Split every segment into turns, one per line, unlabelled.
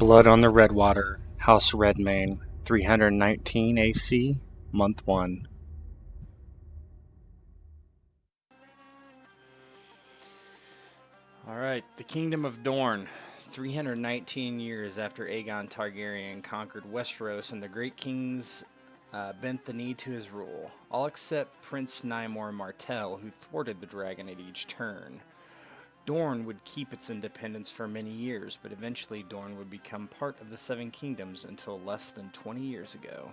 Blood on the Redwater, House Redmayne, 319 AC, Month 1. Alright, the Kingdom of Dorne. 319 years after Aegon Targaryen conquered Westeros and the Great Kings bent the knee to his rule, all except Prince Nymor Martell, who thwarted the dragon at each turn. Dorne would keep its independence for many years, but eventually Dorne would become part of the Seven Kingdoms until less than 20 years ago.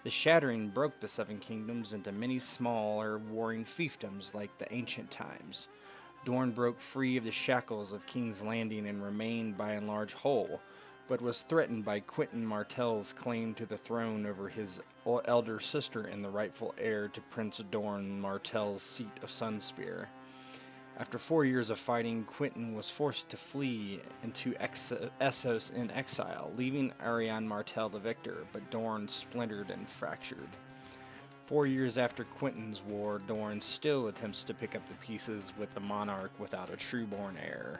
The shattering broke the Seven Kingdoms into many smaller warring fiefdoms like the ancient times. Dorne broke free of the shackles of King's Landing and remained by and large whole, but was threatened by Quentyn Martell's claim to the throne over his elder sister and the rightful heir to Prince Dorne Martell's seat of Sunspear. After 4 years of fighting, Quentyn was forced to flee into Essos in exile, leaving Arianne Martell the victor, but Dorne splintered and fractured. 4 years after Quentyn's war, Dorne still attempts to pick up the pieces with the monarch without a true-born heir.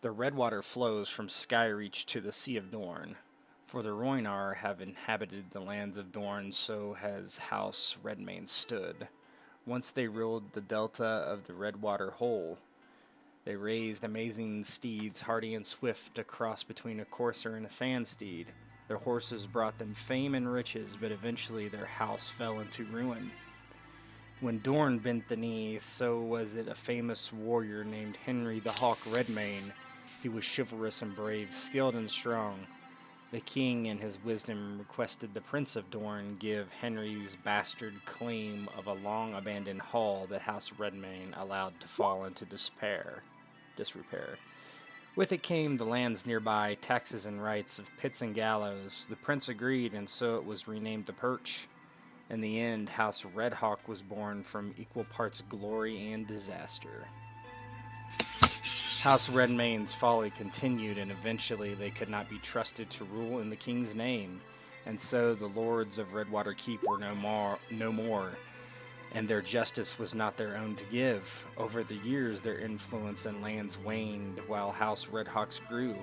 The Redwater flows from Skyreach to the Sea of Dorne. For the Rhoynar have inhabited the lands of Dorne, so has House Redmayne stood. Once they ruled the delta of the Redwater whole. They raised amazing steeds, hardy and swift, a cross between a courser and a sand steed. Their horses brought them fame and riches, but eventually their house fell into ruin. When Dorne bent the knee, so was it a famous warrior named Henry the Hawk Redmane. He was chivalrous and brave, skilled and strong. The king, in his wisdom, requested the Prince of Dorne give Henry's bastard claim of a long-abandoned hall that House Redmayne allowed to fall into disrepair. With it came the lands nearby, taxes and rights of pits and gallows. The prince agreed, and so it was renamed the Perch. In the end, House Redhawk was born from equal parts glory and disaster. House Redmayne's folly continued, and eventually they could not be trusted to rule in the king's name, and so the lords of Redwater Keep were no more, and their justice was not their own to give. Over the years, their influence and lands waned, while House Redhawks grew.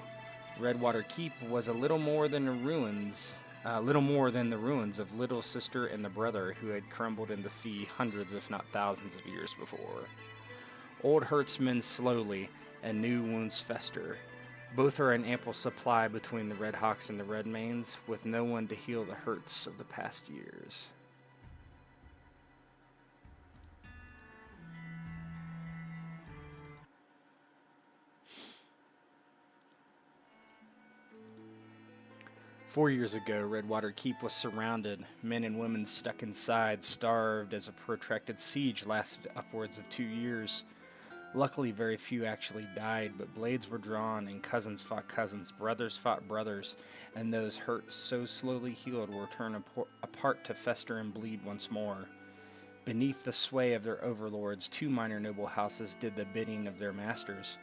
Redwater Keep was little more than the ruins of Little Sister and the Brother who had crumbled in the sea hundreds, if not thousands, of years before. Old hurts mend slowly, and new wounds fester. Both are in ample supply between the Redhawks and the Redmanes, with no one to heal the hurts of the past years. "4 years ago, Redwater Keep was surrounded. Men and women stuck inside, starved, as a protracted siege lasted upwards of 2 years. Luckily, very few actually died, but blades were drawn, and cousins fought cousins, brothers fought brothers, and those hurts so slowly healed were torn apart to fester and bleed once more. Beneath the sway of their overlords, 2 minor noble houses did the bidding of their masters.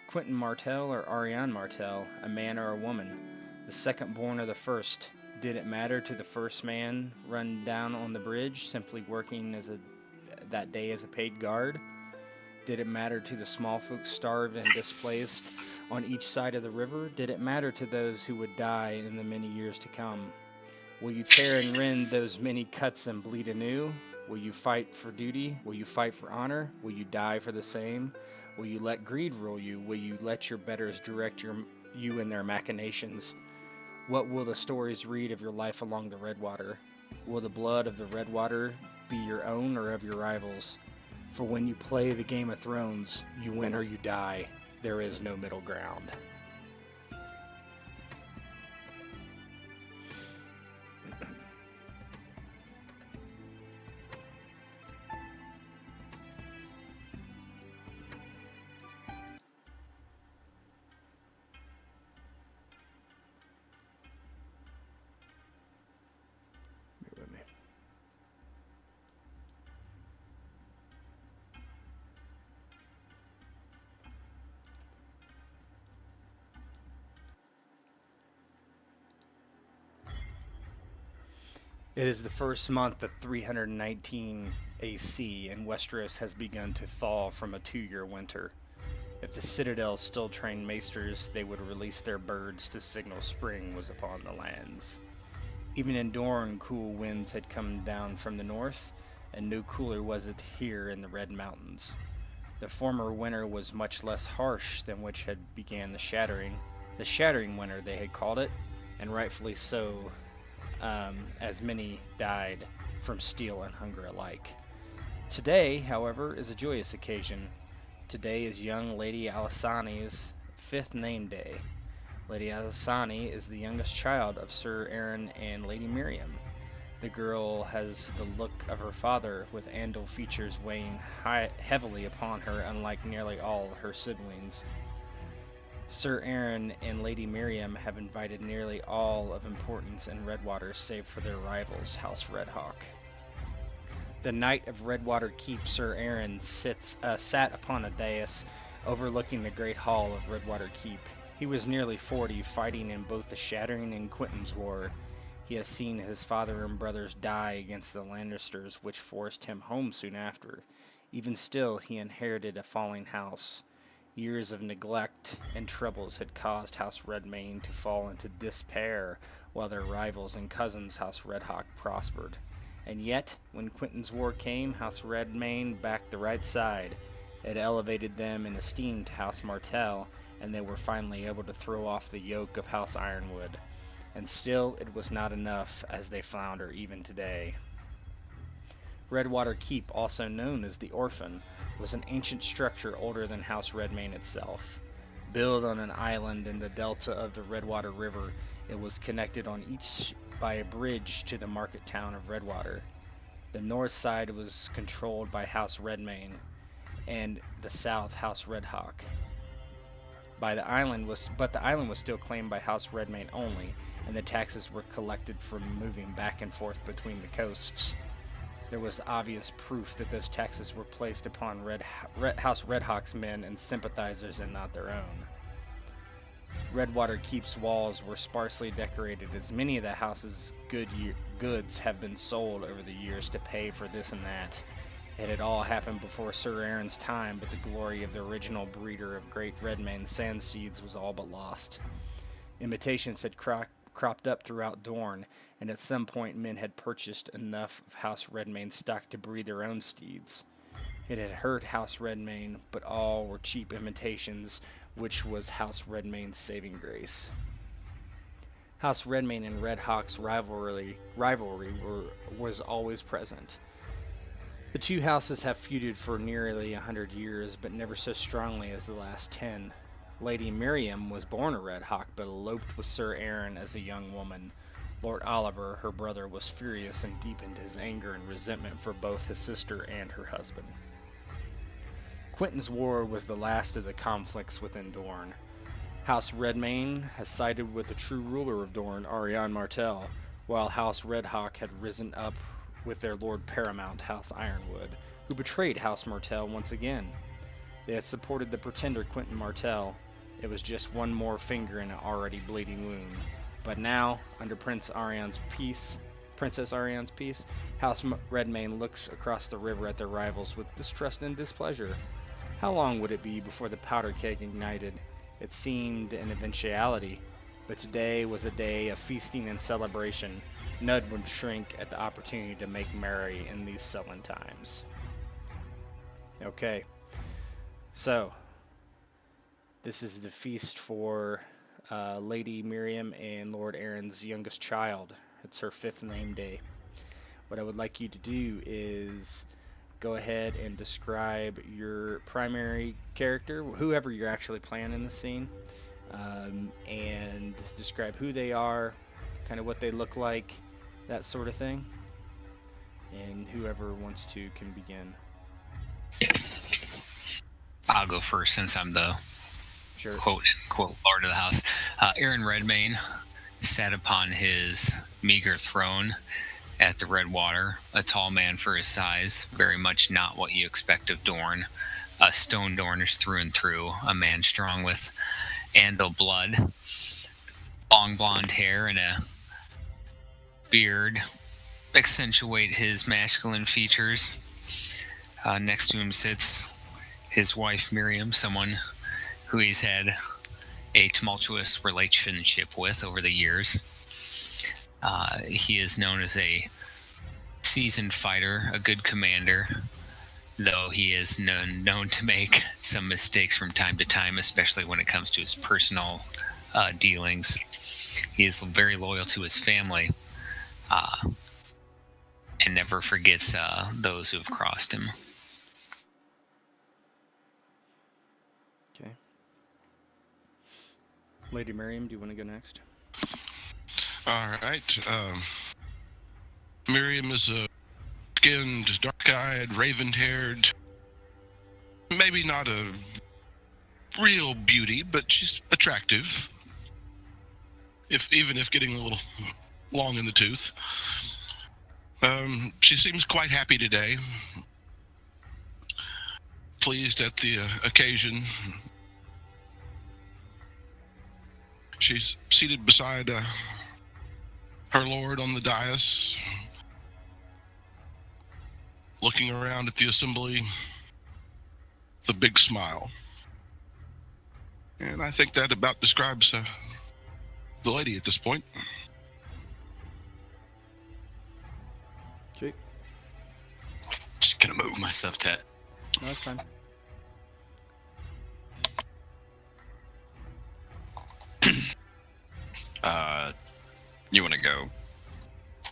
Quentyn Martell or Arianne Martell, a man or a woman, the second born of the first. Did it matter to the first man run down on the bridge, simply working that day as a paid guard? Did it matter to the small folk starved and displaced on each side of the river? Did it matter to those who would die in the many years to come? Will you tear and rend those many cuts and bleed anew? Will you fight for duty? Will you fight for honor? Will you die for the same? Will you let greed rule you? Will you let your betters direct you in their machinations? What will the stories read of your life along the Redwater? Will the blood of the Redwater be your own or of your rivals? For when you play the Game of Thrones, you win or you die. There is no middle ground." Bear with me. It is the first month of 319 AC, and Westeros has begun to thaw from a 2-year winter. If the Citadel still trained maesters, they would release their birds to signal spring was upon the lands. Even in Dorne, cool winds had come down from the north, and no cooler was it here in the Red Mountains. The former winter was much less harsh than which had began the shattering winter they had called it, and rightfully so, as many died from steel and hunger alike. Today, however, is a joyous occasion. Today is young Lady Alysanne's 5th name-day. Lady Alysanne is the youngest child of Ser Aron and Lady Miriam. The girl has the look of her father, with Andal features weighing heavily upon her, unlike nearly all her siblings. Ser Aron and Lady Miriam have invited nearly all of importance in Redwater save for their rivals, House Redhawk. The knight of Redwater Keep, Ser Aron, sat upon a dais overlooking the great hall of Redwater Keep. He was nearly 40, fighting in both the Shattering and Quentin's War. He has seen his father and brothers die against the Lannisters, which forced him home soon after. Even still, he inherited a falling house. Years of neglect and troubles had caused House Redmayne to fall into despair, while their rivals and cousins, House Redhawk, prospered. And yet, when Quentin's War came, House Redmayne backed the right side. It elevated them in esteem to House Martell, and they were finally able to throw off the yoke of House Ironwood. And still, it was not enough, as they flounder even today. Redwater Keep, also known as the Orphan, was an ancient structure older than House Redmayne itself. Built on an island in the delta of the Redwater River, it was connected on each by a bridge to the market town of Redwater. The north side was controlled by House Redmayne, and the south House Redhawk. But the island was still claimed by House Redmayne only, and the taxes were collected from moving back and forth between the coasts. There was obvious proof that those taxes were placed upon House Redhawk's men and sympathizers and not their own. Redwater Keep's walls were sparsely decorated, as many of the house's goods have been sold over the years to pay for this and that. It had all happened before Ser Aron's time, but the glory of the original breeder of great Redmane sand seeds was all but lost. Imitations had cropped up throughout Dorne, and at some point men had purchased enough of House Redmayne stock to breed their own steeds. It had hurt House Redmayne, but all were cheap imitations, which was House Redmayne's saving grace. House Redmayne and Redhawk's rivalry was always present. The two houses have feuded for nearly 100 years, but never so strongly as the last 10. Lady Miriam was born a Redhawk, but eloped with Ser Aron as a young woman. Lord Oliver, her brother, was furious and deepened his anger and resentment for both his sister and her husband. Quentin's War was the last of the conflicts within Dorne. House Redmayne has sided with the true ruler of Dorne, Arianne Martell, while House Redhawk had risen up with their Lord Paramount, House Ironwood, who betrayed House Martell once again. They had supported the pretender Quentin Martell. It was just one more finger in an already bleeding wound. But now, under Princess Arianne's peace, House Redmayne looks across the river at their rivals with distrust and displeasure. How long would it be before the powder keg ignited? It seemed an eventuality, but today was a day of feasting and celebration. None would shrink at the opportunity to make merry in these sullen times. Okay, so this is the feast for Lady Miriam and Lord Aron's youngest child. It's her 5th name day. What I would like you to do is go ahead and describe your primary character, whoever you're actually playing in the scene, and describe who they are, kind of what they look like, that sort of thing. And whoever wants to can begin.
I'll go first since I'm the quote-unquote lord of the house. Aron Redmane sat upon his meager throne at the Redwater, a tall man for his size, very much not what you expect of Dorne. A stone Dornish through and through, a man strong with Andal blood, long blonde hair and a beard accentuate his masculine features. Next to him sits his wife Miriam, someone who he's had a tumultuous relationship with over the years. He is known as a seasoned fighter, a good commander, though he is known to make some mistakes from time to time, especially when it comes to his personal dealings. He is very loyal to his family and never forgets those who have crossed him.
Okay. Lady Miriam, do you want to go next?
All right. Miriam is a skinned, dark-eyed, raven-haired, maybe not a real beauty, but she's attractive. Even if getting a little long in the tooth. She seems quite happy today. Pleased at the occasion. She's seated beside her lord on the dais, looking around at the assembly, the big smile. And I think that about describes the lady at this point.
Okay.
Just gonna move myself, Ted.
No, that's fine.
You want to go?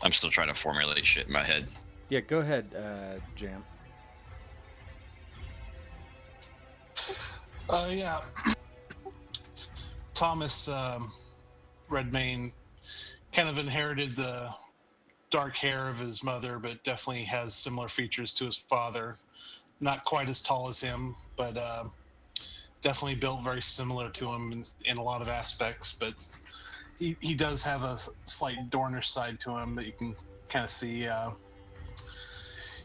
I'm still trying to formulate shit in my head.
Yeah, go ahead, Jam.
Yeah. Thomas Redmane kind of inherited the dark hair of his mother, but definitely has similar features to his father. Not quite as tall as him, but definitely built very similar to him in a lot of aspects. But he does have a slight Dornish side to him that you can kind of see.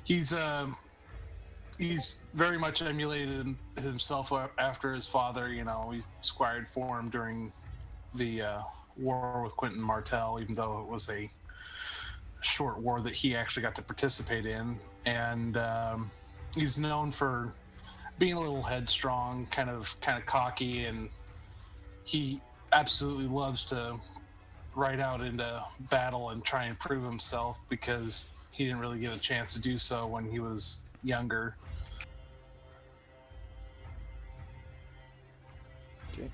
He's very much emulated himself after his father. You know, he squired for him during the war with Quentin Martell, even though it was a short war that he actually got to participate in. And he's known for being a little headstrong, kind of cocky, and he absolutely loves to ride out into battle and try and prove himself, because he didn't really get a chance to do so when he was younger.
Okay.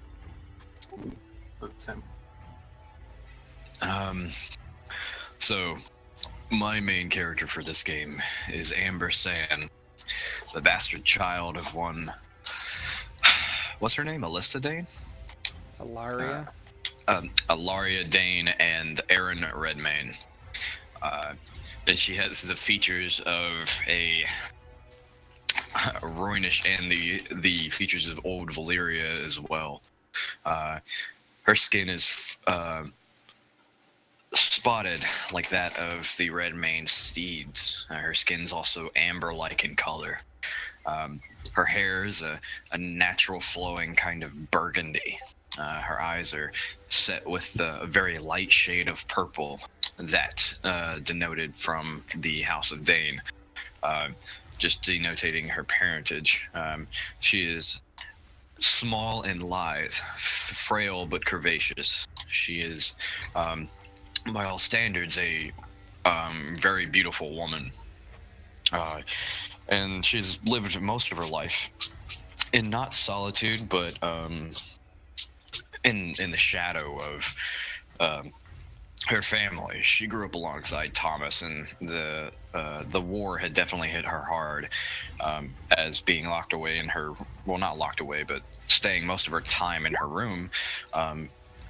That's him.
So my main character for this game is Amber Sand, the bastard child of one. What's her name? Alyssa Dane?
Alaria?
Alaria Dane and Aaron Redmayne. And she has the features of a Roynish and the features of old Valyria as well. Her skin is spotted like that of the Redmane steeds. Her skin's also amber-like in color. Her hair is a natural flowing kind of burgundy. Her eyes are set with a very light shade of purple that denoted from the House of Dane, just denotating her parentage. She is small and lithe, frail but curvaceous. She is, by all standards, a very beautiful woman. And she's lived most of her life in not solitude, but in the shadow of her family. She grew up alongside Thomas, and the war had definitely hit her hard, as being locked away in her, well, not locked away, but staying most of her time in her room.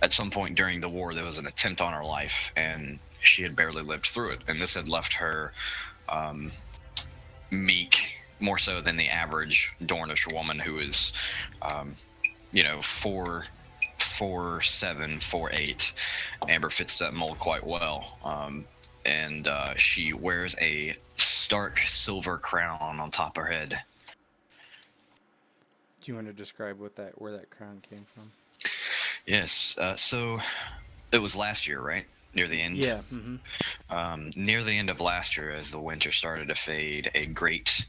At some point during the war, there was an attempt on her life, and she had barely lived through it. And this had left her meek, more so than the average Dornish woman who is, 4'7", 4'8". Amber fits that mold quite well. And she wears a stark silver crown on top of her head.
Do you want to describe where that crown came from?
Yes. So it was last year, right? near the end.
Yeah.
Near the end of last year, as the winter started to fade, a great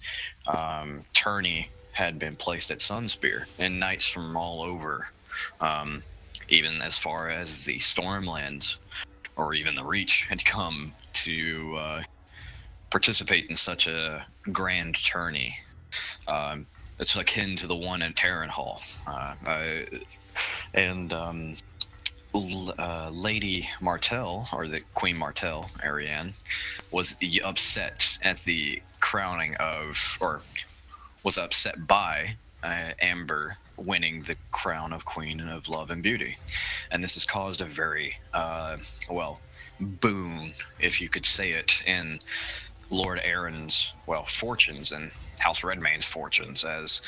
tourney had been placed at Sunspear, and knights from all over, even as far as the Stormlands or even the Reach, had come to participate in such a grand tourney. It's akin to the one at Terran Hall. Lady Martell, or the Queen Martell, Ariane, was upset at the crowning of, or was upset by Amber winning the crown of Queen of Love and Beauty. And this has caused a very, boon, if you could say it, in Lord Aron's, fortunes and House Redmayne's fortunes, as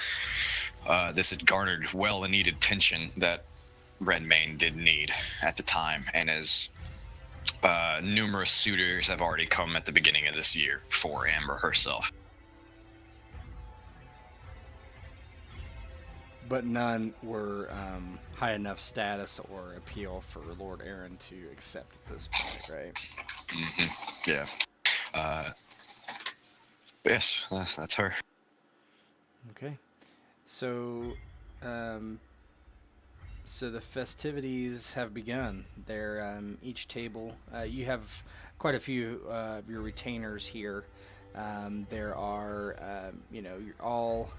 this had garnered the needed tension that Redmane did need at the time, and as numerous suitors have already come at the beginning of this year for Amber herself.
But none were high enough status or appeal for Lord Aron to accept at this point, right?
Yeah. Yes, that's her.
Okay. So, so the festivities have begun. They're each table. You have quite a few of your retainers here. There are, all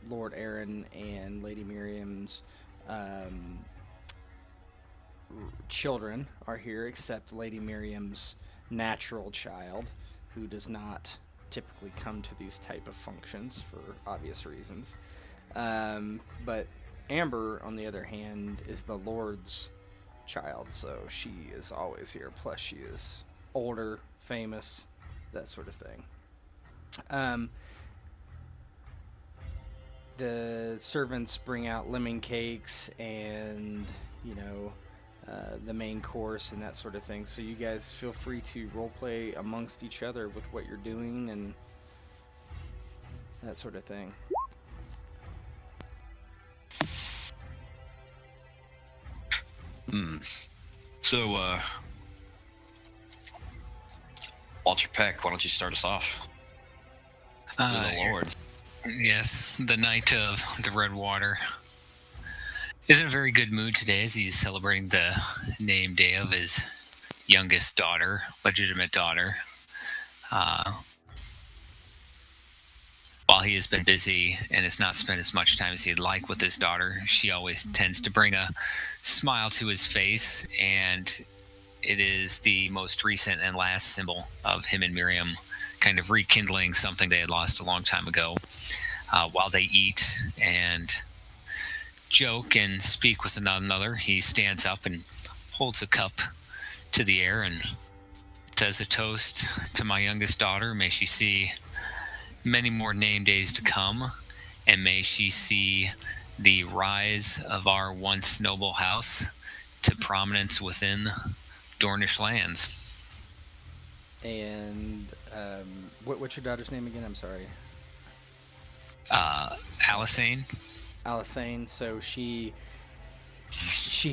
Lord Aron and Lady Miriam's children are here, except Lady Miriam's natural child, who does not typically come to these type of functions for obvious reasons. But Amber, on the other hand, is the Lord's child, so she is always here. Plus, she is older, famous, that sort of thing. The servants bring out lemon cakes and, the main course and that sort of thing. So you guys feel free to roleplay amongst each other with what you're doing and that sort of thing.
So, Walter Peck, why don't you start us off? The Lord.
Yes, the Knight of the Redwater is in a very good mood today as he's celebrating the name day of his youngest daughter, legitimate daughter. While he has been busy and has not spent as much time as he'd like with his daughter, she always tends to bring a smile to his face, and it is the most recent and last symbol of him and Miriam kind of rekindling something they had lost a long time ago. While they eat and joke and speak with another, he stands up and holds a cup to the air and says a toast to my youngest daughter. May she see many more name days to come, and may she see the rise of our once noble house to prominence within Dornish lands.
And what's your daughter's name again? I'm sorry.
Alyssane.
Alyssane. So she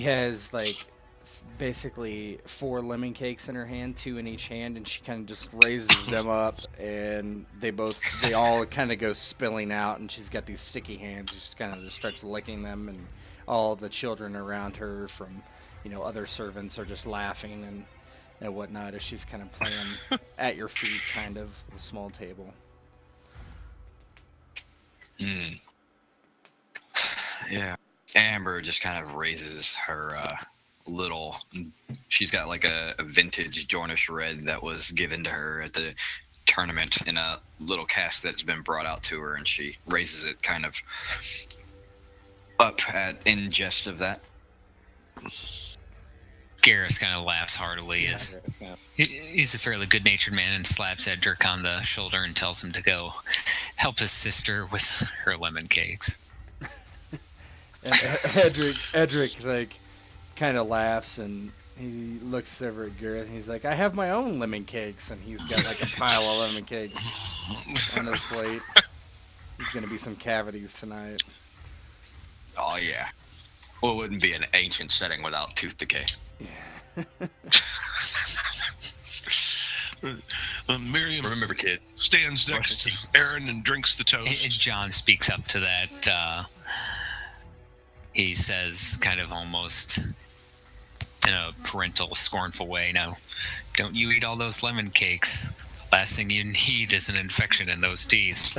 has basically 4 lemon cakes in her hand, 2 in each hand, and she kind of just raises them up, and they all kind of go spilling out, and she's got these sticky hands. She just kind of starts licking them, and all the children around her from other servants are just laughing and whatnot as she's kind of playing at your feet, kind of a small table.
Yeah. Amber just kind of raises her she's got like a vintage Dornish red that was given to her at the tournament in a little cask that's been brought out to her, and she raises it kind of up in jest of that.
Garrus kind of laughs heartily as he's a fairly good-natured man and slaps Edric on the shoulder and tells him to go help his sister with her lemon cakes.
And Edric kind of laughs, and he looks over at Garrus, and he's like, I have my own lemon cakes, and he's got a pile of lemon cakes on his plate. There's going to be some cavities tonight.
Oh, yeah. Well, it wouldn't be an ancient setting without tooth decay.
Yeah.
Miriam
Remember, kid.
stands next to Aaron and drinks the toast.
And John speaks up to that. He says, kind of almost in a parental, scornful way, "No, don't you eat all those lemon cakes. Last thing you need is an infection in those teeth."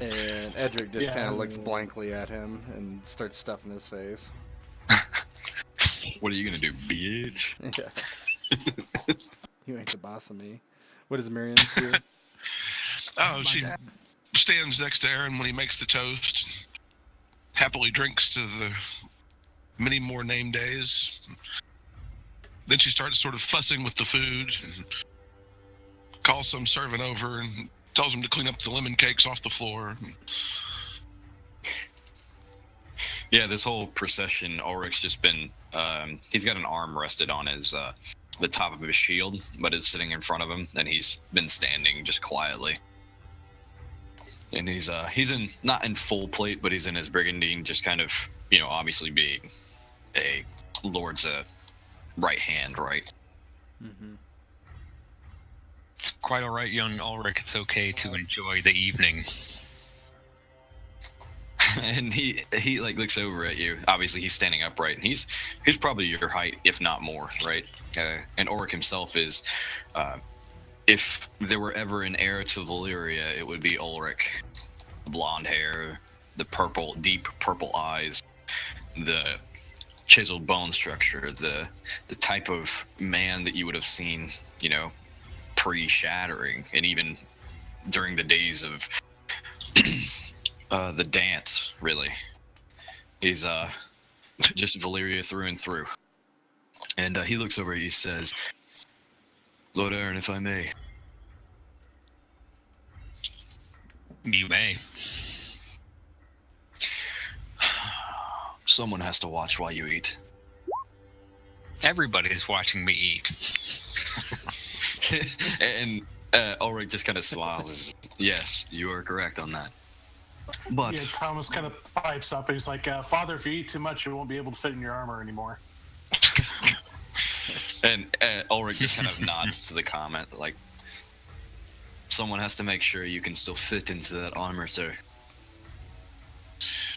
And Edric just kind of looks blankly at him and starts stuffing his face.
What are you gonna do, bitch?
Yeah. You ain't the boss of me. What does Miriam do?
She stands next to Aaron when he makes the toast. Happily drinks to the many more name days. Then she starts sort of fussing with the food. Calls some servant over and tells him to clean up the lemon cakes off the floor.
Yeah, this whole procession, Ulrich's just been, he's got an arm rested on his, the top of his shield, but it's sitting in front of him, and he's been standing just quietly. And he's in, not in full plate, but he's in his brigandine, just kind of, obviously being a lord's right hand, right?
Mm-hmm.
It's quite all right, young Ulrich. It's okay to enjoy the evening.
And he like looks over at you. Obviously, he's standing upright, and he's probably your height, if not more, right? And Ulrich himself is, if there were ever an heir to Valyria, it would be Ulrich. The blonde hair, the deep purple eyes, the chiseled bone structure, the type of man that you would have seen, pre-shattering, and even during the days of the dance, really. He's just Valyria through and through. And he looks over at you and says, "Lord Aaron, if I may."
You may.
Someone has to watch while you eat.
Everybody's watching me eat.
And Ulrich just kind of smiles. Yes, you are correct on that. But
Thomas kind of pipes up. He's like, "Father, if you eat too much, you won't be able to fit in your armor anymore."
And Ulrich just kind of nods to the comment, like, someone has to make sure you can still fit into that armor, sir.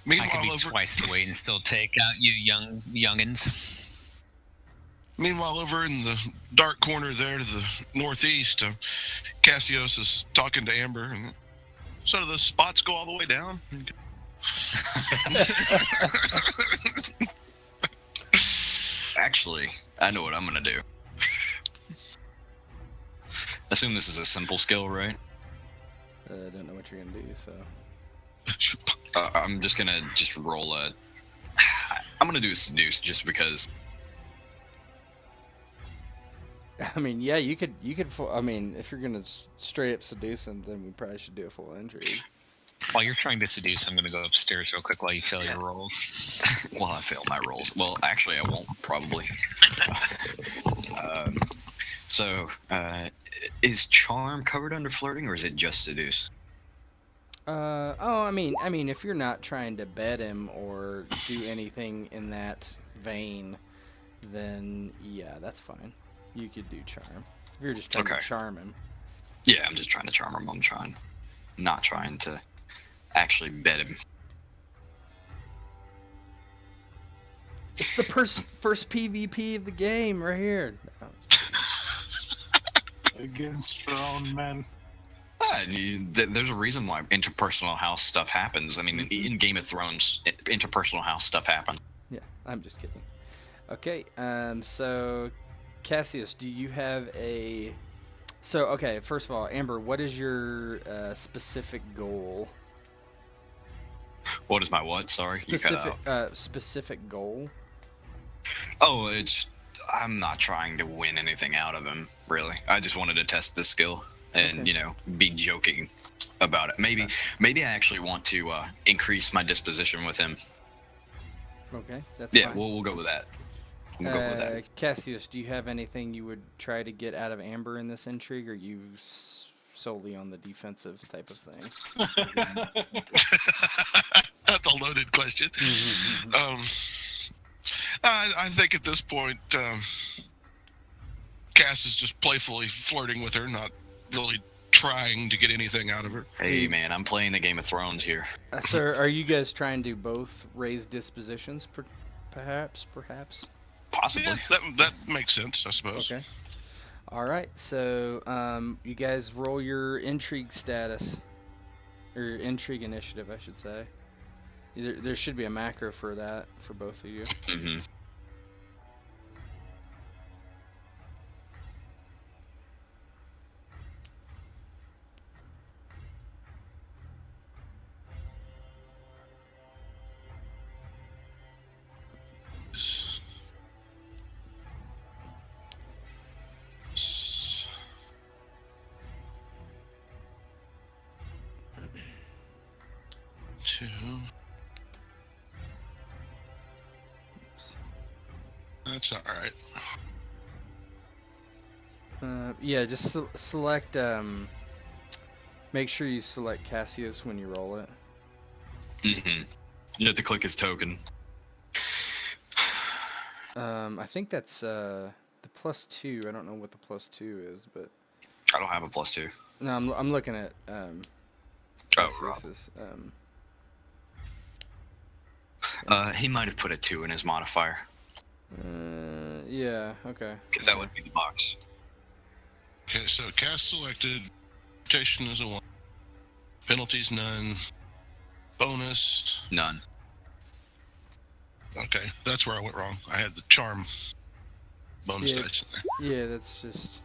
I could be twice the weight and still take out you youngins.
Meanwhile, over in the dark corner there to the northeast, Cassius is talking to Amber, and so do the spots go all the way down?
Actually, I know what I'm gonna do. Assume this is a simple skill, right?
I don't know what you're gonna do, so.
I'm just gonna roll a. I'm gonna do a seduce just because.
I mean, yeah, you could. I mean, if you're gonna straight up seduce him, then we probably should do a full intrigue.
While you're trying to seduce, I'm gonna go upstairs real quick while you fail your rolls.
Well, I failed my rolls. Well, actually, I won't probably. So, is charm covered under flirting, or is it just seduce?
I mean, if you're not trying to bed him or do anything in that vein, then yeah, that's fine. You could do charm. If you're just trying to charm him.
Yeah, I'm just trying to charm him. I'm not trying to actually bed him.
It's the first PvP of the game right here.
Against your own men.
There's a reason why interpersonal house stuff happens. I mean, in Game of Thrones, interpersonal house stuff happens.
Yeah, I'm just kidding. Okay, so Cassius, do you have a... So, okay, first of all, Amber, what is your specific goal?
What is my what? Sorry, you cut out.
Specific goal?
Oh, I'm not trying to win anything out of him, really. I just wanted to test the skill and, be joking about it. Maybe I actually want to increase my disposition with him.
Okay, that's
fine.
We'll
go with that. We'll go with that.
Cassius, do you have anything you would try to get out of Amber in this intrigue, or are you solely on the defensive type of thing?
That's a loaded question.
Mm-hmm.
I think at this point, Cass is just playfully flirting with her, not really trying to get anything out of her.
Hey, man, I'm playing the Game of Thrones here.
Sir, are you guys trying to both raise dispositions, perhaps?
Possibly.
Yeah, that makes sense, I suppose.
Okay. All right, so you guys roll your intrigue status, or intrigue initiative, I should say. There should be a macro for that for both of you.
Mm-hmm.
That's all right.
Yeah, just select. Make sure you select Cassius when you roll it.
Mm-hmm. You have to click his token.
I think that's the +2. I don't know what the +2 is, but
I don't have a +2.
no, I'm looking at Cassius's.
He might have put a 2 in his modifier.
Yeah, okay.
Because that would be the box.
Okay, so cast selected. Rotation is a 1. Penalties none. Bonus
None.
Okay, that's where I went wrong. I had the charm bonus dice in there.
Yeah, that's just.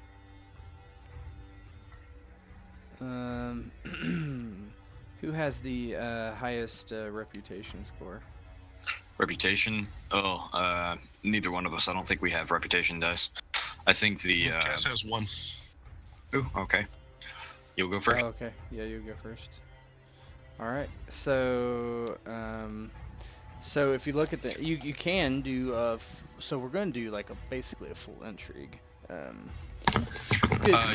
Who has the highest reputation score?
Reputation? Oh, neither one of us. I don't think we have reputation dice. I think the.
Cass has 1.
Ooh, okay. You'll go first.
Oh, okay. Yeah, you go first. All right. So, so if you look at the, you can do. So we're going to do like basically a full intrigue.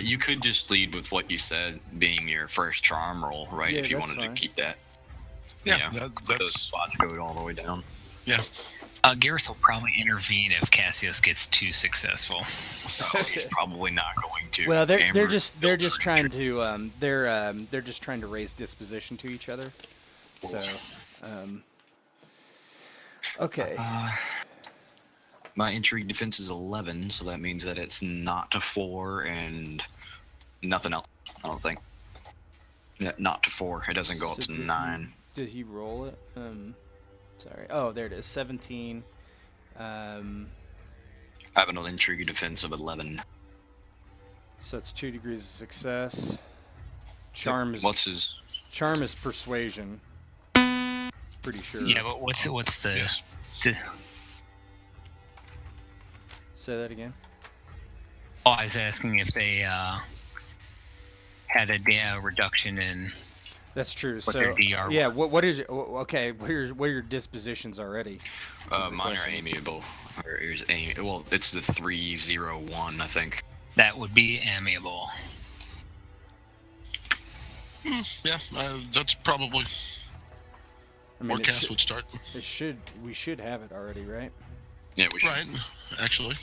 You could just lead with what you said being your first charm roll, right?
Yeah,
if you
that's
wanted
fine.
to keep that.
Yeah,
Those
that's
spots go all the way down.
yeah.
Gareth will probably intervene if Cassius gets too successful.
So he's probably not going to.
Well, they're
Amber
just
filtering
trying to they're just trying to raise disposition to each other. So, okay.
My intrigue defense is 11, so that means that it's not to 4 and nothing else. I don't think. Yeah, not to 4. It doesn't go up to 9.
Did he roll it? Sorry. Oh, there it is. 17.
I have an intrigue defense of 11.
So it's 2 degrees of success. Charm is
What's his?
Charm is persuasion. Pretty sure.
Yeah, but what's the?
Yes.
Say that again.
Oh, I was asking if they had a reduction in.
That's true.
What
So
their DR
yeah,
was.
what is it? Okay, what are your dispositions already? the
Mine are
question.
amiable. Well, it's the 301, I think.
That would be amiable.
Yeah, that's probably
I mean,
where
it
Cass
should,
would start.
we should have it already, right?
Yeah, we should.
Right, actually.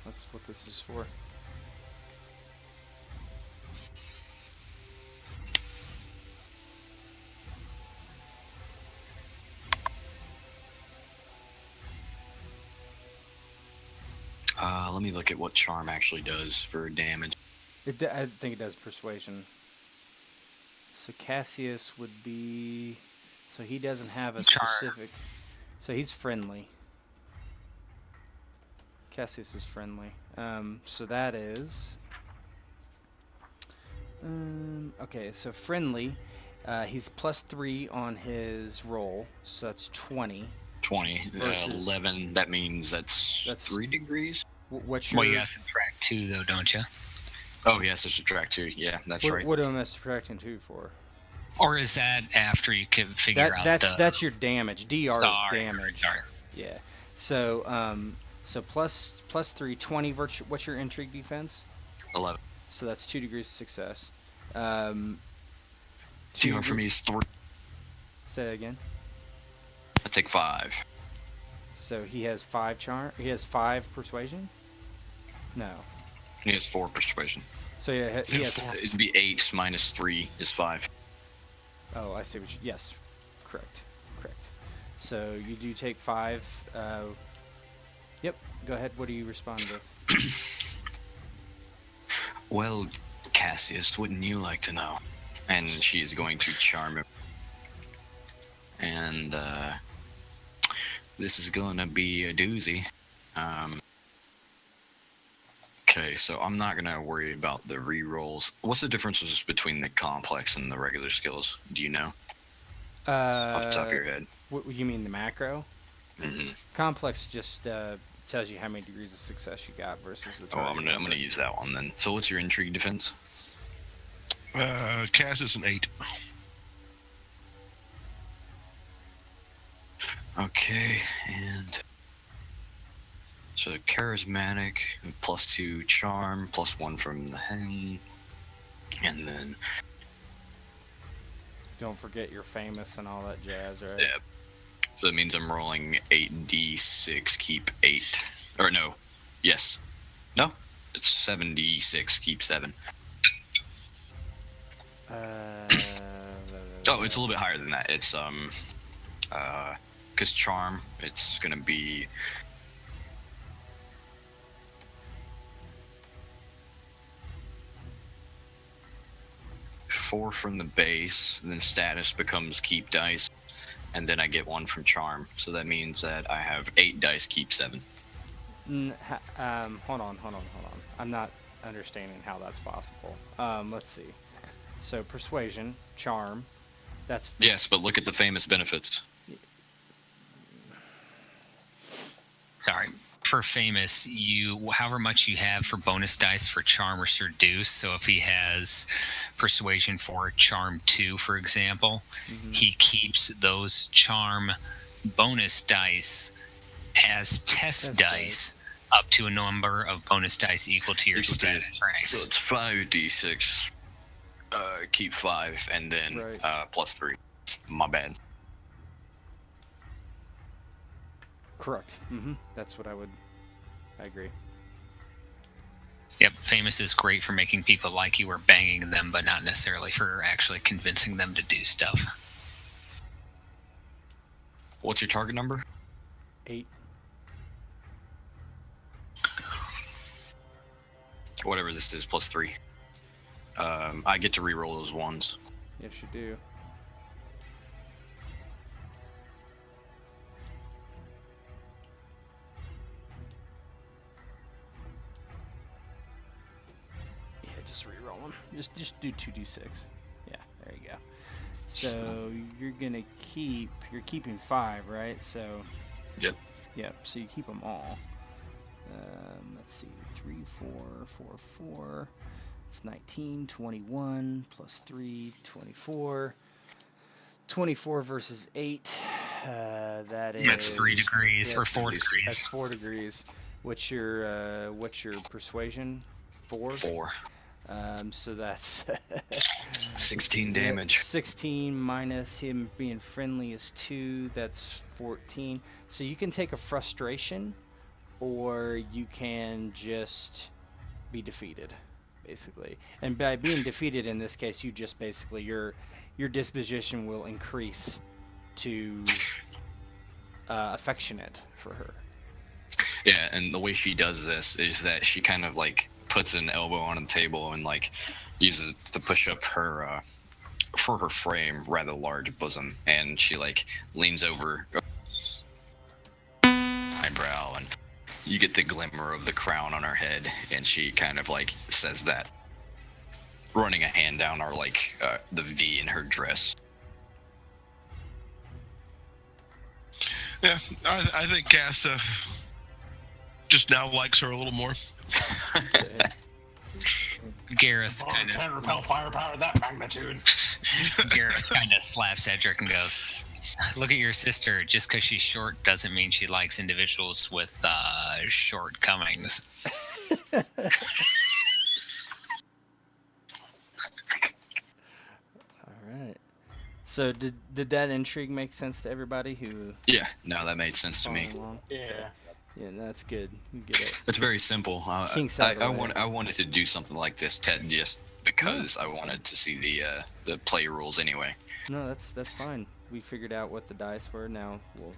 That's what this is for.
Let me look at what charm actually does for damage.
I think it does persuasion. So Cassius would be. So he doesn't have a
Charm.
specific. So he's friendly. Cassius is friendly. So that is. Okay, so friendly. He's +3 on his roll, so that's 20.
20.
Versus-
11, that means that's 3 degrees?
What's your?
Well, you got to subtract 2 though, don't you?
Oh, yes, to subtract 2. Yeah, that's right.
What am I subtracting 2 for?
Or is that after you can figure out
That's your damage. DR is damage.
Sorry.
Yeah. So so +3, 20. What's your intrigue defense?
11.
So that's 2 degrees of success.
DR for me is 3.
Say that again.
I take 5.
So he has 5 charm. He has 5 persuasion. No.
He has 4 persuasion.
So yeah, he has.
It'd be 8 minus 3 is 5.
Oh, I see what you. Yes, correct. So you do take 5. Yep. Go ahead. What do you respond with?
Well, Cassius, wouldn't you like to know? And she is going to charm him. And this is gonna be a doozy. Okay, so I'm not gonna worry about the rerolls. What's the differences between the complex and the regular skills? Do you know? Off the top of your head.
What you mean the macro?
Mm-hmm.
Complex just tells you how many degrees of success you got versus the.
Oh, I'm gonna use that one then. So what's your intrigue defense?
Cass is an 8.
Okay, and so charismatic, +2 charm, +1 from the hen, and then
Don't forget you're famous and all that jazz, right?
yeah. So that means I'm rolling 8d6, keep 8. Or no, yes, no, it's 7d6, keep 7. Oh, it's a little bit higher than that. It's because charm, it's gonna be 4 from the base, and then status becomes keep dice, and then I get 1 from charm. So that means that I have 8 dice, keep 7.
Hold on. I'm not understanding how that's possible. Let's see. So persuasion, charm, that's
Yes, but look at the famous benefits.
Sorry. For famous, however much you have for bonus dice for charm or seduce. So if he has persuasion for charm 2, for example, he keeps those charm bonus dice as test dice up to a number of bonus dice equal to your status rank.
So it's 5d6, keep 5, and then +3. My bad.
correct. That's what I agree.
Yep, famous is great for making people like you or banging them, but not necessarily for actually convincing them to do stuff.
What's your target number?
8.
Whatever this is, +3. I get to reroll those ones.
Yes, you do. Yeah, just reroll them. Just do 2d6. Yeah, there you go. So you're keeping 5, right? So.
Yep.
Yep. So you keep them all. Let's see, 3, 4, 4, 4. It's 19, 21, plus 3, 24. 24 versus 8.
That's 3 degrees or 4 degrees.
That's 4 degrees. What's your persuasion? 4.
4.
So that's
16 damage.
16 minus him being friendly is 2. That's 14. So you can take a frustration, or you can just be defeated, basically. And by being defeated in this case, you just basically your disposition will increase to affectionate for her.
Yeah, and the way she does this is that she kind of like puts an elbow on the table and like uses it to push up her for her frame rather large bosom, and she like leans over eyebrow, and you get the glimmer of the crown on her head, and she kind of like says that, running a hand down her like the V in her dress.
Yeah, I think Cass just now likes her a little more.
Gareth kind of
Can repel firepower of that magnitude.
Gareth kind of slaps Edric and goes, "Look at your sister. Just because she's short doesn't mean she likes individuals with shortcomings."
All right. So did that intrigue make sense to everybody who?
Yeah, no, that made sense to me.
Along?
Yeah.
Yeah, that's good. You get it.
It's very simple. I wanted to do something like this, Ted, just because I wanted to see the play rules anyway.
No, that's fine. We figured out what the dice were. Now we'll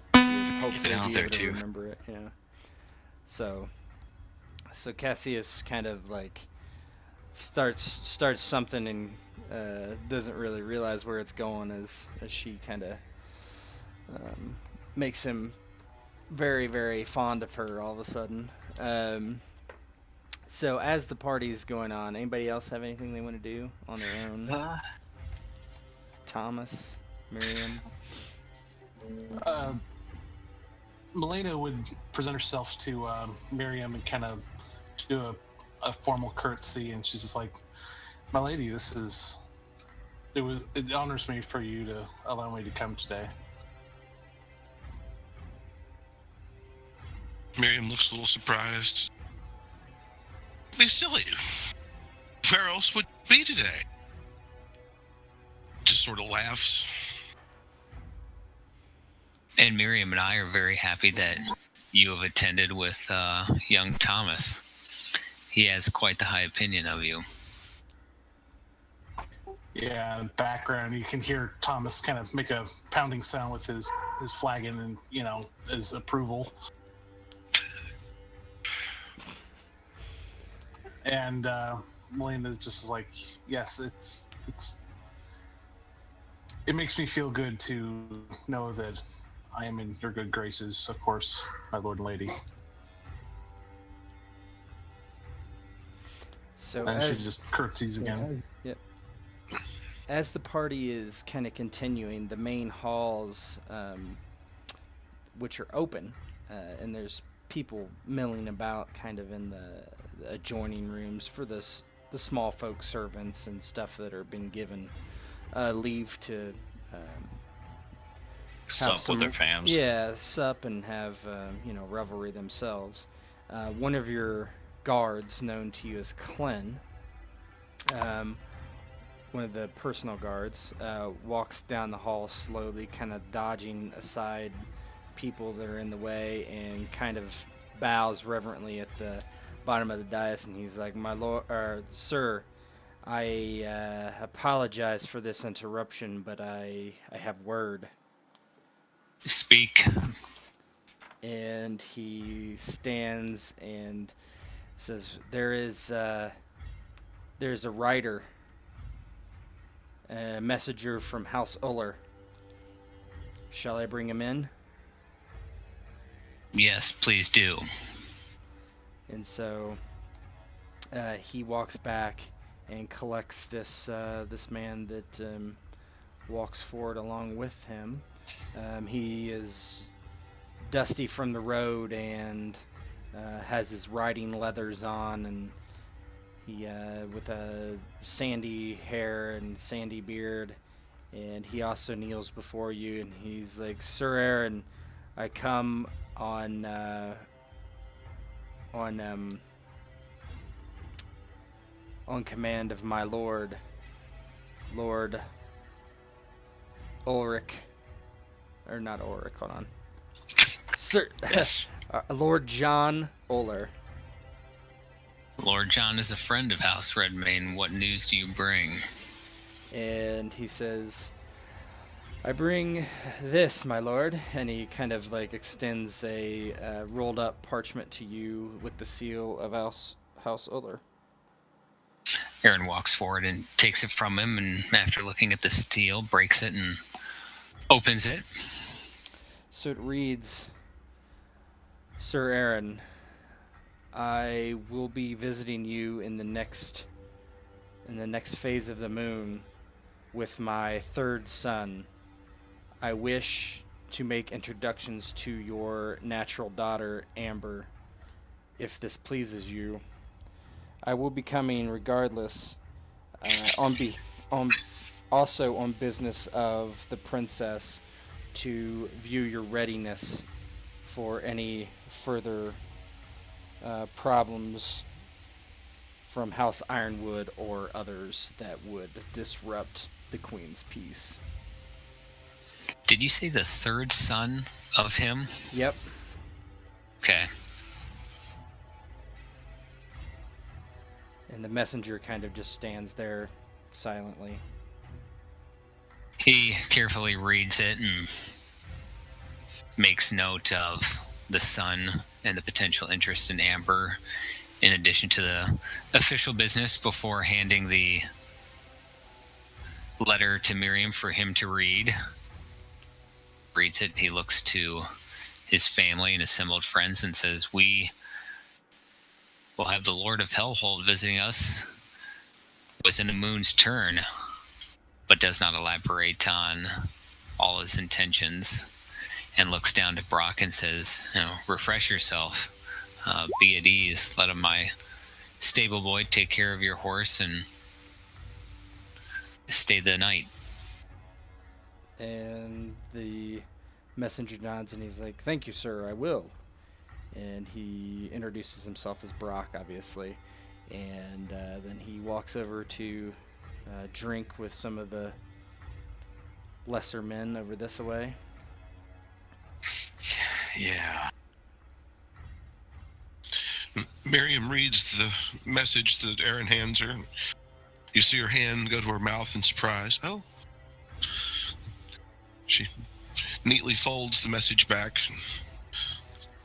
hopefully
out
be
there
able to
too.
remember it. Yeah. So Cassius kind of like starts something and doesn't really realize where it's going as she kind of makes him very, very fond of her all of a sudden. So as the party's going on, anybody else have anything they want to do on their own? Thomas, Miriam?
Milena would present herself to Miriam and kind of do a formal curtsy, and she's just like, "My lady, it honors me for you to allow me to come today."
Miriam looks a little surprised. Be silly. Where else would you be today? Just sort of laughs.
And Miriam and I are very happy that you have attended with young Thomas. He has quite the high opinion of you.
Yeah, in the background you can hear Thomas kind of make a pounding sound with his flagon and, his approval. And Melina just like, yes, it makes me feel good to know that I am in your good graces, of course, my lord and lady.
So
and she just curtsies again.
Yep. As the party is kind of continuing, the main halls, which are open, and there's people milling about kind of in the adjoining rooms for the small folk servants and stuff that are being given leave to
sup with their fams.
Yeah, sup and have revelry themselves. One of your guards, known to you as Clen, one of the personal guards, walks down the hall slowly, kind of dodging aside people that are in the way, and kind of bows reverently at the bottom of the dais, and he's like, "My lord, sir, I apologize for this interruption, but I have word."
Speak.
And he stands and says, there's a rider, a messenger from House Oller. Shall I bring him in?
Yes, please do.
And so he walks back and collects this man that walks forward along with him. He is dusty from the road and has his riding leathers on, and he with a sandy hair and sandy beard, and he also kneels before you, and he's like, "Ser Aron, I come on command of my Lord Ulrich." Or not Ulrich, hold on. Sir,
yes.
Lord John Oller.
Lord John is a friend of House Redmayne. What news do you bring?
And he says, "I bring this, my lord." And he kind of like extends a rolled up parchment to you with the seal of House Oller.
Aaron walks forward and takes it from him, and after looking at the seal, breaks it and opens it.
So it reads, "Ser Aron, I will be visiting you in the next phase of the moon with my third son. I wish to make introductions to your natural daughter, Amber, if this pleases you. I will be coming regardless, also on business of the princess, to view your readiness for any further problems from House Ironwood or others that would disrupt the Queen's peace."
Did you say the third son of him?
Yep.
Okay.
And the messenger kind of just stands there silently.
He carefully reads it and makes note of the son and the potential interest in Amber, in addition to the official business, before handing the letter to Miriam for him to read. Reads it, he looks to his family and assembled friends and says, "We will have the Lord of Hellhold visiting us within a moon's turn," but does not elaborate on all his intentions, and looks down to Brock and says, "Refresh yourself, be at ease, let my stable boy take care of your horse and stay the night."
And the messenger nods and he's like, "Thank you, sir, I will." And he introduces himself as Brock, obviously. And then he walks over to drink with some of the lesser men over this way.
Yeah.
Miriam reads the message that Aron hands her. You see her hand go to her mouth in surprise. Oh. She neatly folds the message back,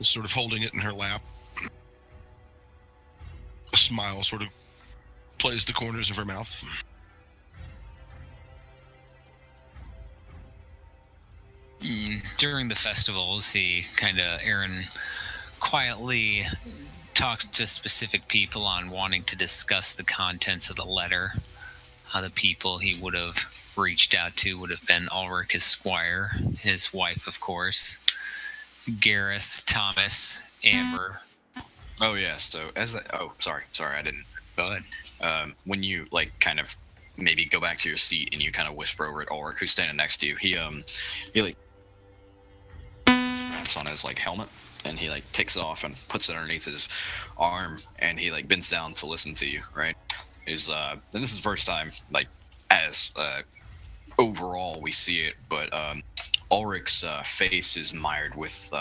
sort of holding it in her lap. A smile sort of plays the corners of her mouth.
During the festivals, Aron quietly talks to specific people on wanting to discuss the contents of the letter. The people he would have reached out to would have been Ulrich, his squire, his wife, of course, Gareth, Thomas, Amber.
Oh yeah. So sorry, I didn't.
Go ahead.
When you kind of maybe go back to your seat and you kind of whisper over at Ulrich, who's standing next to you, he straps on his helmet, and he takes it off and puts it underneath his arm, and he bends down to listen to you, right? And this is the first time as overall we see it, but Ulrich's face is mired with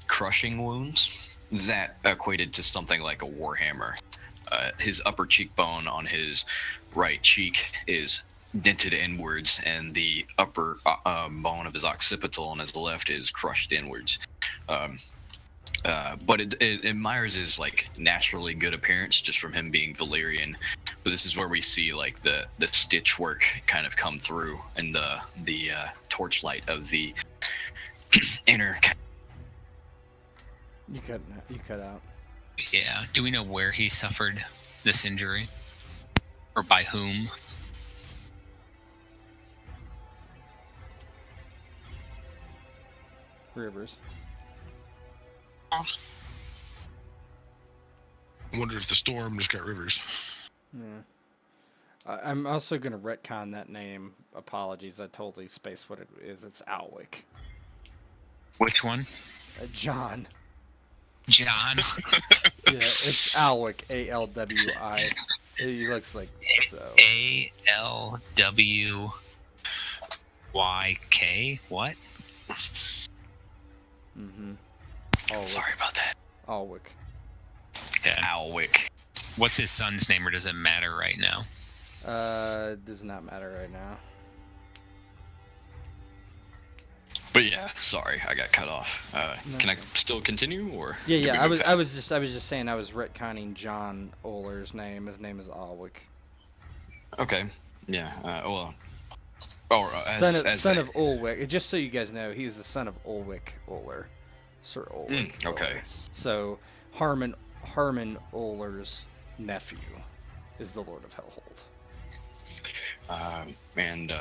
crushing wounds that equated to something like a warhammer. His upper cheekbone on his right cheek is dented inwards, and the upper bone of his occipital on his left is crushed inwards. But it mires his naturally good appearance just from him being Valyrian. But this is where we see the stitch work kind of come through, and the torchlight of the inner.
You cut out.
Yeah. Do we know where he suffered this injury, or by whom?
Rivers.
I wonder if the storm just got Rivers.
Yeah. I'm also going to retcon that name. Apologies, I totally spaced what it is. It's Alwick.
Which one?
John.
John?
Yeah, it's Alwick, A-L-W-I. He looks like so.
A-L-W-Y-K? What?
Mm-hmm.
Sorry about that.
Alwick.
Yeah.
Alwick.
What's his son's name, or does it matter right now?
Does not matter right now.
But yeah, sorry, I got cut off.
No.
Can I still continue, or?
Yeah. I was just saying I was retconning John Oller's name. His name is Alwick.
Okay. Yeah.
Son of Ulwick. Just so you guys know, he's the son of Ulrich Oller, Sir Ulrich.
Okay.
Oller. So Harman Oller's nephew is the Lord of Hellhold.
And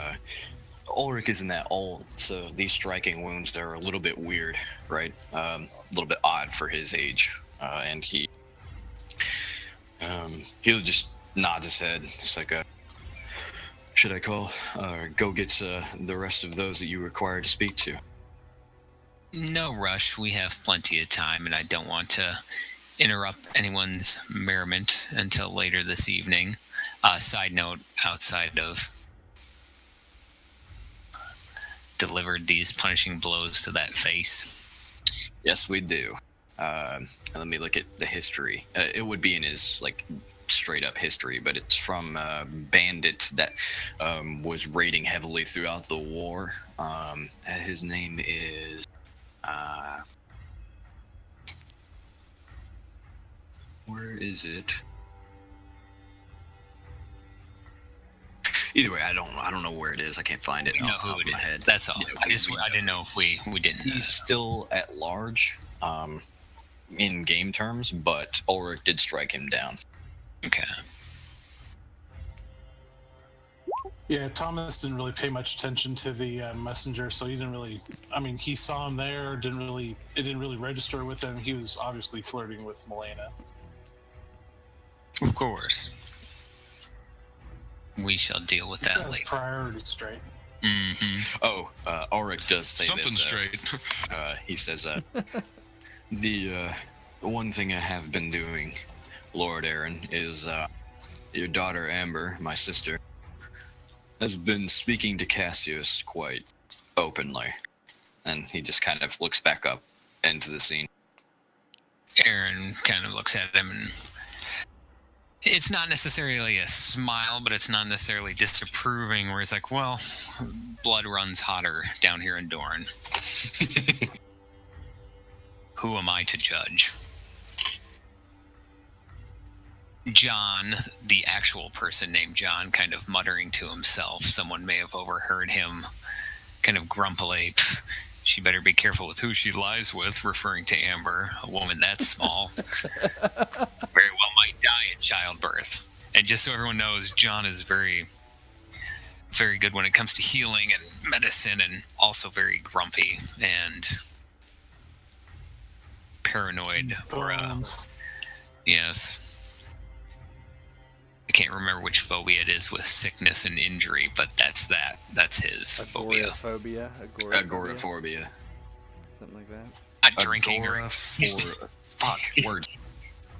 Ulrich isn't that old, so these striking wounds are a little bit weird, right? A little bit odd for his age, and he'll just nod his head. It's like, should I call, go get the rest of those that you require to speak to?
No rush. We have plenty of time, and I don't want to interrupt anyone's merriment until later this evening. Side note, outside of delivered these punishing blows to that face.
Yes, we do. Let me look at the history. It would be in his like straight up history, but it's from a bandit that was raiding heavily throughout the war. His name is where is it? Either way, I don't know where it is. I can't find it.
We know who it is. That's all.
Yeah,
I didn't know if we didn't.
He's still at large, in game terms, but Ulrich did strike him down.
Okay.
Yeah, Thomas didn't really pay much attention to the messenger, so he didn't really. I mean, he saw him there. It didn't really register with him. He was obviously flirting with Milena.
Of course. We shall deal with that later.
Priority straight.
Mm-hmm.
Oh, Ulrich does say
Something
this,
straight.
He says, the one thing I have been doing, Lord Aron, is your daughter Amber, my sister, has been speaking to Cassius quite openly. And he just kind of looks back up into the scene.
Aron kind of looks at him, and it's not necessarily a smile, but it's not necessarily disapproving, where he's like, well, blood runs hotter down here in Dorne. Who am I to judge? John, the actual person named John, kind of muttering to himself. Someone may have overheard him kind of grumpily, she better be careful with who she lies with, referring to Amber, a woman that small. Very well might die in childbirth. And just so everyone knows, John is very, very good when it comes to healing and medicine, and also very grumpy and paranoid. Yes. I can't remember which phobia it is with sickness and injury, but that's that. That's his phobia.
Agoraphobia.
Something like that.
Not drinking or...
Fuck, words.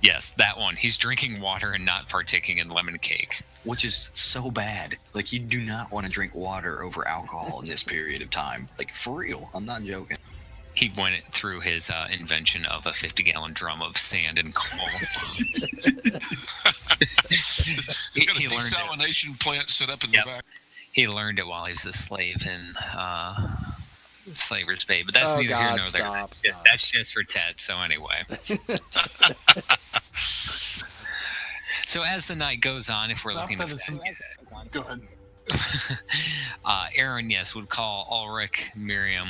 Yes, that one. He's drinking water and not partaking in lemon cake.
Which is so bad. Like, you do not want to drink water over alcohol in this period of time. Like, for real. I'm not joking.
He went through his invention of a 50-gallon drum of sand and coal.
He's got a desalination plant set up in the back.
He learned it while he was a slave in Slaver's Bay, but that's neither here nor there.
Stop.
That's just for Ted, so anyway. So as the night goes on, if we're looking at
Go ahead.
Aron, yes, would call Ulrich, Miriam,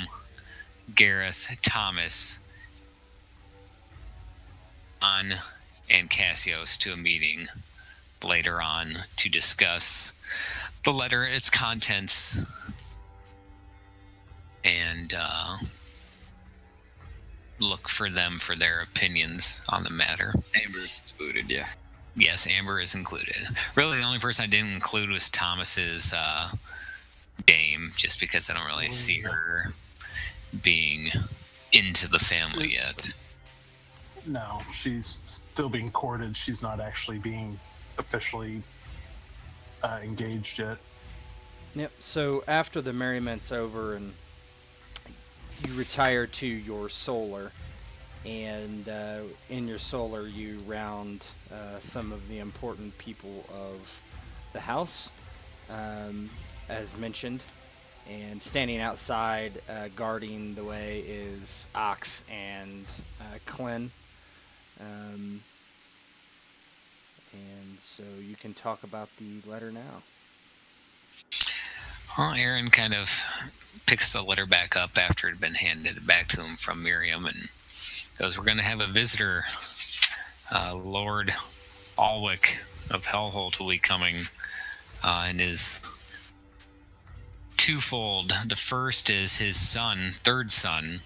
Gareth, Thomas, and Cassius to a meeting later on to discuss the letter, its contents, and look for them for their opinions on the matter.
Amber's included, yeah.
Yes, Amber is included. Really, the only person I didn't include was Thomas's dame, just because I don't really see her being into the family yet.
No, she's still being courted. She's not actually being officially engaged yet.
Yep. So after the merriment's over and you retire to your solar, and in your solar you round some of the important people of the house, as mentioned. And standing outside, guarding the way, is Ox and Clyn. And so you can talk about the letter now.
Well, Aron kind of picks the letter back up after it had been handed back to him from Miriam and goes, we're going to have a visitor. Lord Alwick of Hellholt will be coming, and is twofold. The first is his son, third son.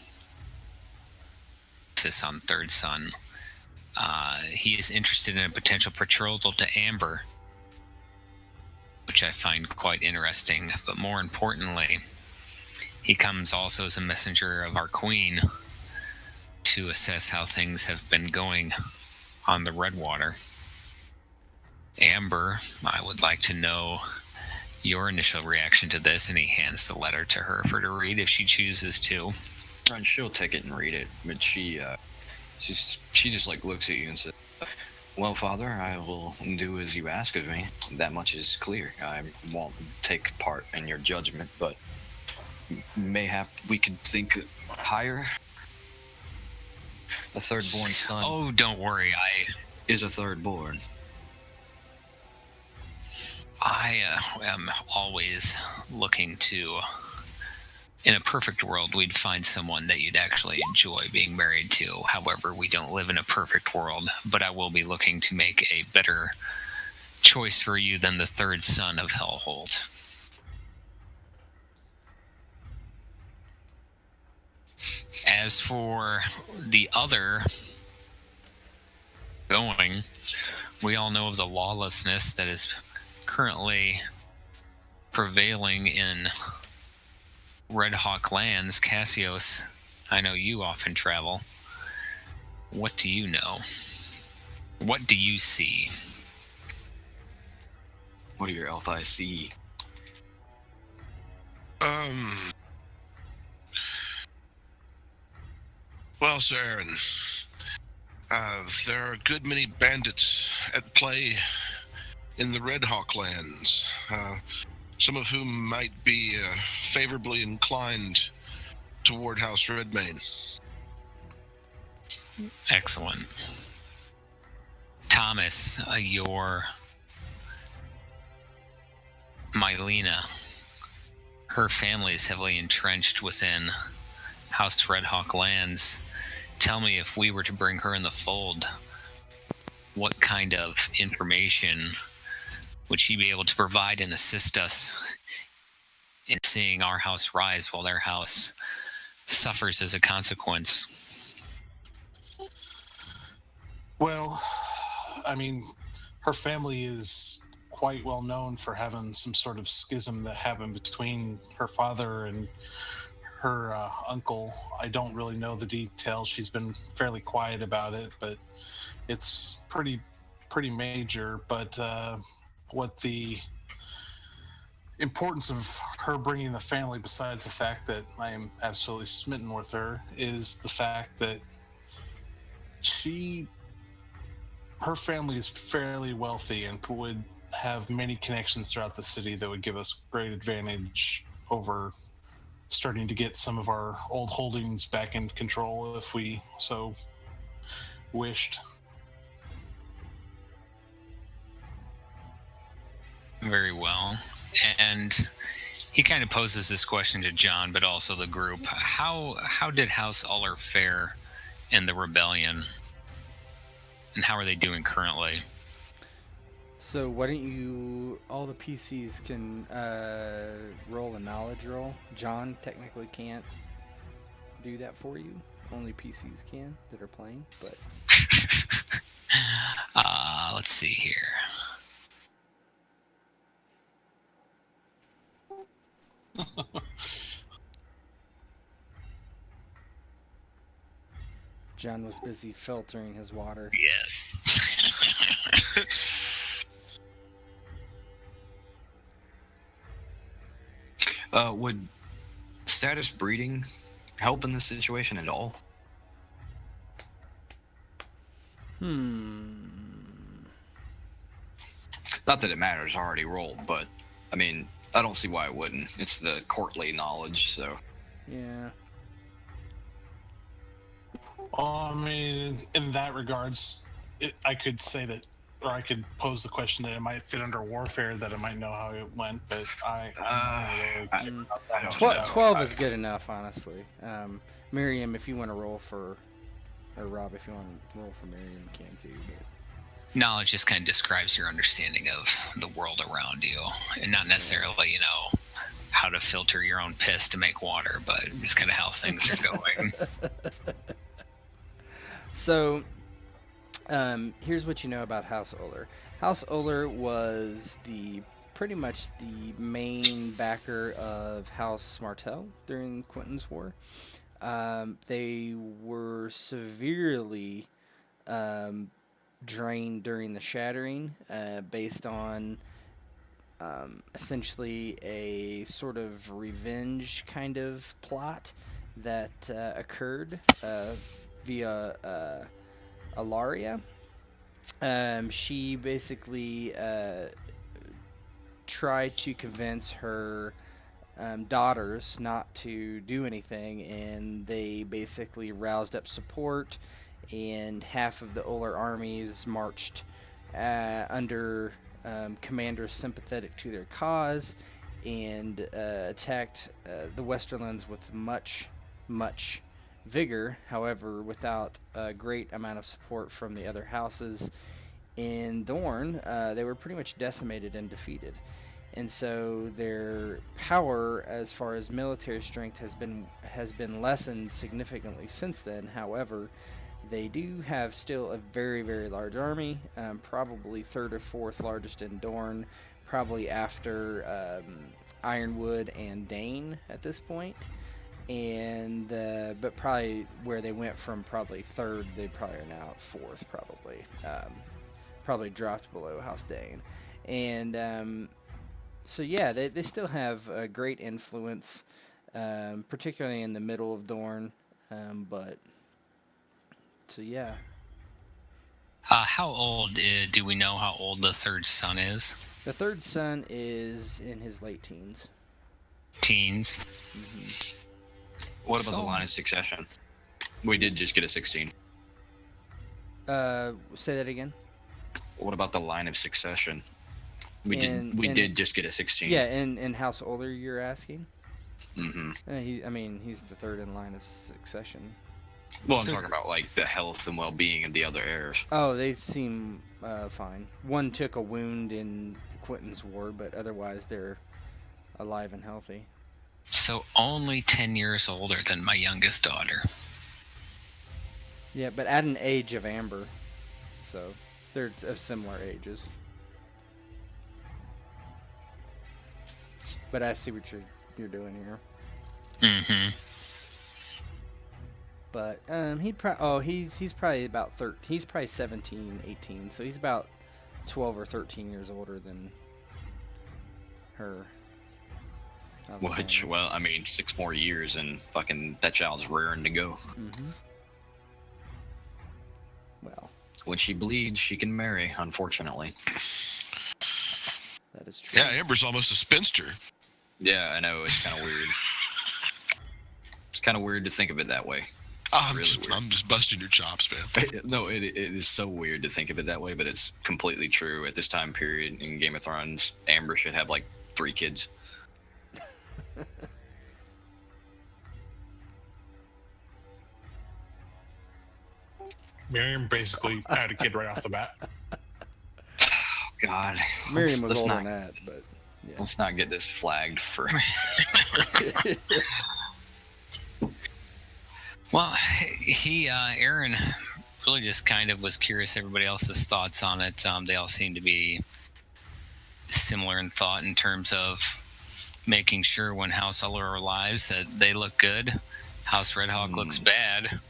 He is interested in a potential betrothal to Amber, which I find quite interesting. But more importantly, he comes also as a messenger of our queen to assess how things have been going on the Redwater. Amber, I would like to know your initial reaction to this, and he hands the letter to her for her to read if she chooses to.
And she'll take it and read it, but she She just like looks at you and says, "Well, Father, I will do as you ask of me. That much is clear. I won't take part in your judgment, but mayhap we could think higher. A third-born son.
Oh, don't worry.
Is a third-born.
I am always looking to. In a perfect world, we'd find someone that you'd actually enjoy being married to. However, we don't live in a perfect world, but I will be looking to make a better choice for you than the third son of Hellholt. As for the other going, we all know of the lawlessness that is currently prevailing in Red Hawk lands. Cassios, I know you often travel. What do you know? What do you see?
What do your elf eyes see?
Well, Ser Aron, there are a good many bandits at play in the Red Hawk lands, some of whom might be favorably inclined toward House Redmayne.
Excellent. Thomas, your Mylena, her family is heavily entrenched within House Redhawk lands. Tell me, if we were to bring her in the fold, what kind of information would she be able to provide and assist us in seeing our house rise while their house suffers as a consequence?
Well, I mean, her family is quite well known for having some sort of schism that happened between her father and her uncle. I don't really know the details. She's been fairly quiet about it, but it's pretty major. But what the importance of her bringing the family, besides the fact that I am absolutely smitten with her, is the fact that her family is fairly wealthy and would have many connections throughout the city that would give us great advantage over starting to get some of our old holdings back in control if we so wished.
Very well. And he kind of poses this question to John, but also the group. How did House Oller fare in the rebellion? And how are they doing currently?
So why don't you, all the PCs can roll a knowledge roll. John technically can't do that for you. Only PCs can that are playing, but...
Let's see here.
John was busy filtering his water.
Yes.
Would status breeding help in this situation at all? Not that it matters, I already rolled, but I mean, I don't see why it wouldn't. It's the courtly knowledge, so.
Yeah.
I mean, in that regards, I could say that, or I could pose the question that it might fit under warfare, that I might know how it went, but I don't know.
12 is good enough, honestly. Miriam, if you want to roll for, or Rob, if you want to roll for Miriam, you can too. But...
Knowledge just kind of describes your understanding of the world around you, and not necessarily, you know, how to filter your own piss to make water, but it's kind of how things are going.
So, here's what you know about House Oller. House Oller was pretty much the main backer of House Martell during Quentin's War. They were severely drained during the Shattering, based on essentially a sort of revenge kind of plot that occurred via Alaria. She basically tried to convince her daughters not to do anything, and they basically roused up support, and half of the Oller armies marched under commanders sympathetic to their cause, and attacked the Westerlands with much vigor, however without a great amount of support from the other houses. In Dorne, they were pretty much decimated and defeated, and so their power as far as military strength has been lessened significantly since then. However, they do have still a very, very large army, probably third or fourth largest in Dorne, probably after Ironwood and Dane at this point. And but probably where they went from probably third, they probably are now fourth, probably dropped below House Dane. And so yeah, they still have a great influence, particularly in the middle of Dorne, but so yeah.
How old do we know how old the third son is?
The third son is in his late teens.
Teens.
Mm-hmm.
What about the line of succession? We did just get a 16.
Say that again.
What about the line of succession? We did just get a 16.
Yeah, in House Oller, you're asking.
Mm-hmm.
He's the third in line of succession.
Well, I'm talking about like the health and well-being of the other heirs.
Oh, they seem fine. One took a wound in Quentin's War, but otherwise they're alive and healthy.
So only 10 years older than my youngest daughter.
Yeah, but at an age of Amber, so they're of similar ages. But I see what you're doing here.
Mm-hmm.
But he's probably about 13. He's probably 17, 18. So he's about 12 or 13 years older than her.
Which, well, 6 more years and fucking that child's raring to go.
Mm-hmm. Well,
when she bleeds, she can marry, unfortunately.
That is true.
Yeah, Amber's almost a spinster.
Yeah, I know. It's kind of weird. It's kind of weird to think of it that way.
I'm just busting your chops, man.
No, it is so weird to think of it that way, but it's completely true. At this time period in Game of Thrones, Amber should have like 3 kids.
Miriam basically had a kid right off the bat.
Oh, God.
Miriam was older than that, but yeah.
Let's not get this flagged for.
Well, Aaron really just kind of was curious everybody else's thoughts on it. They all seem to be similar in thought in terms of making sure when House Oller arrives that they look good. House Redhawk looks bad.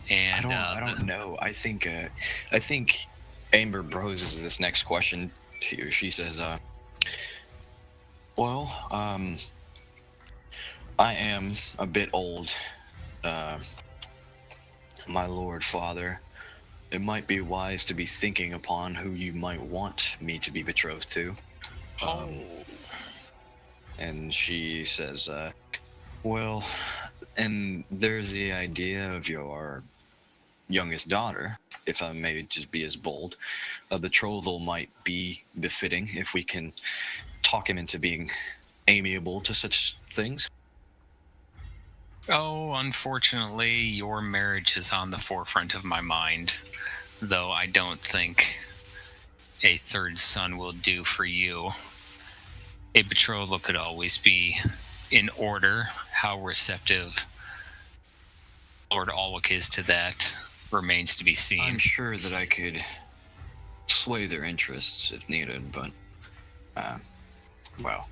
And
I don't know. I think Amber poses this next question to you. She says, well, I am a bit old, my lord father. It might be wise to be thinking upon who you might want me to be betrothed to. And she says, well, and there's the idea of your youngest daughter, if I may just be as bold. A betrothal might be befitting if we can talk him into being amiable to such things.
Oh, unfortunately, your marriage is on the forefront of my mind, though I don't think a third son will do for you. A betrothal could always be in order. How receptive Lord Alwick is to that remains to be seen.
I'm sure that I could sway their interests if needed, but, well.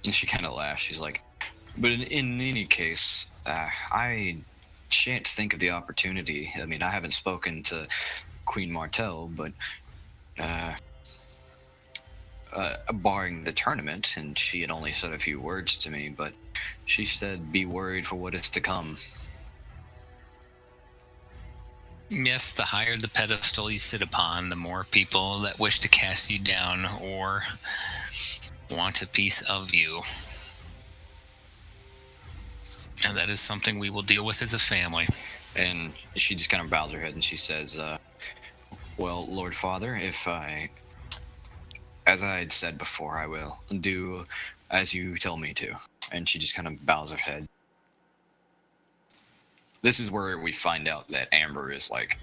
And she kind of laughs. She's like, but in any case, I shan't think of the opportunity. I mean, I haven't spoken to Queen Martell, but barring the tournament, and she had only said a few words to me, but she said, be worried for what is to come.
Yes, the higher the pedestal you sit upon, the more people that wish to cast you down or want a piece of you. And that is something we will deal with as a family.
And she just kind of bows her head and she says, well, Lord Father, as I had said before, I will do as you tell me to. And she just kind of bows her head. This is where we find out that Amber is like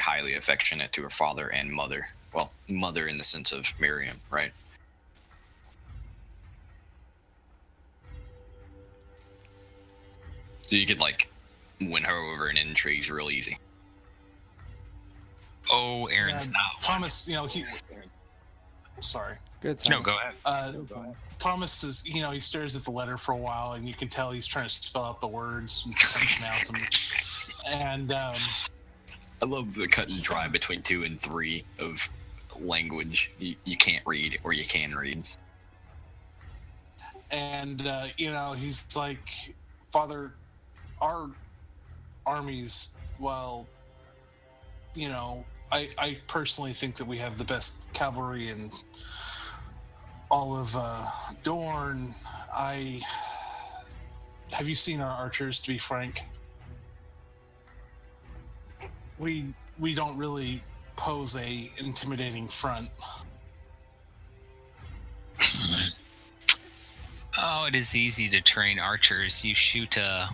highly affectionate to her father and mother. Well, mother in the sense of Miriam, right? So you could win her over in intrigues real easy.
Oh, Aaron's not.
Thomas, sorry.
Good.
No, go ahead.
Thomas does, he stares at the letter for a while, and you can tell he's trying to spell out the words and pronounce them. And
I love the cut and dry between 2 and 3 of language you can't read or you can read.
And he's like, Father, our armies, well, I personally think that we have the best cavalry in all of Dorne. Have you seen our archers, to be frank? We don't really pose a intimidating front.
Oh, it is easy to train archers. You shoot a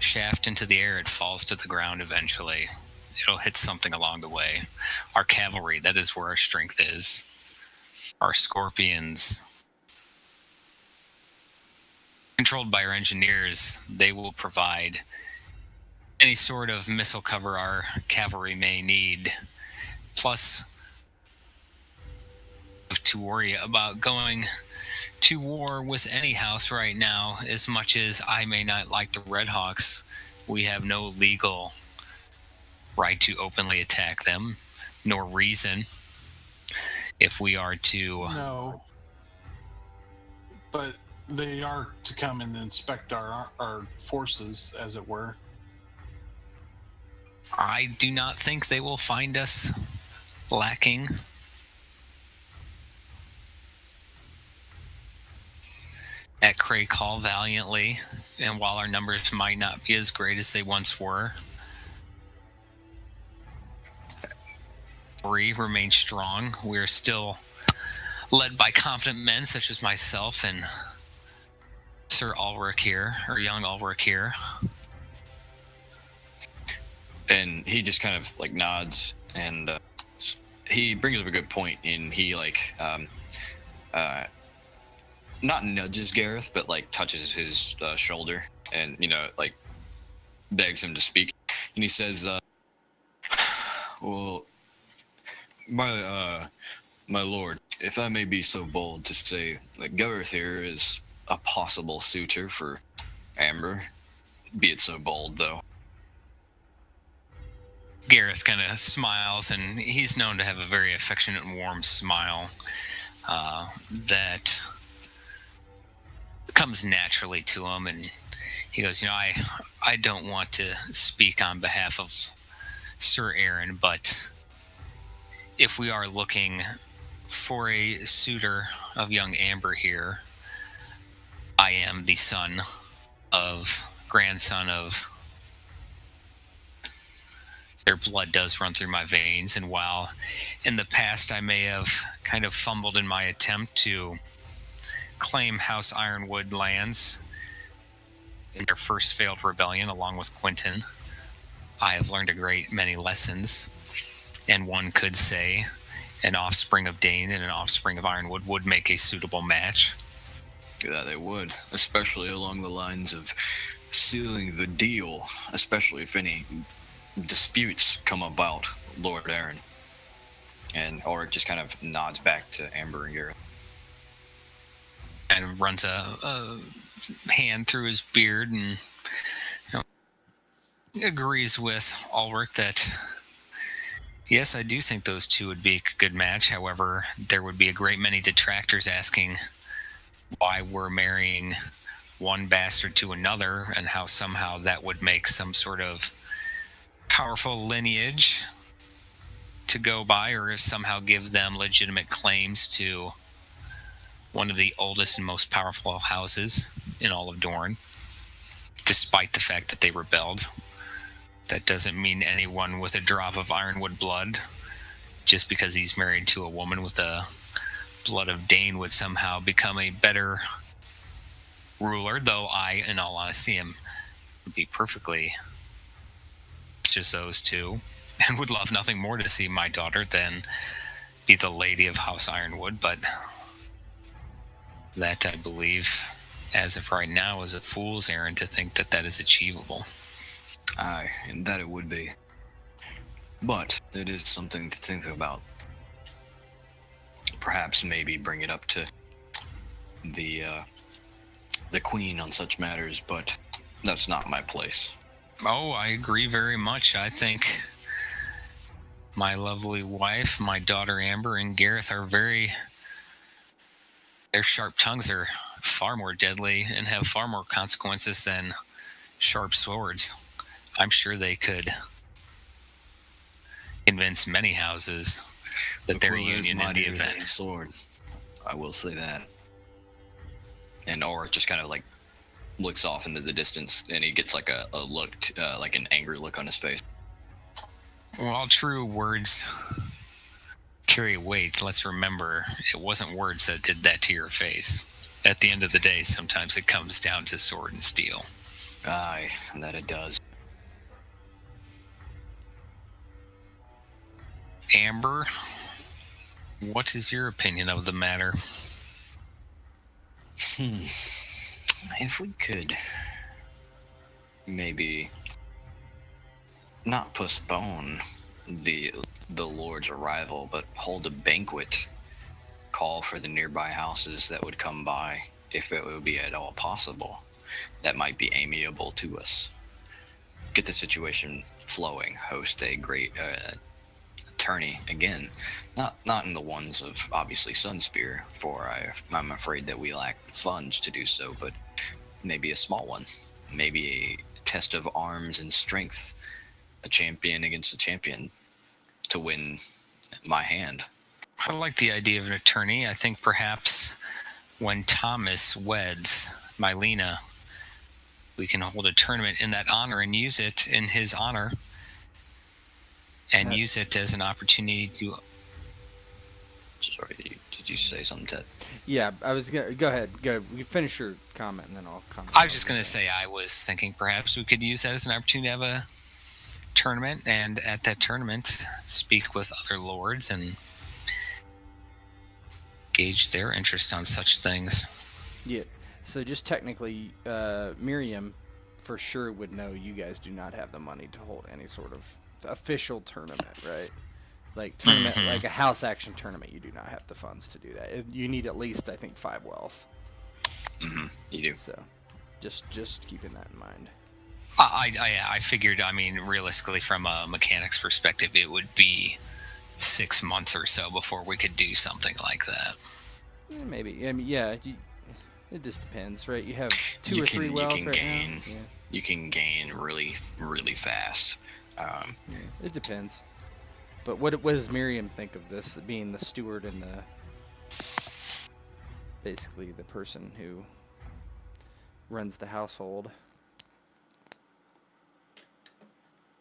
shaft into the air, it falls to the ground eventually. It'll hit something along the way. Our cavalry, that is where our strength is. Our scorpions, controlled by our engineers, they will provide any sort of missile cover our cavalry may need. Plus, to worry about going to war with any house right now. As much as I may not like the Redhawks, we have no legal right to openly attack them, nor reason. If we are to...
No. But they are to come and inspect our forces, as it were.
I do not think they will find us lacking. At Craig Hall valiantly, and while our numbers might not be as great as they once were, 3 remain strong. We're still led by competent men such as myself and Ser Ulrich here, or young Ulrich here.
And he just kind of nods, and he brings up a good point. And he not nudges Gareth, but touches his shoulder, and begs him to speak. And he says, "Well, my lord, if I may be so bold to say, Gareth here is a possible suitor for Amber. Be it so bold, though."
Gareth kind of smiles, and he's known to have a very affectionate and warm smile that comes naturally to him. And he goes, I don't want to speak on behalf of Ser Aron, but if we are looking for a suitor of young Amber here, I am the grandson of... Their blood does run through my veins, and while in the past I may have kind of fumbled in my attempt to claim House Ironwood lands in their first failed rebellion along with Quentin, I have learned a great many lessons, and one could say an offspring of Dane and an offspring of Ironwood would make a suitable match.
Yeah, they would, especially along the lines of sealing the deal, especially if any disputes come about, Lord Aron. And Ulrich just kind of nods back to Amber and Gareth.
And runs a hand through his beard and agrees with Ulrich that, yes, I do think those two would be a good match. However, there would be a great many detractors asking why we're marrying one bastard to another, and how somehow that would make some sort of powerful lineage to go by, or somehow give them legitimate claims to one of the oldest and most powerful houses in all of Dorne, despite the fact that they rebelled. That doesn't mean anyone with a drop of Ironwood blood, just because he's married to a woman with the blood of Dane, would somehow become a better ruler, though I, in all honesty, would be perfectly just those two, and would love nothing more to see my daughter than be the lady of House Ironwood. But that, I believe, as of right now, is a fool's errand to think that that is achievable.
Aye, and that it would be. But it is something to think about. Perhaps maybe bring it up to the Queen on such matters, but that's not my place.
Oh, I agree very much. I think my lovely wife, my daughter Amber, and Gareth are their sharp tongues are far more deadly and have far more consequences than sharp swords. I'm sure they could convince many houses that their union in the event.
Sword, I will say that. And Aura just kind of like looks off into the distance, and he gets like a look, like an angry look on his face.
While true words carry weight, let's remember it wasn't words that did that to your face. At the end of the day, sometimes it comes down to sword and steel.
Aye, that it does.
Amber, what is your opinion of the matter?
If we could maybe not postpone the Lord's arrival, but hold a banquet, call for the nearby houses that would come by, if it would be at all possible, that might be amiable to us. Get the situation flowing, host a great attorney again, not in the ones of obviously Sunspear, for I'm afraid that we lack the funds to do so, but maybe a small one, maybe a test of arms and strength, a champion against a champion to win my hand.
I like the idea of an attorney. I think perhaps when Thomas weds Mylena, we can hold a tournament in that honor and use it in his honor, and use it as an opportunity to...
Sorry, did you say something, Ted?
Yeah, I was gonna go ahead. You finish your comment, and then I'll comment.
I was just gonna say I was thinking perhaps we could use that as an opportunity to have a tournament, and at that tournament, speak with other lords and gauge their interest on such things.
Yeah. So just technically, Miriam, for sure would know you guys do not have the money to hold any sort of official tournament, right? Like tournament, like a house action tournament, you do not have the funds to do that. You need at least, I think, 5 wealth.
You do.
So, just keeping that in mind.
I figured. I mean, realistically, from a mechanics perspective, it would be 6 months or so before we could do something like that.
Yeah, maybe. I mean, yeah. It just depends, right? You have 2 or 3 wealth right now. Yeah.
You can gain really, really fast.
Yeah, it depends. But what does Miriam think of this, being the steward and basically the person who runs the household?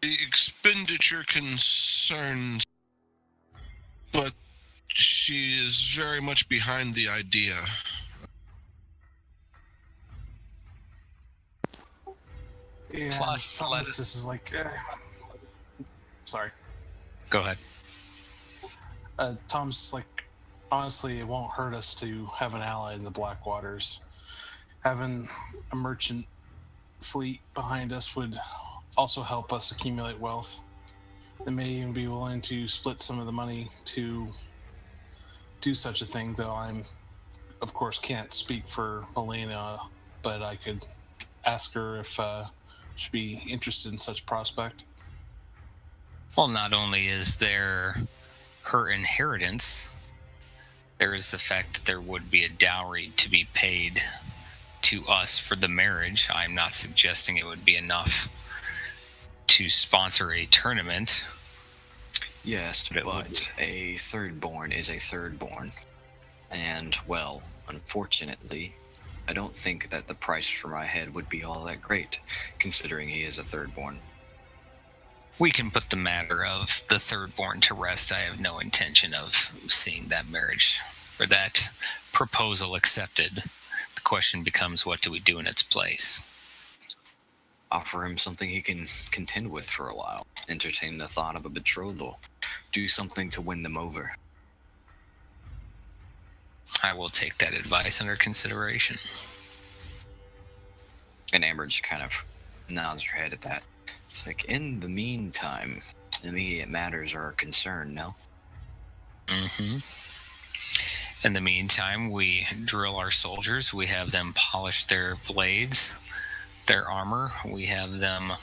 The expenditure concerns, but she is very much behind the idea.
Yeah,
Plus,
this is like... sorry.
Go ahead.
Tom's like, honestly, it won't hurt us to have an ally in the Blackwaters. Having a merchant fleet behind us would also help us accumulate wealth. They may even be willing to split some of the money to do such a thing, though I'm, of course, can't speak for Melina, but I could ask her if she'd be interested in such prospect.
Well, not only is there her inheritance, there is the fact that there would be a dowry to be paid to us for the marriage. I'm not suggesting it would be enough to sponsor a tournament.
Yes, but a thirdborn is a thirdborn. And, well, unfortunately, I don't think that the price for my head would be all that great, considering he is a thirdborn.
We can put the matter of the thirdborn to rest. I have no intention of seeing that marriage or that proposal accepted. The question becomes, what do we do in its place?
Offer him something he can contend with for a while. Entertain the thought of a betrothal. Do something to win them over.
I will take that advice under consideration.
And Amber just kind of nods her head at that. It's like, in the meantime, immediate matters are a concern, no?
Mm-hmm. In the meantime, we drill our soldiers. We have them polish their blades, their armor. We have them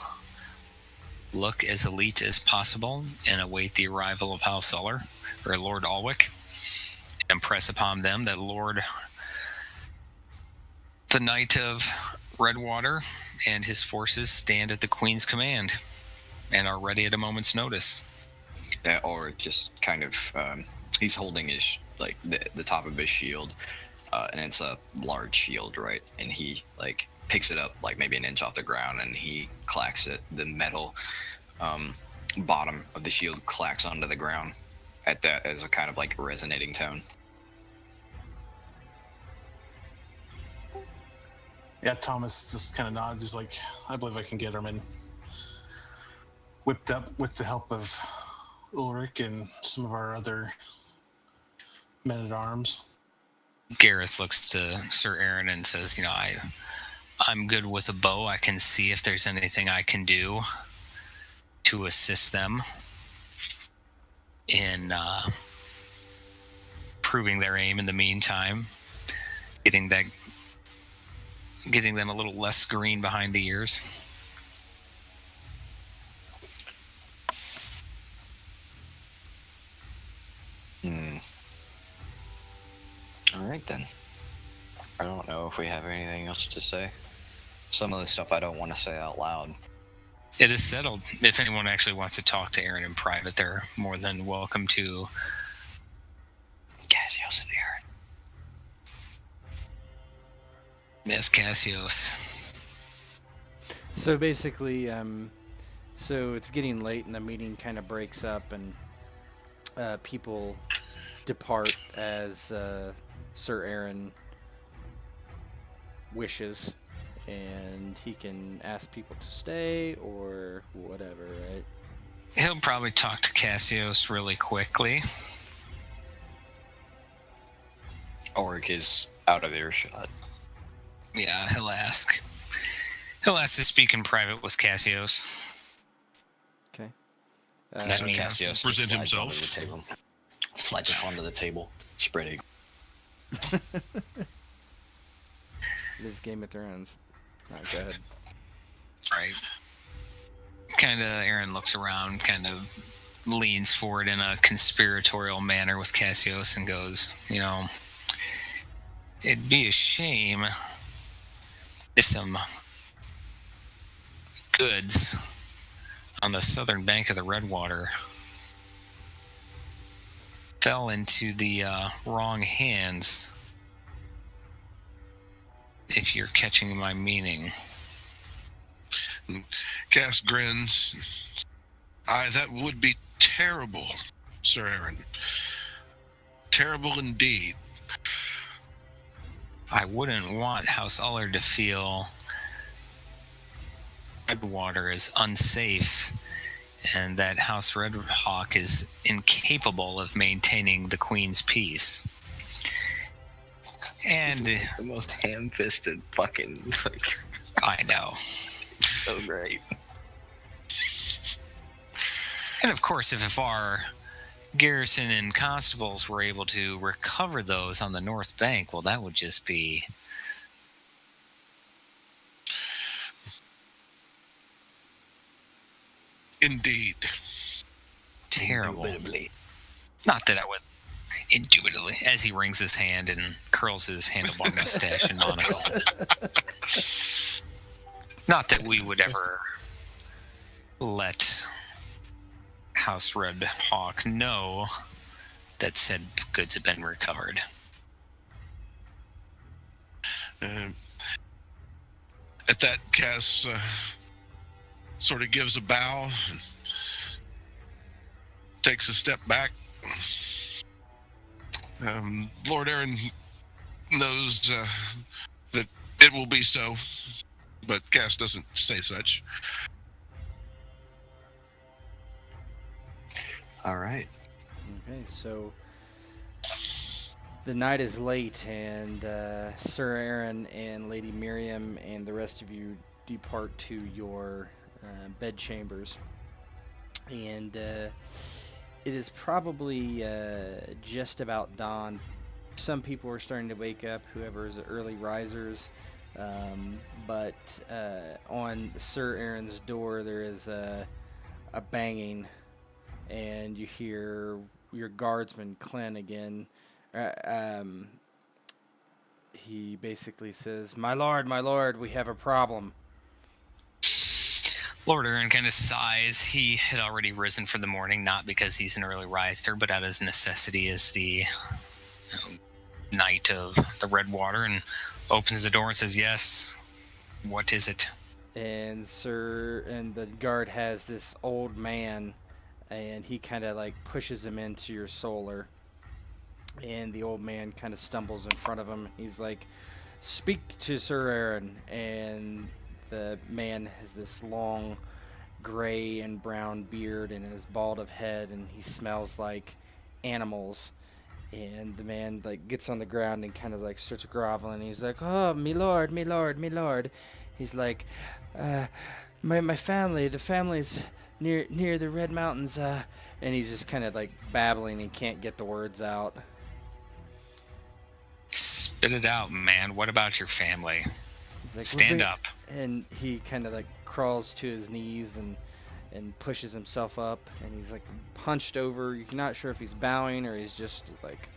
look as elite as possible and await the arrival of House Oller, or Lord Alwick. Impress upon them that the Knight of Redwater and his forces stand at the Queen's command and are ready at a moment's notice.
Yeah, or just kind of, he's holding his, like, the top of his shield, and it's a large shield, right? And he, like, picks it up, like, maybe an inch off the ground, and he clacks it. The metal bottom of the shield clacks onto the ground at that as a kind of, like, resonating tone.
Yeah, Thomas just kind of nods. He's like, I believe I can get him in. Whipped up with the help of Ulrich and some of our other men-at-arms.
Gareth looks to Ser Aron and says, I'm good with a bow. I can see if there's anything I can do to assist them in proving their aim in the meantime, getting them a little less green behind the ears.
All right, then. I don't know if we have anything else to say. Some of the stuff I don't want to say out loud.
It is settled. If anyone actually wants to talk to Aron in private, they're more than welcome to.
Cassios and Aron.
Yes, Cassios.
So basically, so it's getting late and the meeting kind of breaks up and people depart as Ser Aron wishes, and he can ask people to stay or whatever, right?
He'll probably talk to Cassios really quickly.
Auric is out of earshot.
Yeah, he'll ask. He'll ask to speak in private with Cassios.
Okay.
So Cassios
present
slides
himself.
onto the table. Slides up onto the table, spreading.
It is Game of Thrones. Alright, go ahead.
Right. Kind of, Aron looks around, kind of leans forward in a conspiratorial manner with Cassios and goes, it'd be a shame if some goods on the southern bank of the Redwater fell into the wrong hands, if you're catching my meaning.
Cass grins. Aye, that would be terrible, Ser Aron. Terrible indeed.
I wouldn't want House Oller to feel Redwater is unsafe and that House Redhawk is incapable of maintaining the Queen's peace. And
the most ham-fisted fucking, like,
I know.
So great.
And of course, if our garrison and constables were able to recover those on the north bank, well, that would just be
Indeed.
terrible.
Indubitably.
Not that I would intuitively, as he wrings his hand and curls his handlebar mustache and monocle. Not that we would ever let House Red Hawk know that said goods have been recovered.
At that, Cass sort of gives a bow and takes a step back. Lord Aron knows that it will be so, but Cass doesn't say such.
All right.
Okay, so the night is late, and Ser Aron and Lady Miriam and the rest of you depart to your bed chambers. And it is probably just about dawn. Some people are starting to wake up, whoever is the early risers. But on Ser Aron's door, there is a banging, and you hear your guardsman, Clem, again. He basically says, my lord, we have a problem.
Lord Aron kind of sighs. He had already risen for the morning, not because he's an early riser, but out of necessity as the knight of the Redwater, and opens the door and says, yes, what is it?
And the guard has this old man, and he kind of like pushes him into your solar. And the old man kind of stumbles in front of him. He's like, speak to Ser Aron. And the man has this long gray and brown beard and is bald of head, and he smells like animals. And the man like gets on the ground and kind of like starts groveling. He's like, oh, me lord. He's like, my family, the family's near the Red Mountains, and he's just kind of like babbling. He can't get the words out.
Spit it out, man. What about your family?
He's like,
stand up.
And he kind of like crawls to his knees and pushes himself up, and he's like hunched over. You're not sure if he's bowing or he's just like,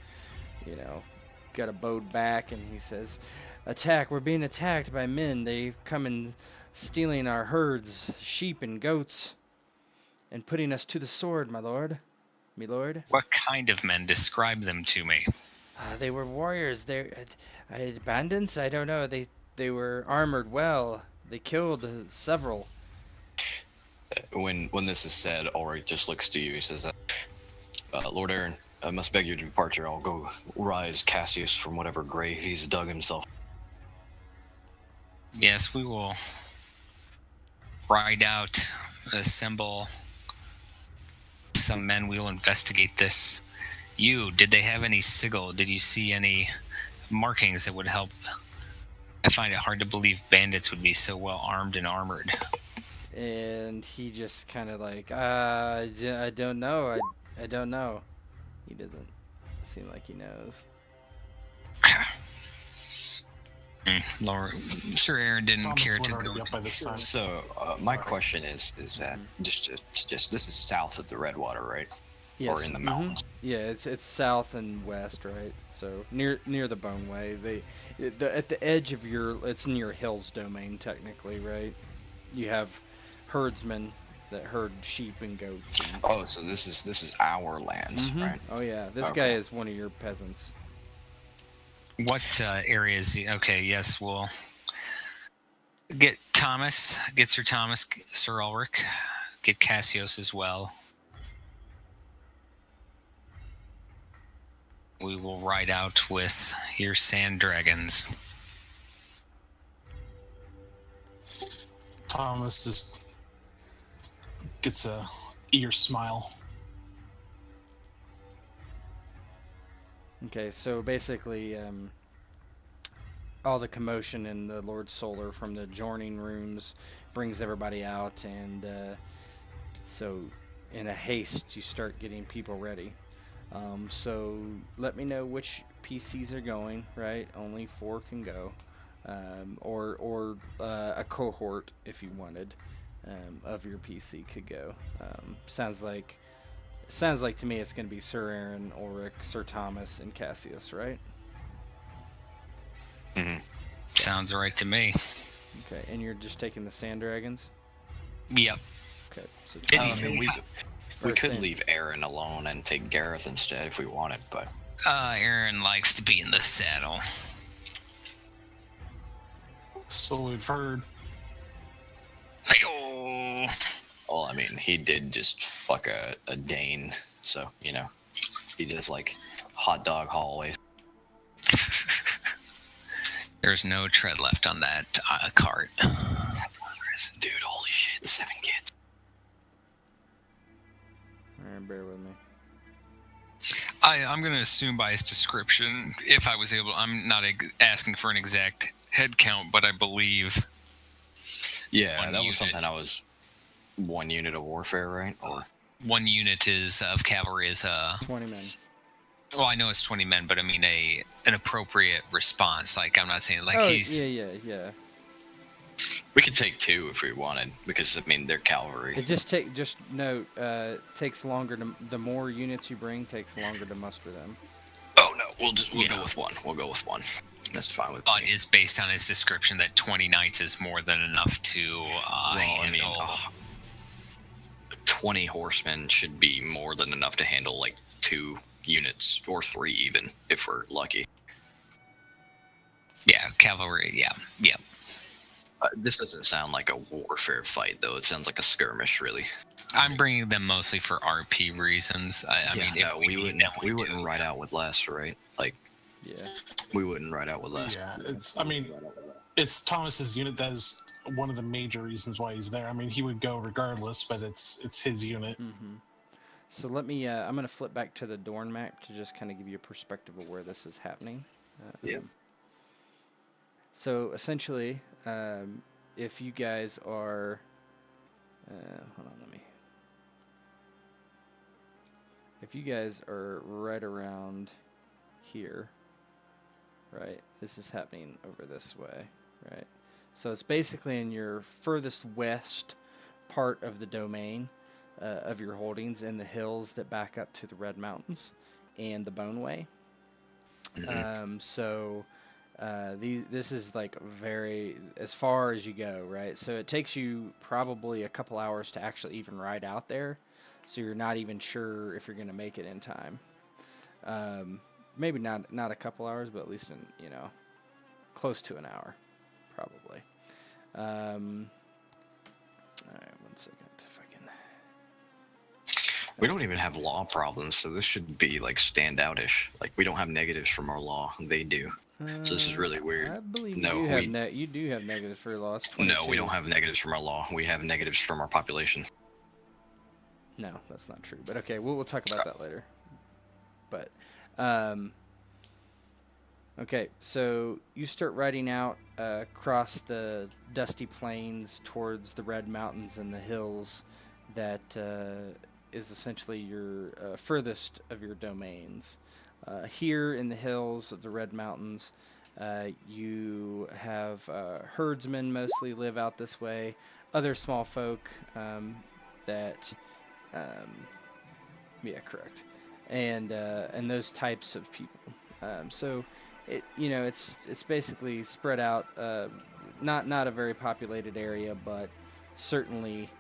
got a bowed back, and he says, attack, we're being attacked by men. They've come and stealing our herds, sheep and goats, and putting us to the sword, my lord.
What kind of men? Describe them to me.
They were warriors. They're bandits? I don't know. They were armored well. They killed several.
When this is said, Ulrich just looks to you. He says, Lord Aron, I must beg your departure. I'll go rise Cassius from whatever grave he's dug himself.
Yes, we will ride out, assemble some men. We will investigate this. Did they have any sigil? Did you see any markings that would help? I find it hard to believe bandits would be so well armed and armored.
And he just kind of like, I don't know. I don't know. He doesn't seem like he knows.
Lord,
Ser Aron didn't care to go.
By this time.
So my question is that just this is south of the Redwater, right?
Yes.
Or in the mountains?
Yeah, it's south and west, right? So near the Boneway. At the edge of it's near Hill's domain technically, right? You have herdsmen that herd sheep and goats.
So this is our lands, right?
Oh yeah, this guy is one of your peasants.
What area is he? Okay, yes, we'll get Sir Thomas, Sir Ulrich, get Cassius as well. We will ride out with your sand dragons.
Thomas just gets a ear smile.
Okay, so basically, all the commotion in the Lord Solar from the adjoining rooms brings everybody out, and so in a haste, you start getting people ready. So let me know which PCs are going, right? Only 4 can go, or a cohort, if you wanted, of your PC could go. Sounds like to me it's going to be Ser Aron, Ulrich, Sir Thomas, and Cassius, right?
Mm-hmm.
Sounds right to me.
Okay, and you're just taking the Sand Dragons?
Yep.
Okay.
We could leave Aaron alone and take Gareth instead if we wanted, but
Aaron likes to be in the saddle.
So we've heard.
Hey-oh.
Well, I mean, he did just fuck a Dane, so, you know, he does, like, hot dog hallways.
There's no tread left on that cart.
There isn't, dude. Holy shit, 7 kids.
Alright, bear with me.
I'm going to assume by his description, if I was able, I'm not asking for an exact head count, but I believe...
Yeah, that was something I was... 1 unit of warfare, right? Or
1 unit of cavalry is
20 men.
Well, I know it's 20 men, but I mean an appropriate response. Like, I'm not saying like he's.
Yeah.
We could take 2 if we wanted, because I mean they're cavalry.
It just note takes longer to the more units you bring takes longer to muster them.
Oh no, we'll go with 1. We'll go with 1. That's fine with
Thought
me.
is based on his description that 20 knights is more than enough to handle.
20 horsemen should be more than enough to handle like 2 units or 3 even if we're lucky.
Yeah, cavalry. Yeah.
This doesn't sound like a warfare fight though. It sounds like a skirmish, really.
I'm bringing them mostly for RP reasons. I mean, if
we wouldn't ride out with less, right? Like,
yeah,
we wouldn't ride out with less.
Yeah, it's Thomas's unit that is one of the major reasons why he's there. I mean, he would go regardless, but it's his unit.
Mm-hmm. So let me. I'm going to flip back to the Dorn map to just kind of give you a perspective of where this is happening.
Yeah.
So essentially, if you guys are, hold on, if you guys are right around here, right, this is happening over this way, right? So it's basically in your furthest west part of the domain of your holdings in the hills that back up to the Red Mountains and the Boneway.
Mm-hmm.
This is like very as far as you go, right? So it takes you probably a couple hours to actually even ride out there, so you're not even sure if you're going to make it in time. Maybe not a couple hours, but at least close to an hour, probably. All right, 1 second. If I can.
We don't even have law problems, so this should be like standout-ish. Like, we don't have negatives from our law; they do. So this is really weird.
I believe
No,
you do have negatives for your law. It's 22.
No, we don't have negatives from our law. We have negatives from our population.
No, that's not true. But okay, we'll talk about that later. But, okay, so you start riding out across the dusty plains towards the Red Mountains and the hills that is essentially your furthest of your domains. Here in the hills of the Red Mountains, you have herdsmen mostly live out this way, other small folk correct, and those types of people. So it's basically spread out, not a very populated area, but certainly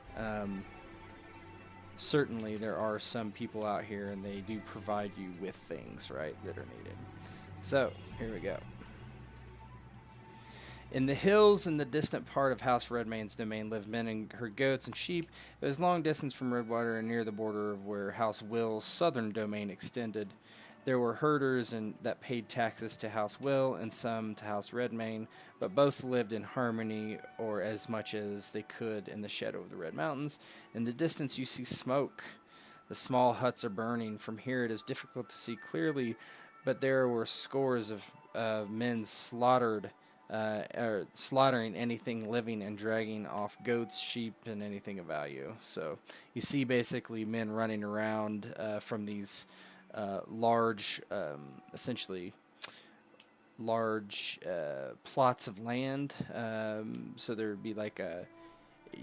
there are some people out here, and they do provide you with things, right, that are needed. So here we go. In the hills in the distant part of House Redmayne's domain lived men and herd goats and sheep. It was long distance from Redwater and near the border of where House Will's southern domain extended. There were herders that paid taxes to House Will and some to House Redmayne, but both lived in harmony, or as much as they could, in the shadow of the Red Mountains. In the distance you see smoke. The small huts are burning. From here it is difficult to see clearly, but there were scores of men slaughtering anything living and dragging off goats, sheep, and anything of value. So you see basically men running around from these large plots of land. So there would be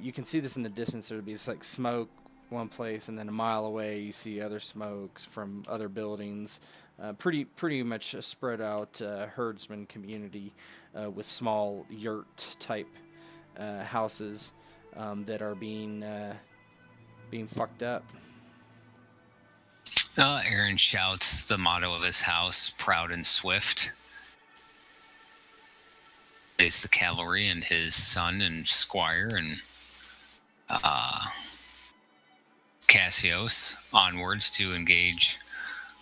you can see this in the distance. There would be like smoke one place, and then a mile away you see other smokes from other buildings. Pretty much a spread out herdsman community with small yurt type houses that are being being fucked up.
Aaron shouts the motto of his house, proud and swift. Is the cavalry and his son and squire and Cassius onwards to engage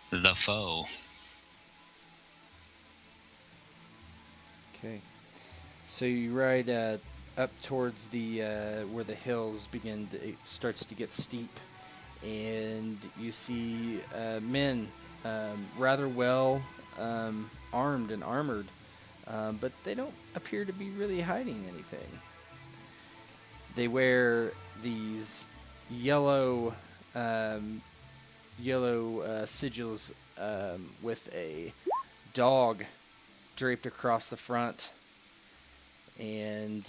the foe.
Okay. So you ride up towards the where the hills begin to, it starts to get steep, and you see men rather well armed and armored, but they don't appear to be really hiding anything. They wear these yellow sigils with a dog draped across the front, and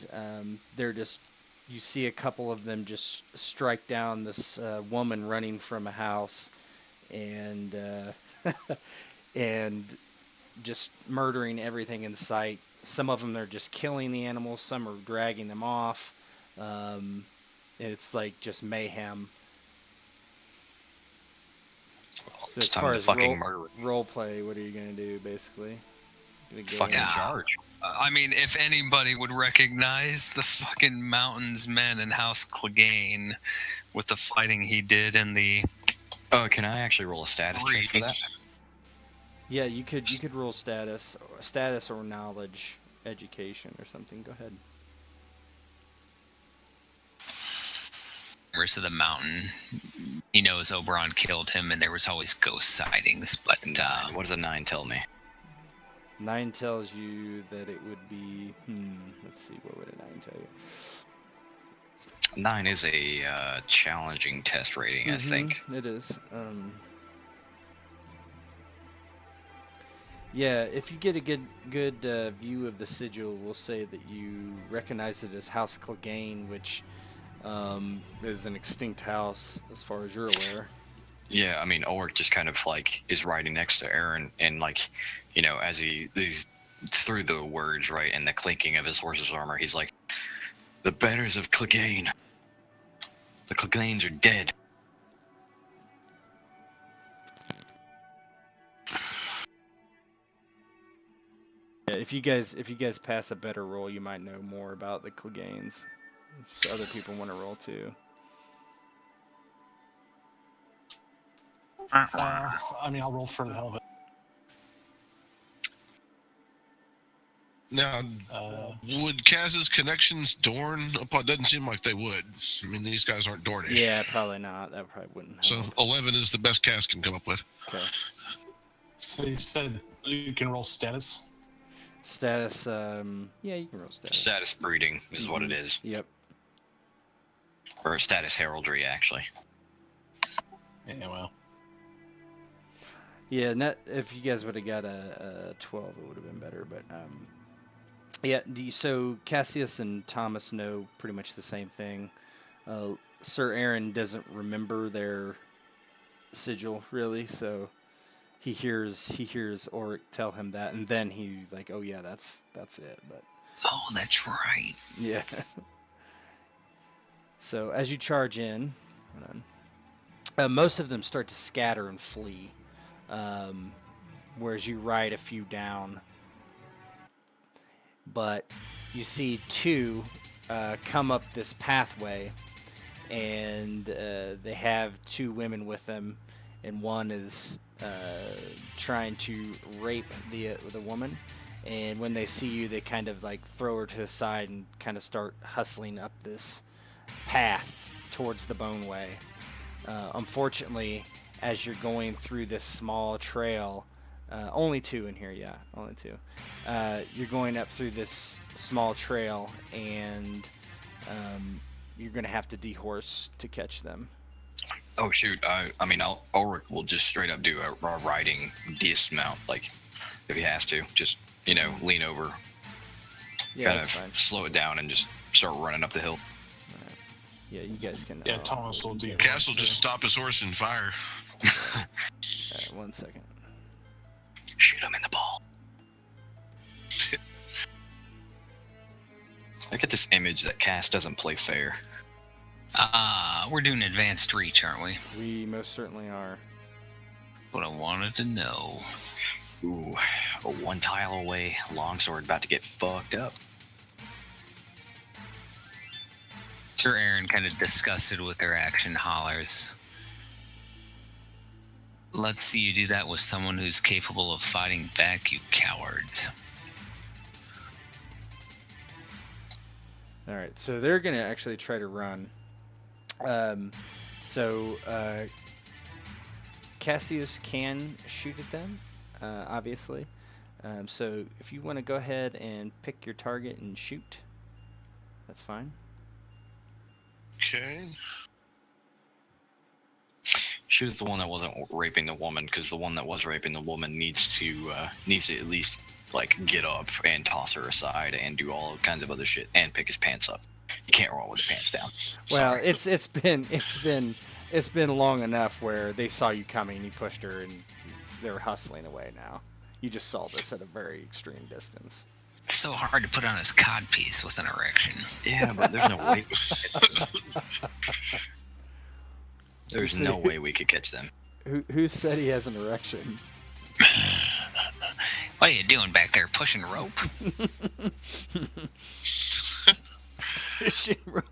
they're just, you see a couple of them just strike down this woman running from a house, and and just murdering everything in sight. Some of them are just killing the animals, some are dragging them off. It's like just mayhem. So
it's
as
time
far
to
as
fucking
role play, what are you gonna do basically?
Fucking charge.
I mean, if anybody would recognize the fucking Mountains men in House Clegane with the fighting he did in the...
Oh, can I actually roll a status check for that?
Yeah, you could roll status or knowledge, education or something. Go ahead.
Rest of the mountain, he knows Oberon killed him, and there was always ghost sightings. But
what does a 9 tell me?
9 tells you that it would be. Let's see, what would a 9 tell you?
9 is a challenging test rating, I think.
It is. Yeah, if you get a good view of the sigil, we'll say that you recognize it as House Clegane, which is an extinct house as far as you're aware.
Yeah, I mean, Ulrich just kind of like is riding next to Aaron, and like, you know, as he's through the words, right, and the clinking of his horse's armor, he's like, "The betters of Clegane. The Cleganes are dead."
Yeah, if you guys pass a better roll, you might know more about the Cleganes. If other people want to roll too.
I mean, I'll roll for the hell of it.
Now, would Kaz's connections Dorn? It doesn't seem like they would. I mean, these guys aren't Dornish.
Yeah, probably not. That probably wouldn't
So
help.
11 is the best Kaz can come up with.
Okay.
So you said you can roll status?
Status, yeah, you can roll status.
Status breeding is what it is.
Yep.
Or status heraldry, actually.
Yeah, well.
Yeah, if you guys would have got a 12, it would have been better. But yeah. So Cassius and Thomas know pretty much the same thing. Ser Aron doesn't remember their sigil really, so he hears Ulrich tell him that, and then he's like, "Oh yeah, that's it." But
oh, that's right.
yeah. So as you charge in, most of them start to scatter and flee. Whereas you ride a few down, but you see 2 come up this pathway, and they have 2 women with them, and one is trying to rape the woman. And when they see you, they kind of like throw her to the side and kind of start hustling up this path towards the Boneway. Unfortunately, as you're going through this small trail, only 2 in here, yeah, only 2. You're going up through this small trail, and you're going to have to dehorse to catch them.
Oh shoot! I mean, Ulrich will just straight up do a riding dismount, like if he has to, just lean over,
Yeah,
kind of
fine.
slow it down, and just start running up the hill.
Right. Yeah, you guys can.
Yeah, Thomas will do.
Kaz will just stop his horse and fire.
Alright, 1 second.
Shoot him in the ball. Look at this image that Cass doesn't play fair.
We're doing advanced reach, aren't we?
We most certainly are.
What I wanted to know.
Ooh, a 1 tile away. Longsword about to get fucked up.
Ser Aron, kind of disgusted with their action, hollers. Let's see you do that with someone who's capable of fighting back, you cowards.
Alright, so they're going to actually try to run. Cassius can shoot at them, obviously. So if you want to go ahead and pick your target and shoot, that's fine.
Okay.
Shoot at the one that wasn't raping the woman, because the one that was raping the woman needs to at least like get up and toss her aside and do all kinds of other shit and pick his pants up. You can't roll with the pants down.
Well,
Sorry.
it's been long enough where they saw you coming, you pushed her, and they were hustling away. Now you just saw this at a very extreme distance.
It's so hard to put on his codpiece with an erection.
Yeah, but there's no way. There's no way we could catch them.
Who said he has an erection?
What are you doing back there, pushing rope?
Pushing rope.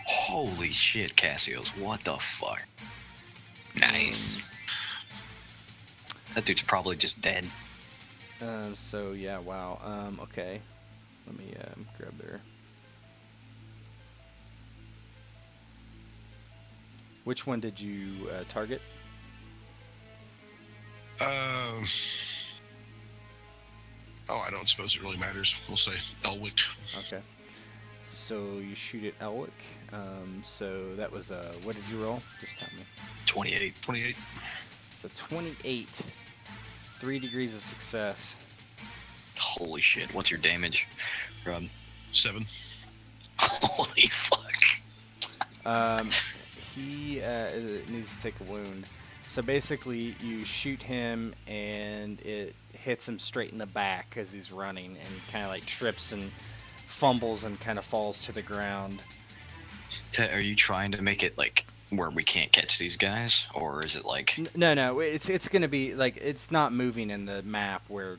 Holy shit, Cassius! What the fuck?
Nice.
That dude's probably just dead.
So yeah, wow. Okay, let me grab their. Which one did you target?
I don't suppose it really matters. We'll say Elwick.
Okay. So you shoot at Elwick. So that was what did you roll? Just tell me.
28.
28.
So 28. 3 degrees of success.
Holy shit! What's your damage, Rob?
7.
Holy fuck!
He needs to take a wound. So basically, you shoot him, and it hits him straight in the back as he's running, and he kind of like trips and fumbles and kind of falls to the ground.
Are you trying to make it like where we can't catch these guys, or is it like?
No. It's gonna be like it's not moving in the map where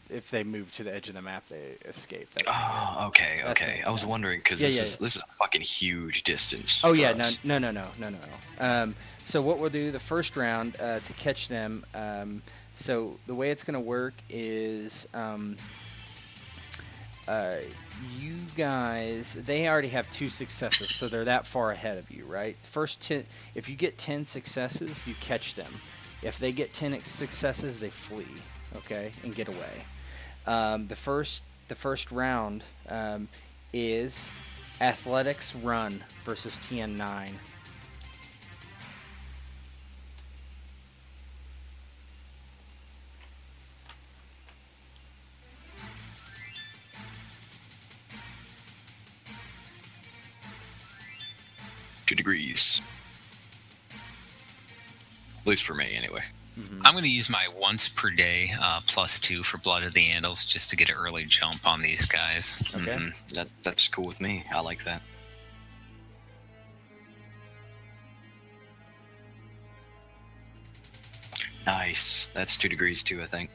if they move to the edge of the map they escape.
Oh, okay. I was wondering because this is a fucking huge distance.
Oh yeah, no. So what we'll do the first round to catch them. So the way it's gonna work is you guys, they already have 2 successes, so they're that far ahead of you, right? First 10, if you get 10 successes, you catch them. If they get 10 successes, they flee, okay, and get away. The first round is athletics run versus TN9.
Degrees. At least for me, anyway.
Mm-hmm.
I'm going to use my once per day +2 for Blood of the Andals just to get an early jump on these guys.
Okay.
Mm-hmm. That's cool with me. I like that. Nice. That's 2 degrees too, I think.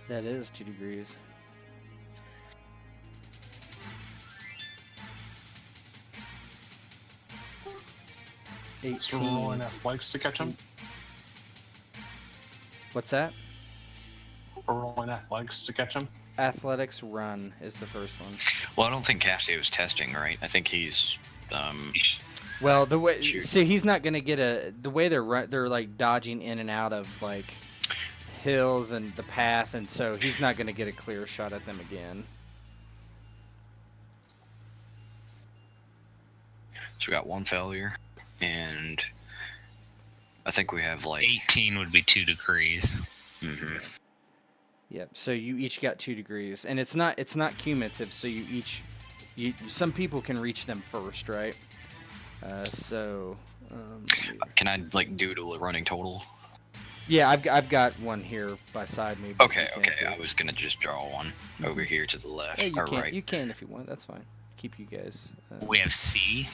That is 2 degrees.
So we're rolling athletics to catch him?
What's that?
We're rolling athletics to catch him?
Athletics run is the first one.
Well, I don't think Cassio was testing, right? I think he's
well, the way see he's not gonna get the way they're like dodging in and out of like hills and the path, and so he's not gonna get a clear shot at them again.
So we got 1 failure, and I think we have like
18 would be 2 degrees.
Mm-hmm.
Yep. So you each got 2 degrees, and it's not cumulative. So some people can reach them first, right?
Can I like do a running total?
Yeah, I've got one here beside me.
Okay. I was gonna just draw one over here to the left
Yeah,
or right.
You can if you want. That's fine. keep you guys.
We have C.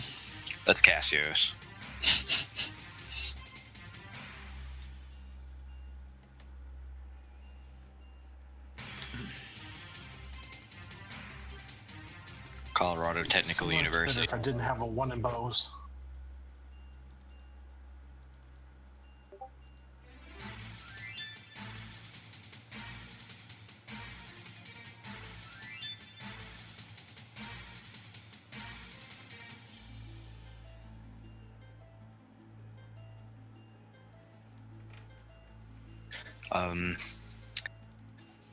That's Cassius. Colorado Technical University.
If I didn't have a 1 in bows.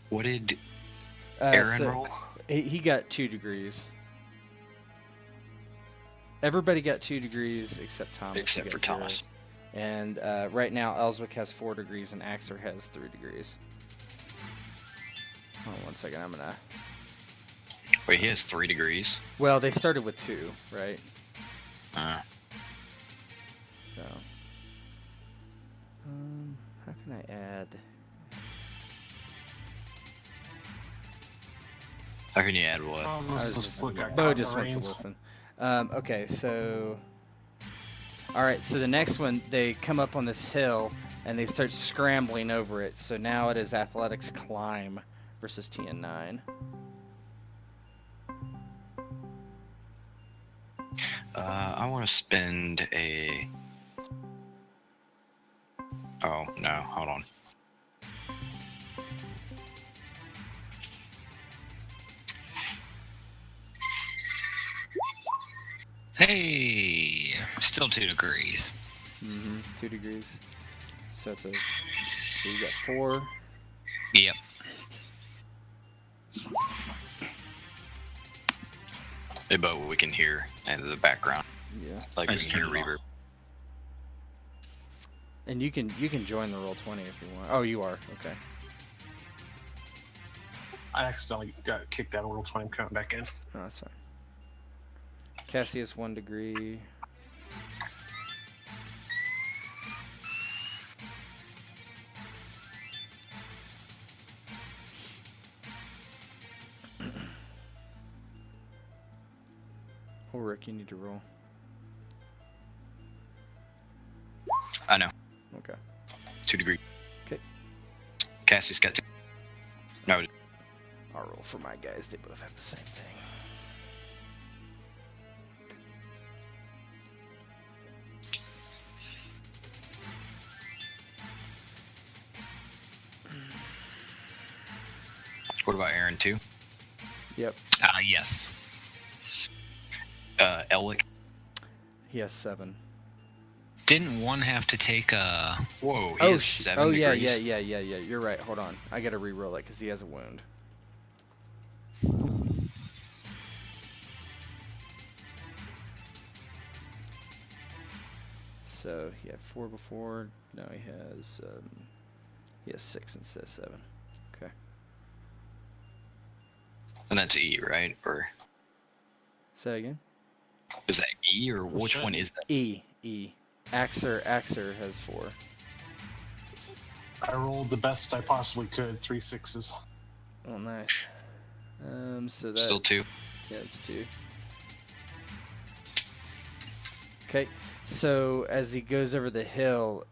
What did Aaron roll?
He got 2 degrees. Everybody got 2 degrees except Thomas.
Except for Thomas.
And right now, Ellswick has 4 degrees and Axer has 3 degrees. Hold on 1 second. I'm gonna.
Wait, he has 3 degrees.
Well, they started with 2, right? So. How can I add?
How can you add what?
Bo just wants to listen. Okay, so... Alright, so the next one, they come up on this hill, and they start scrambling over it. So now it is Athletics Climb versus TN9.
I want to spend a... Oh, no, hold on.
Hey, still 2 degrees.
2 degrees. So it's a. So you got 4.
Yep.
Hey, Bo, we can hear in the background.
Yeah.
Like we can hear reverb.
And you can join the Roll20 if you want. Oh, you are. Okay.
I accidentally got kicked out of Roll20. I'm coming back in.
Oh, that's fine. Cassius 1 degree. Ulrich, you need to roll.
I know.
Okay.
2 degrees.
Okay.
Cassius got 2. No.
I'll roll for my guys. They both have the same thing.
What about Aaron 2?
Yep.
Yes.
Elwick?
He has 7.
Didn't one have to take a...
Whoa, he has 7
yeah,
degrees?
yeah. You're right. Hold on. I gotta re-roll it because he has a wound. So he had 4 before. Now he has 6 instead of 7. Okay.
And that's E, right? Or
Say again.
is that E, or which one is that?
E. Axer has 4.
I rolled the best I possibly could. 3 6s.
Oh, nice. So that
Still 2.
Yeah, it's 2. Okay. So as he goes over the hill,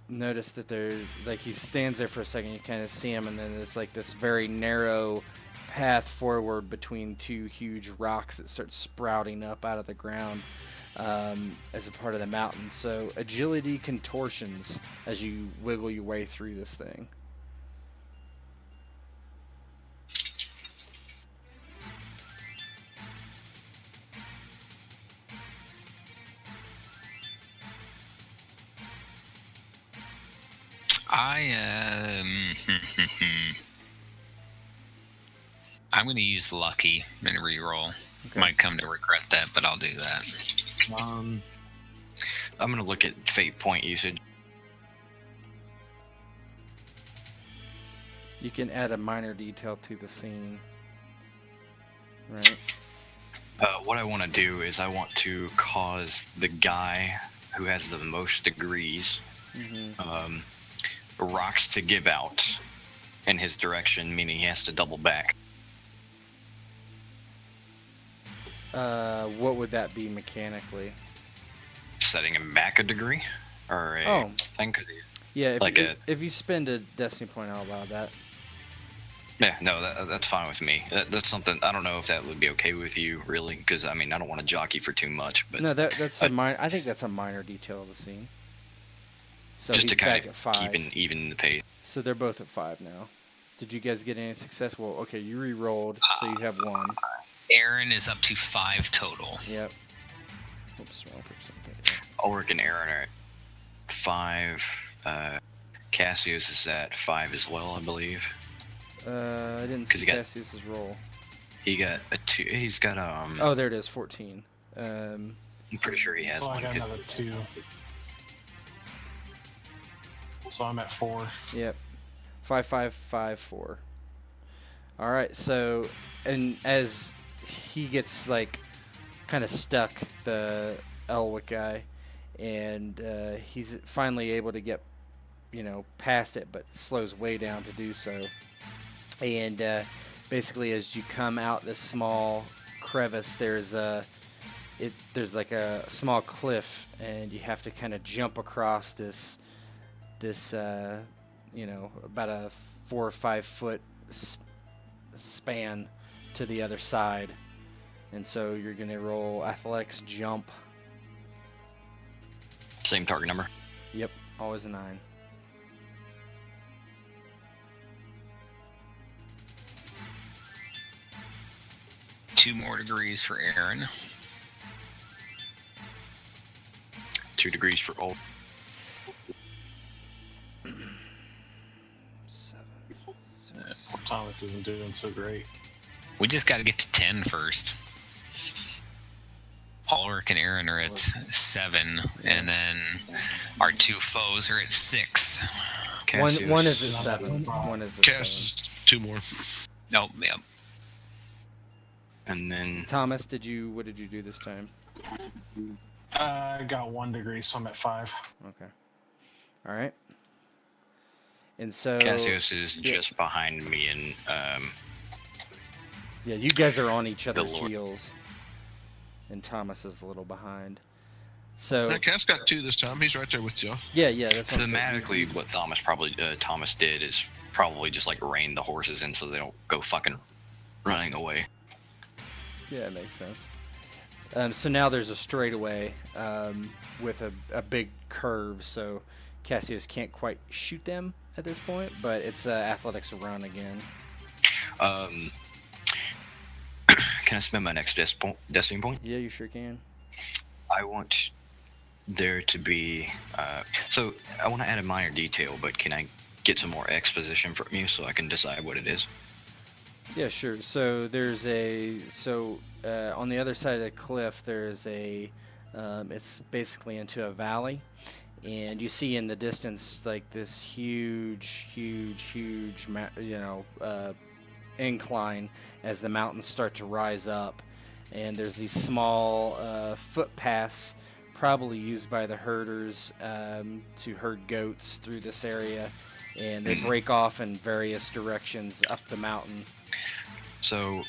notice that he stands there for a second. You kind of see him, and then there's like this very narrow path forward between 2 huge rocks that start sprouting up out of the ground as a part of the mountain. So agility contortions as you wiggle your way through this thing.
I'm going to use lucky and reroll. Okay. Might come to regret that, but I'll do that.
I'm going to look at fate point usage.
You can add a minor detail to the scene. Right.
What I want to do is I want to cause the guy who has the most degrees rocks to give out in his direction, meaning he has to double back.
What would that be mechanically?
Setting him back a degree, or a thing.
Yeah,
like
if you spend a destiny point, I'll allow that.
Yeah, no, that's fine with me. That's something, I don't know if that would be okay with you, really, because, I mean, I don't want to jockey for too much. But
no, that's I think that's a minor detail of the scene. So
just
he's
to kind
back
of
at 5.
keep even the pace.
So they're both at 5 now. Did you guys get any success? Well, okay, you re-rolled, so you have 1.
Aaron is up to 5 total.
Yep. Oops, wrong person.
Ulrich and Aaron are at 5. Cassius is at 5 as well, I believe.
I didn't see Cassius's roll.
He got a 2. He's got
Oh, there it is, 14.
I'm pretty sure he has
so
one.
I got another 2. So I'm at 4.
Yep. 5, 5, 5, 4. All right. So, and as he gets like kind of stuck, the Elwick guy, and he's finally able to get, past it, but slows way down to do so. And basically, as you come out this small crevice, there's like a small cliff, and you have to kind of jump across this about a 4 or 5 foot span to the other side. And so you're gonna roll athletics jump.
Same target number.
Yep, always a 9.
Two more degrees for Aaron.
2 degrees for Ulrich.
7, 6.
Thomas isn't doing so great.
We just got to get to 10 first. Ulrich and Aaron are at 7, and then our 2 foes are at 6.
One is at 7. One is at
Cass 2 more.
Nope, yep.
And then
Thomas, what did you do this time?
I got 1 degree, so I'm at 5.
Okay. All right. And so
Cassius is just behind me, and
yeah, you guys are on each other's
Lord.
heels, and Thomas is a little behind. So
Cass got 2 this time. He's right there with you.
yeah, that's what I'm saying.
thematically, what Thomas did is probably just like rein the horses in so they don't go fucking running away.
Yeah, it makes sense. So now there's a straightaway with a big curve, so Cassius can't quite shoot them at this point, but it's athletics run again.
Can I spend my next destiny point?
Yeah, you sure can.
I want there to be... so I want to add a minor detail, but can I get some more exposition from you so I can decide what it is?
Yeah, sure. So there's on the other side of the cliff, there's it's basically into a valley, and you see in the distance like this huge incline as the mountains start to rise up, and there's these small footpaths probably used by the herders to herd goats through this area, and they break off in various directions up the mountain.
So,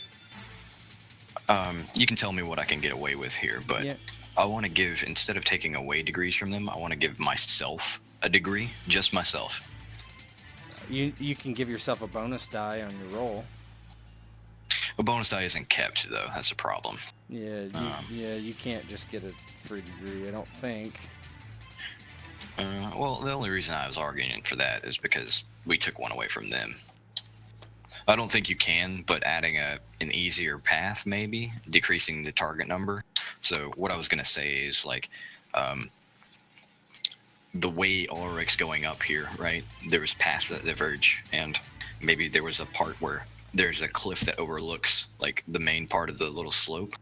you can tell me what I can get away with here, but
Yeah.
I want to give, instead of taking away degrees from them, I want to give myself a degree, just myself.
You can give yourself a bonus die on your roll.
A bonus die isn't kept, though. That's a problem.
Yeah, you can't just get a free degree, I don't think.
Well, the only reason I was arguing for that is because we took one away from them. I don't think you can, but adding an easier path, maybe, decreasing the target number. So what I was going to say is, like, the way Ulrich's going up here, right, there was past the verge, and maybe there was a part where there's a cliff that overlooks, like, the main part of the little slope,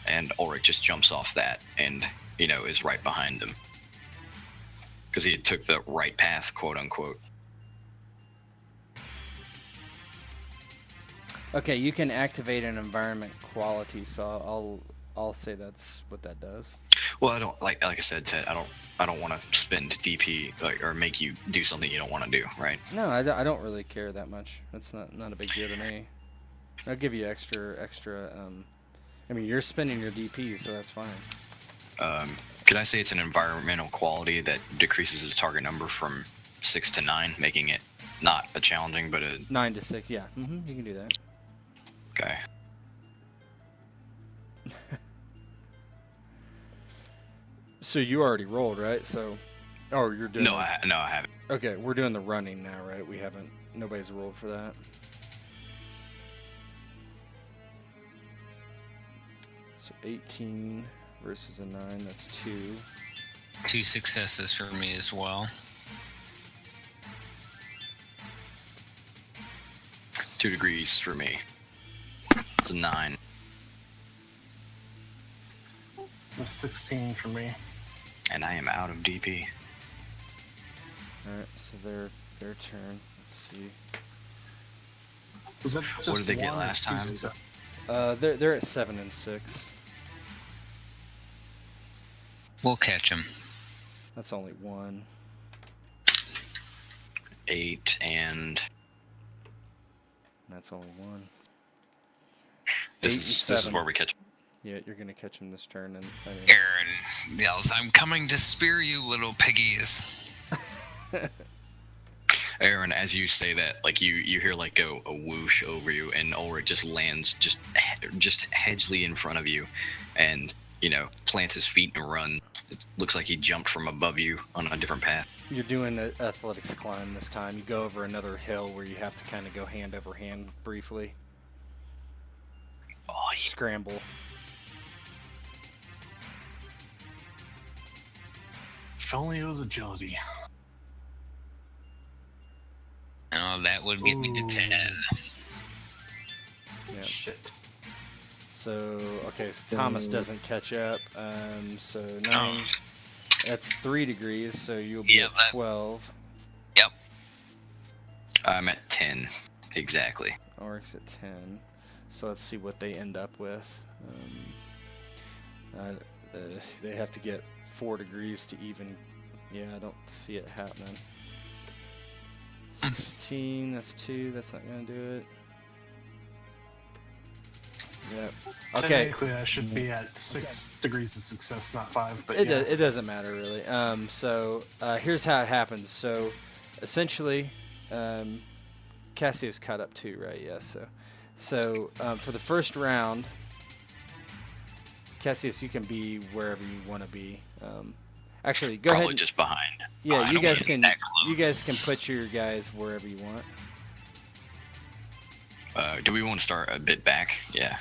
and Ulrich just jumps off that and, is right behind them. Because he took the right path, quote-unquote.
Okay, you can activate an environment quality, so I'll say that's what that does.
Well, I don't like I said, Ted. I don't want to spend DP or make you do something you don't want to do, right?
No, I don't really care that much. That's not a big deal to me. I'll give you extra I mean, you're spending your DP, so that's fine.
Could I say it's an environmental quality that decreases the target number from 6 to 9, making it not a challenging, but a
9 to 6, yeah. You can do that.
Okay.
So you already rolled, right? So, oh, you're doing.
No, I haven't.
Okay, we're doing the running now, right? We haven't. Nobody's rolled for that. So 18 versus a 9. That's 2.
2 successes for me as well.
2 degrees for me. It's a 9.
That's 16 for me.
And I am out of DP.
Alright, so their turn. Let's see.
Was that just
What did they get
one or
last
two
time?
success?
They're at 7 and 6.
We'll catch him.
That's only 1.
8 and
That's only 1.
this
8 and
is
7.
where we catch.
Yeah, you're gonna catch him this turn, and I mean,
Aaron yells, "I'm coming to spear you, little piggies."
Aaron, as you say that, like you hear like a whoosh over you, and Ulrich just lands just hedgely in front of you, and plants his feet and run. It looks like he jumped from above you on a different path.
you're doing an athletics climb this time. You go over another hill where you have to kind of go hand over hand briefly.
Oh, yeah.
Scramble.
If only it was agility.
Oh, that would get me to 10.
Yeah.
Shit.
So okay, so Thomas doesn't catch up. So 9. That's 3 degrees. So you'll be
Yeah,
at
that-
12.
Yep.
I'm at 10 exactly.
Oryx at 10. So let's see what they end up with. They have to get 4 degrees to even. Yeah, I don't see it happening. 16. That's 2. That's not gonna do it. Yep. Okay.
Technically, I should be at 6 degrees of success, not 5. But yeah.
It doesn't matter really. So here's how it happens. So essentially, Cassio's caught up too, right? Yes. So for the first round, Cassius, you can be wherever you want to be. Actually, go
Probably
ahead.
just behind.
Yeah,
I
you
don't
guys
wanna
can.
get that close.
You guys can put your guys wherever you want.
Do we want to start a bit back? Yeah.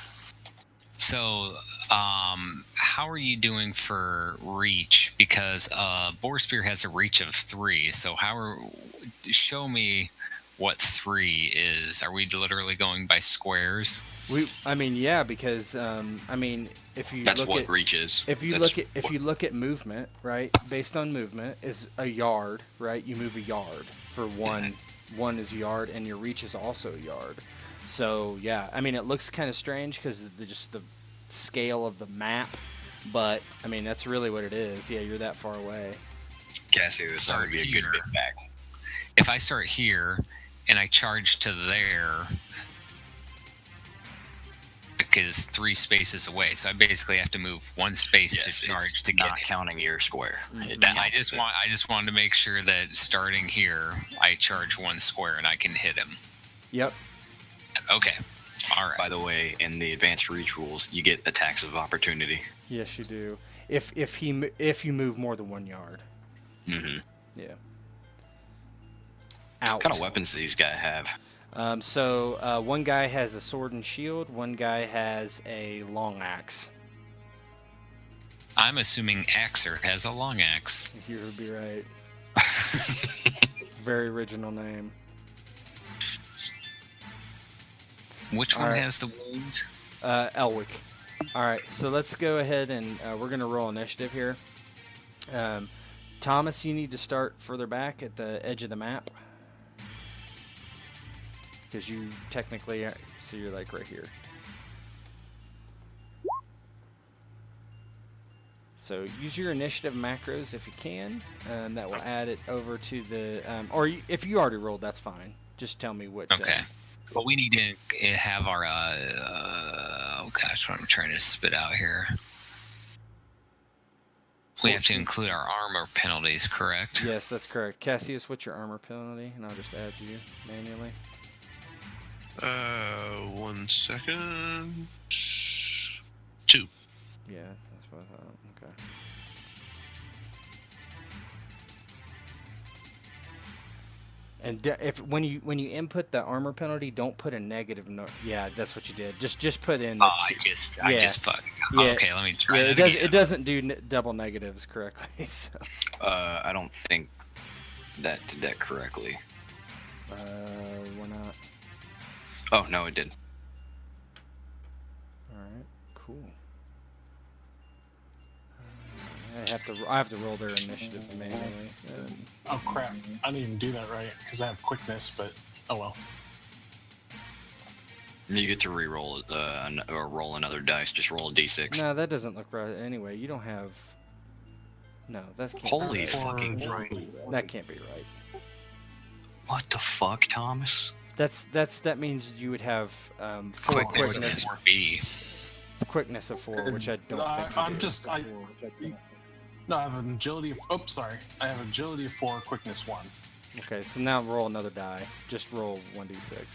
So, how are you doing for reach? Because Boar Spear has a reach of 3. So show me what 3 is. Are we literally going by squares?
Yeah, because if you
That's
look
what
at
reach is.
if you look at movement, right? Based on movement is a yard, right? You move a yard for one. One is a yard, and your reach is also a yard. So yeah, it looks kind of strange because just the scale of the map, but that's really what it is. Yeah, you're that far away.
Cassie, this
Start
would be a
here.
good bit back.
If I start here and I charge to there, because 3 spaces away, so I basically have to move 1 space
Yes,
to charge
it's
to get
not
it.
counting your square. It
I
counts it.
just wanted to make sure that starting here, I charge 1 square and I can hit him.
Yep.
Okay. All right.
By the way, in the advanced reach rules, you get attacks of opportunity.
Yes, you do. If you move more than 1 yard.
Mm-hmm.
Yeah. Out.
What kind of weapons do these guys have?
So one guy has a sword and shield. One guy has a long axe.
I'm assuming Axer has a long axe.
You would be right. Very original name.
Which one
All right.
has the wound?
Elwick. All right, so let's go ahead and we're gonna roll initiative here. Thomas, you need to start further back at the edge of the map because you technically, so you're like right here. So use your initiative macros if you can. That will add it over to the, if you already rolled, that's fine. Just tell me what.
Okay. Well, we need to have our gosh, what I'm trying to spit out here. We have to include our armor penalties, correct?
Yes, that's correct. Cassius, what's your armor penalty? And I'll just add you manually.
1 second. 2.
Yeah, that's what I thought. Okay. And if when you input the armor penalty, don't put a negative. Yeah, that's what you did. Just put in.
I just fucked.
Yeah.
Okay, let me try.
Yeah,
that again.
It doesn't do double negatives correctly. So.
I don't think that did that correctly.
Why not?
Oh no, it did.
All right, cool. I have to roll their initiative manually.
Oh crap! I didn't even do that right because I have quickness, but oh well.
You get to re-roll it, or roll another dice. Just roll a d6.
No, that doesn't look right. Anyway, you don't have. No, that can't.
Holy
be right.
fucking!
That can't be right.
What the fuck, Thomas?
That means you would have 4 quickness.
4B.
Quickness of 4, which I don't think.
No, I have an agility of. Oops, sorry. I have agility of 4, quickness 1.
Okay, so now roll another die. Just roll 1d6.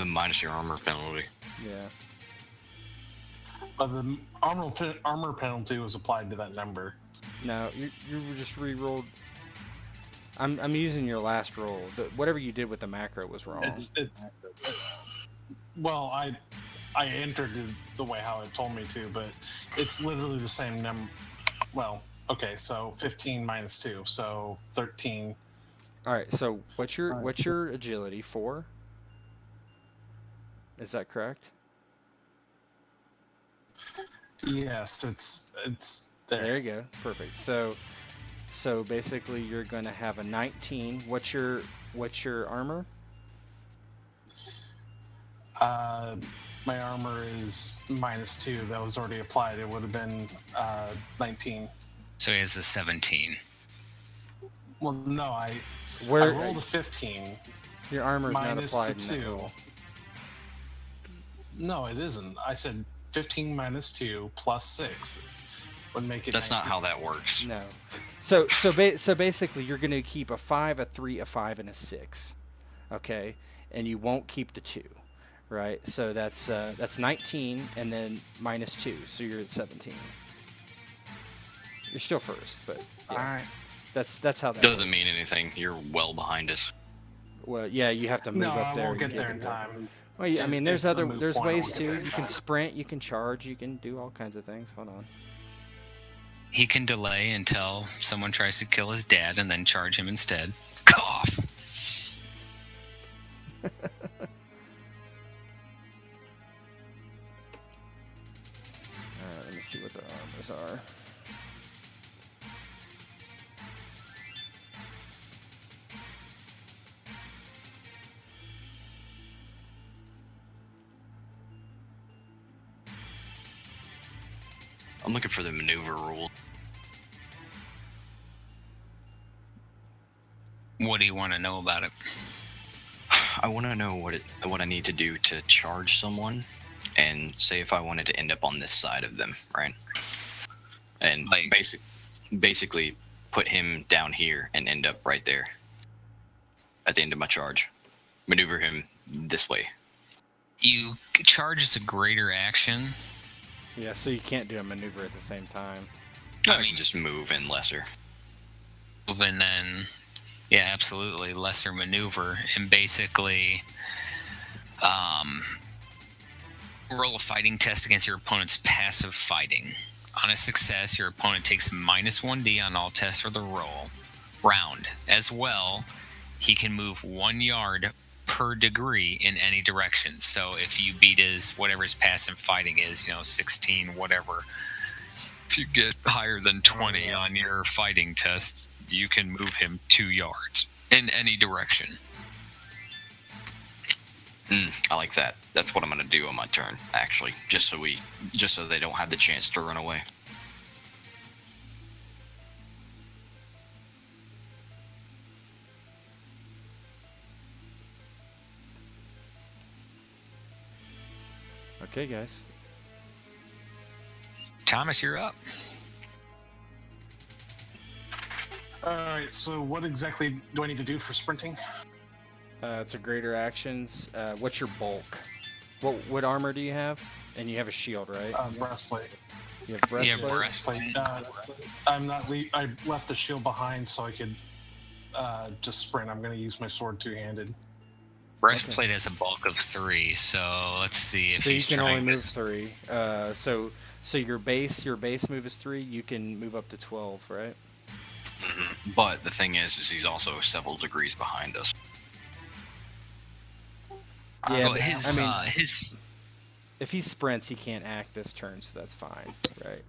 Minus your armor penalty.
Yeah.
But the armor penalty was applied to that number.
No, you just re-rolled. I'm using your last roll. Whatever you did with the macro was wrong.
Well, I entered it the way how it told me to, but it's literally the same number. Well, okay, so 15 minus 2, so 13.
All right, so what's your agility? 4? Is that correct?
Yes, it's there.
There you go. Perfect. So basically you're going to have a 19. What's your armor?
My armor is minus 2. That was already applied. It would have been 19.
So he has a 17.
Well, no, I rolled a 15.
Your armor is not
minus
applied
the
in that
2.
roll.
No, it isn't. I said 15 minus 2 plus 6 would make it.
That's
19.
not how that works.
No. So basically you're going to keep a 5, a 3, a 5, and a 6. Okay? And you won't keep the 2. Right? So that's 19 and then minus 2. So you're at 17. You're still first, but yeah.
All right.
That's how that
Doesn't
works.
mean anything. You're well behind us.
Well, yeah, you have to move up there.
I won't
You
get
can't
there in
do that.
time.
Well, yeah, I mean, there's
It's a moot point. I
ways
won't get
too.
there in
You can
time.
sprint, you can charge, you can do all kinds of things. Hold on.
He can delay until someone tries to kill his dad and then charge him instead. Cough.
Let me see what their armors are.
I'm looking for the maneuver rule.
What do you want to know about it?
I want to know what I need to do to charge someone, and say if I wanted to end up on this side of them, right? And basically put him down here and end up right there at the end of my charge. Maneuver him this way.
You charge as a greater action.
Yeah, so you can't do a maneuver at the same time.
I mean, just move in lesser.
And then, yeah, absolutely, lesser maneuver. And basically, roll a fighting test against your opponent's passive fighting. On a success, your opponent takes minus 1d on all tests for the round. As well, he can move 1 yard per degree in any direction. So if you beat whatever his passive fighting is, 16, whatever. If you get higher than 20 on your fighting test, you can move him 2 yards in any direction.
I like that. That's what I'm going to do on my turn, actually, just so they don't have the chance to run away.
Okay, guys.
Thomas, you're up.
Alright, so what exactly do I need to do for sprinting?
It's a greater actions. What's your bulk? What armor do you have? And you have a shield, right?
Breastplate.
You have breastplate?
Yeah, breastplate.
I left the shield behind so I could just sprint. I'm going to use my sword two-handed.
Breastplate has a bulk of 3, so let's see if
so
he's
you can only
trying
move
this.
3. So your base move is 3. You can move up to 12, right?
Mm-hmm. But the thing is he's also several degrees behind us.
Yeah,
Well,
but,
his
if he sprints, he can't act this turn, so that's fine, right?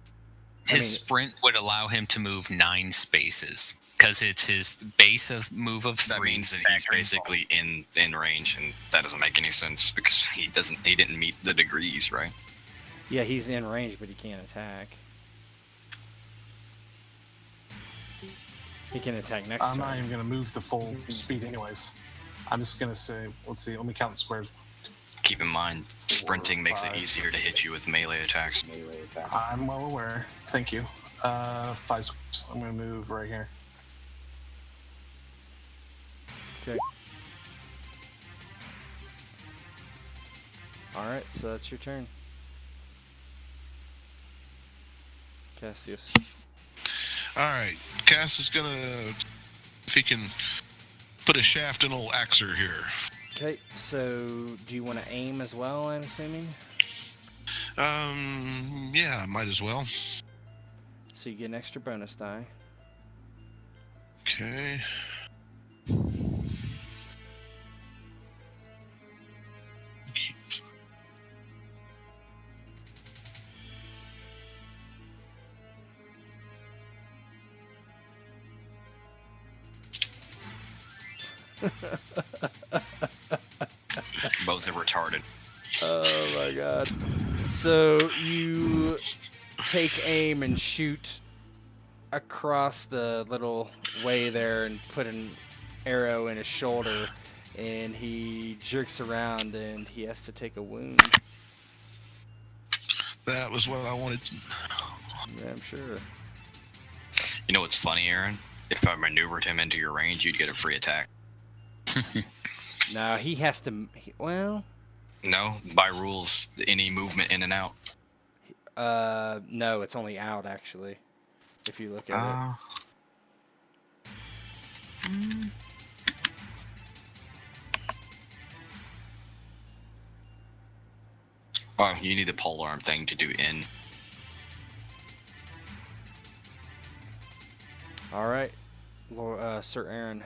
his sprint would allow him to move 9 spaces because it's his base of move of 3.
That means that he's basically in range, and that doesn't make any sense because he didn't meet the degrees, right?
Yeah, he's in range, but he can't attack. He can attack next
I'm
turn.
not even going to move the full speed anyways. I'm just going to say, let's see, let me count the squares.
Keep in mind, sprinting makes it easier to hit you with melee attacks.
I'm well aware. Thank you. 5 squares. I'm going to move right here.
Okay. Alright, so that's your turn. Cassius.
Alright, Cass is gonna, if he can put a shaft in old Axer here.
Okay, so do you want to aim as well, I'm assuming?
Yeah, might as well.
So you get an extra bonus die.
Okay.
Bows are retarded.
Oh my god. So you take aim and shoot across the little way there and put an arrow in his shoulder, and he jerks around and he has to take a wound.
That was what I wanted.
Yeah, I'm sure.
You know what's funny, Aaron? If I maneuvered him into your range, you'd get a free attack.
No, he has to. Well.
No, by rules, any movement in and out.
No, it's only out actually. If you look at it.
Oh, you need the polearm thing to do in.
All right, Ser Aron.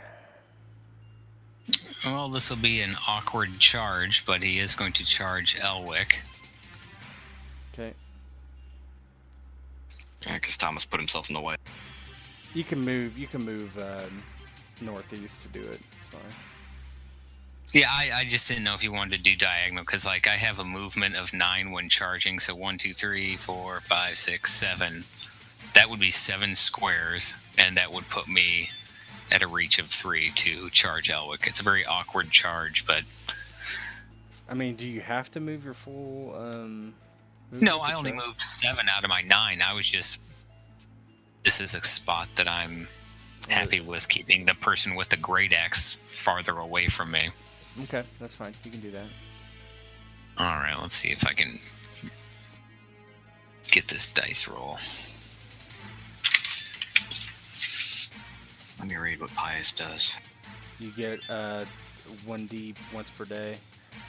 Well, this will be an awkward charge, but he is going to charge Elwick.
Okay.
Yeah, because Thomas put himself in the way.
You can move. Northeast to do it. It's fine.
Yeah, I just didn't know if you wanted to do diagonal, because like I have a movement of 9 when charging, so 1, 2, 3, 4, 5, 6, 7. That would be 7 squares, and that would put me at a reach of 3 to charge Elwick. It's a very awkward charge, but
I mean, do you have to move your full?
No, I only moved 7 out of my 9. I was just. This is a spot that I'm happy with, keeping the person with the great axe farther away from me.
Okay, that's fine. You can do that.
All right, let's see if I can get this dice roll.
Let me read what Pius does.
You get 1d once per day,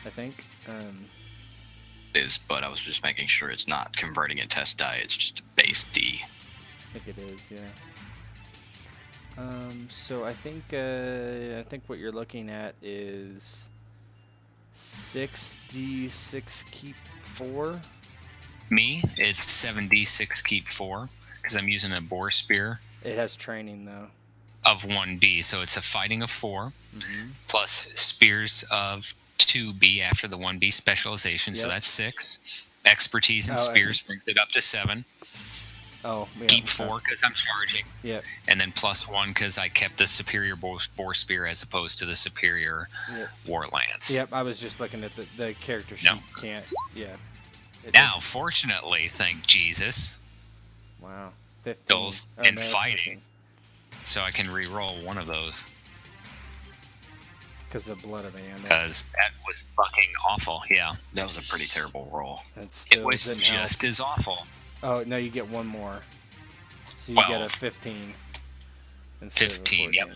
I think.
It is, but I was just making sure it's not converting a test die. It's just a base D.
I think it is, yeah. So I think what you're looking at is 6d6 keep 4.
Me, it's 7d6 keep 4, because I'm using a boar spear.
It has training though.
Of 1b, so it's a fighting of 4,
Mm-hmm.
plus spears of 2b after the 1b specialization, so
Yep.
that's 6. Expertise in spears brings it up to 7.
Oh, yeah.
Keep 4 because I'm charging.
Yep.
And then plus 1 because I kept the superior boar spear as opposed to the superior war lance.
Yep, I was just looking at the character sheet.
No.
Can't. Yeah.
Now, fortunately, thank Jesus.
Wow. 15.
Goals and fighting.
15.
So I can re-roll one of those.
Because of the blood of the animal.
Because that was fucking awful, yeah.
That was a pretty terrible roll.
It was just as awful.
Oh, no, you get one more. So you get a 15.
15, yep.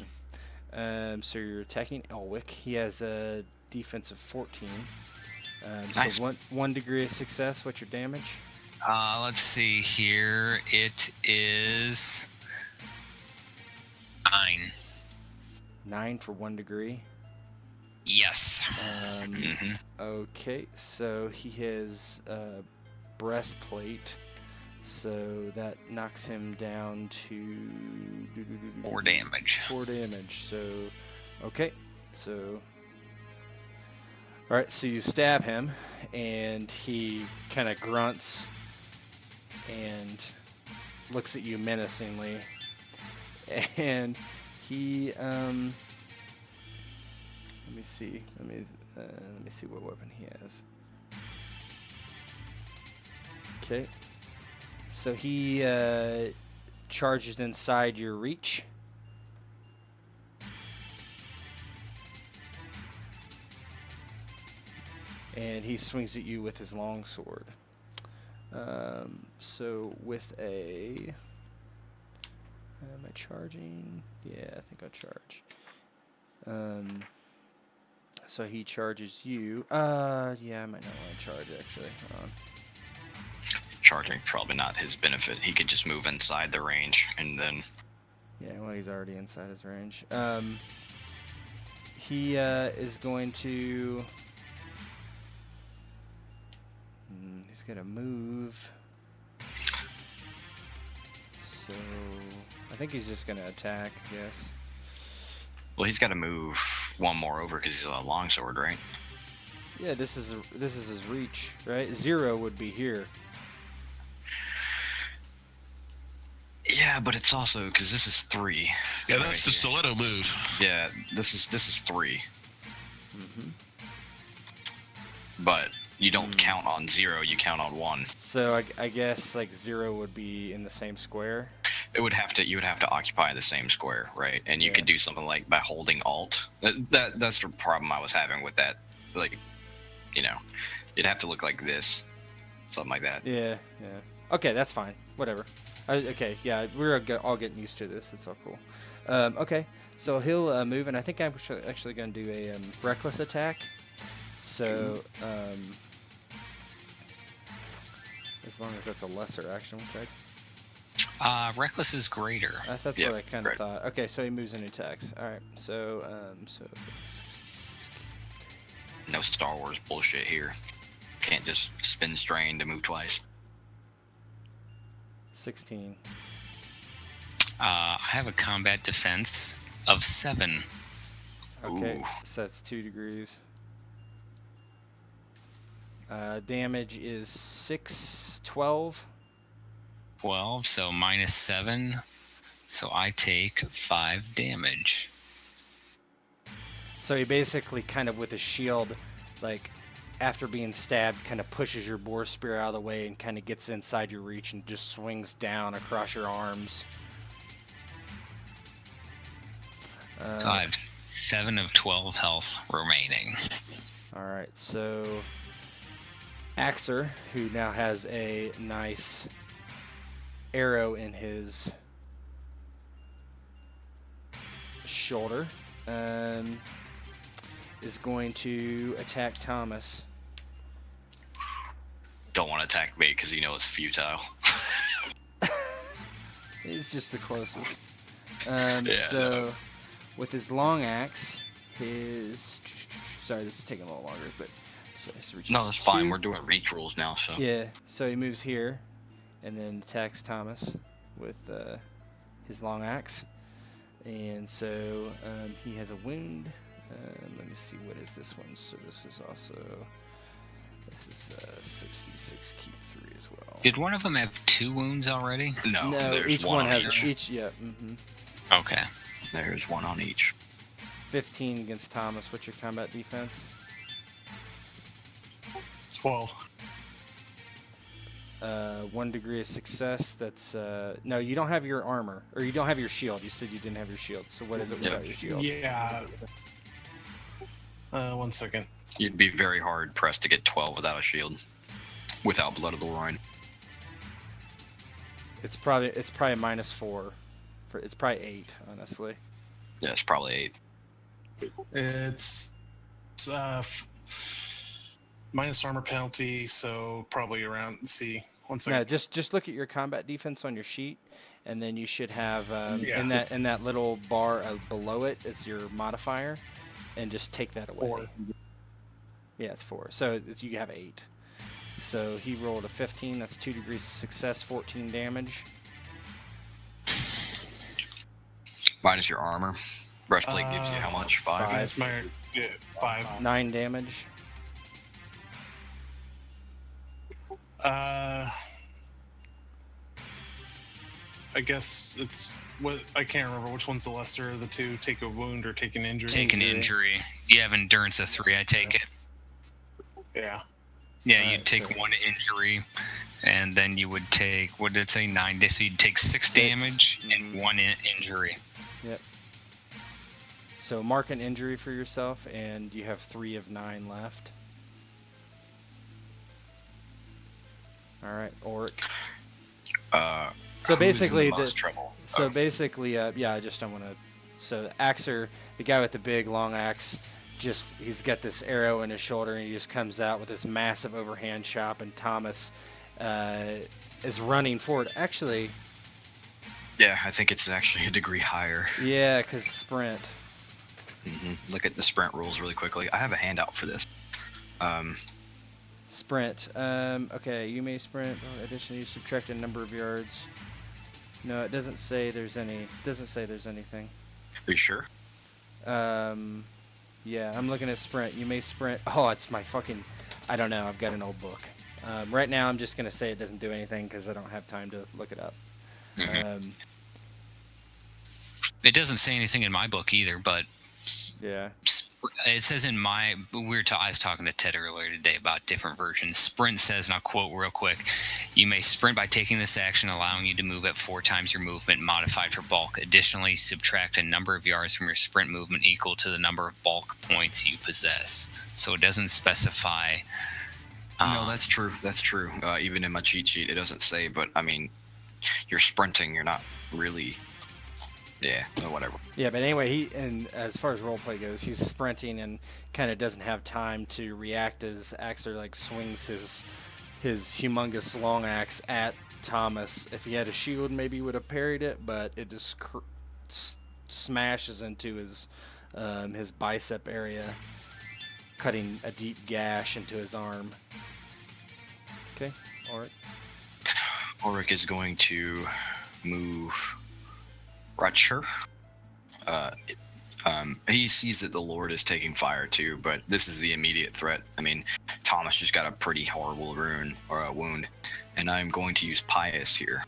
So you're attacking Elwick. He has a defense of 14.
Nice.
So one degree of success. What's your damage?
Let's see here. It is 9.
9 for 1 degree.
Yes.
Okay, so he has breastplate, so that knocks him down to
4 damage.
4 damage. So, okay, so all right, so you stab him, and he kind of grunts and looks at you menacingly, and he let me see what weapon he has. Okay, so he charges inside your reach. And he swings at you with his longsword. So with a... Am I charging? Yeah, I think I'll charge. So he charges you. Yeah, I might not want to charge, actually. Hold on.
Charging probably not his benefit. He could just move inside the range, and then...
Yeah, well, he's already inside his range. He is going to... He's gonna move. So I think he's just gonna attack, I guess.
Well, he's got to move one more over because he's a longsword, right?
Yeah, this is his reach, right? 0 would be here.
Yeah, but it's also because this is 3.
Yeah, that's the stiletto move.
Yeah, this is 3.
Mm-hmm.
But you don't count on 0, you count on 1.
So I guess like 0 would be in the same square.
You would have to occupy the same square, right? And you could do something like by holding Alt. That's the problem I was having with that. Like, you'd have to look like this, something like that.
Yeah. Okay, that's fine. Whatever. Okay, yeah, we're all getting used to this. It's all cool. Okay, so he'll move, and I think I'm actually going to do a reckless attack. So, as long as that's a lesser action, which
Reckless is greater.
that's what I kind of thought. Okay, so he moves and attacks. All right, so
No Star Wars bullshit here. Can't just spin strain to move twice.
16.
I have a combat defense of 7.
Okay,
Ooh.
so that's 2 degrees. Damage is 12.
12, so minus 7. So I take 5 damage.
So he basically kind of with his shield, like after being stabbed, kind of pushes your boar spear out of the way and kind of gets inside your reach and just swings down across your arms.
So I have 7 of 12 health remaining.
Alright, so Axer, who now has a nice arrow in his shoulder, is going to attack Thomas.
Don't want to attack me because it's futile.
He's just the closest.
No.
With his long axe, sorry, this is taking a little longer, but
No, that's fine. We're doing reach rules now, so.
Yeah, so he moves here, and then attacks Thomas with his long axe, and so he has a wound. Let me see, what is this one? So this is 66 keep 3 as well.
Did one of them have 2 wounds already?
No, there's
each
one
one
on
has
each.
yeah. Mm-hmm.
Okay.
There's one on each.
15 against Thomas. What's your combat defense?
12.
1 degree of success. That's no, you don't have your armor, or you don't have your shield. You said you didn't have your shield. So what is it without your shield?
Yeah. 1 second.
You'd be very hard pressed to get 12 without a shield, without Blood of the Rhine.
It's probably -4. It's probably 8, honestly.
Yeah, it's probably 8.
It's minus armor penalty, so probably around. Let's see. 1 second.
No, just look at your combat defense on your sheet, and then you should have in that little bar below it. It's your modifier, and just take that away.
4.
Yeah, it's 4. So you have 8. So he rolled a 15. That's 2 degrees of success, 14 damage.
Minus your armor. Breastplate gives you how much? 5?
Minus my 5.
9 damage.
I guess it's what I can't remember which one's the lesser of the two. Take a wound or take an injury.
Take an injury. You have endurance of 3. I take it.
Yeah.
Yeah, you'd take 1 injury, and then you would take, what did it say, 9 days? So you'd take 6 damage and 1 injury.
Yep. So mark an injury for yourself, and you have 3 of 9 left. All right, Oric. So basically, I just don't want to. So Axer, the guy with the big long axe, he's got this arrow in his shoulder, and he just comes out with this massive overhand chop, and Thomas is running forward. Actually,
yeah, I think it's actually a degree higher.
Yeah, because sprint.
Look at the sprint rules really quickly. I have a handout for this.
Sprint. Okay, you may sprint. Additionally, you subtract a number of yards. No, it doesn't say there's any. Doesn't say there's anything.
Are you sure?
Yeah, I'm looking at sprint. You may sprint. Oh, it's my fucking. I don't know. I've got an old book. Right now, I'm just gonna say it doesn't do anything because I don't have time to look it up.
It doesn't say anything in my book either, but
yeah,
it says in my. I was talking to Ted earlier today about different versions. Sprint says, and I'll quote real quick: "You may sprint by taking this action, allowing you to move at 4 times your movement, modified for bulk. Additionally, subtract a number of yards from your sprint movement equal to the number of bulk points you possess." So it doesn't specify.
No, that's true. That's true. Even in my cheat sheet, it doesn't say. But I mean, you're sprinting. You're not really. Yeah, whatever. Yeah,
but anyway, and as far as roleplay goes, he's sprinting and kind of doesn't have time to react as Axer swings his humongous long axe at Thomas. If he had a shield, maybe he would have parried it, but it just smashes into his bicep area, cutting a deep gash into his arm. Okay, Oric.
Oric is going to move. Rutcher. He sees that the Lord is taking fire too, but this is the immediate threat. I mean, Thomas just got a pretty horrible wound, and I'm going to use Pious here,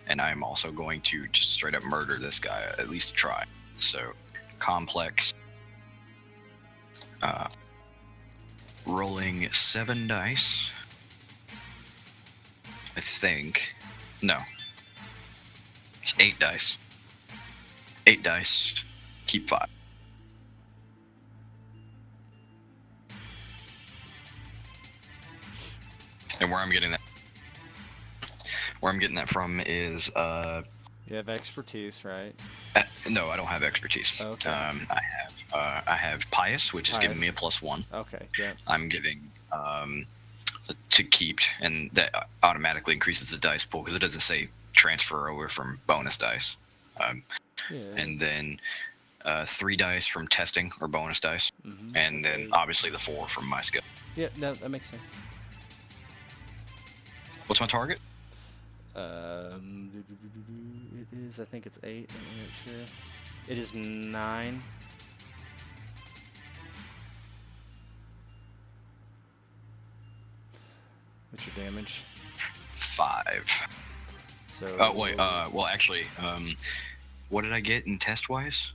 and I'm also going to just straight up murder this guy, at least try. So, complex. Rolling 7 dice. I think. No. It's 8 dice. 8 dice, keep 5. And where I'm getting that from is
you have expertise, right?
No, I don't have expertise.
Okay.
I have Pious, which is giving me a +1.
Okay, yeah.
I'm giving to keep, and that automatically increases the dice pool because it doesn't say transfer over from bonus dice. And then 3 dice from testing or bonus dice, and then obviously the 4 from my skill.
Yeah, no, that makes sense.
What's my target?
It is. I think it's 8. Let me make sure. It is 9. What's your damage?
5.
So.
Oh wait. Well, actually, what did I get in test wise?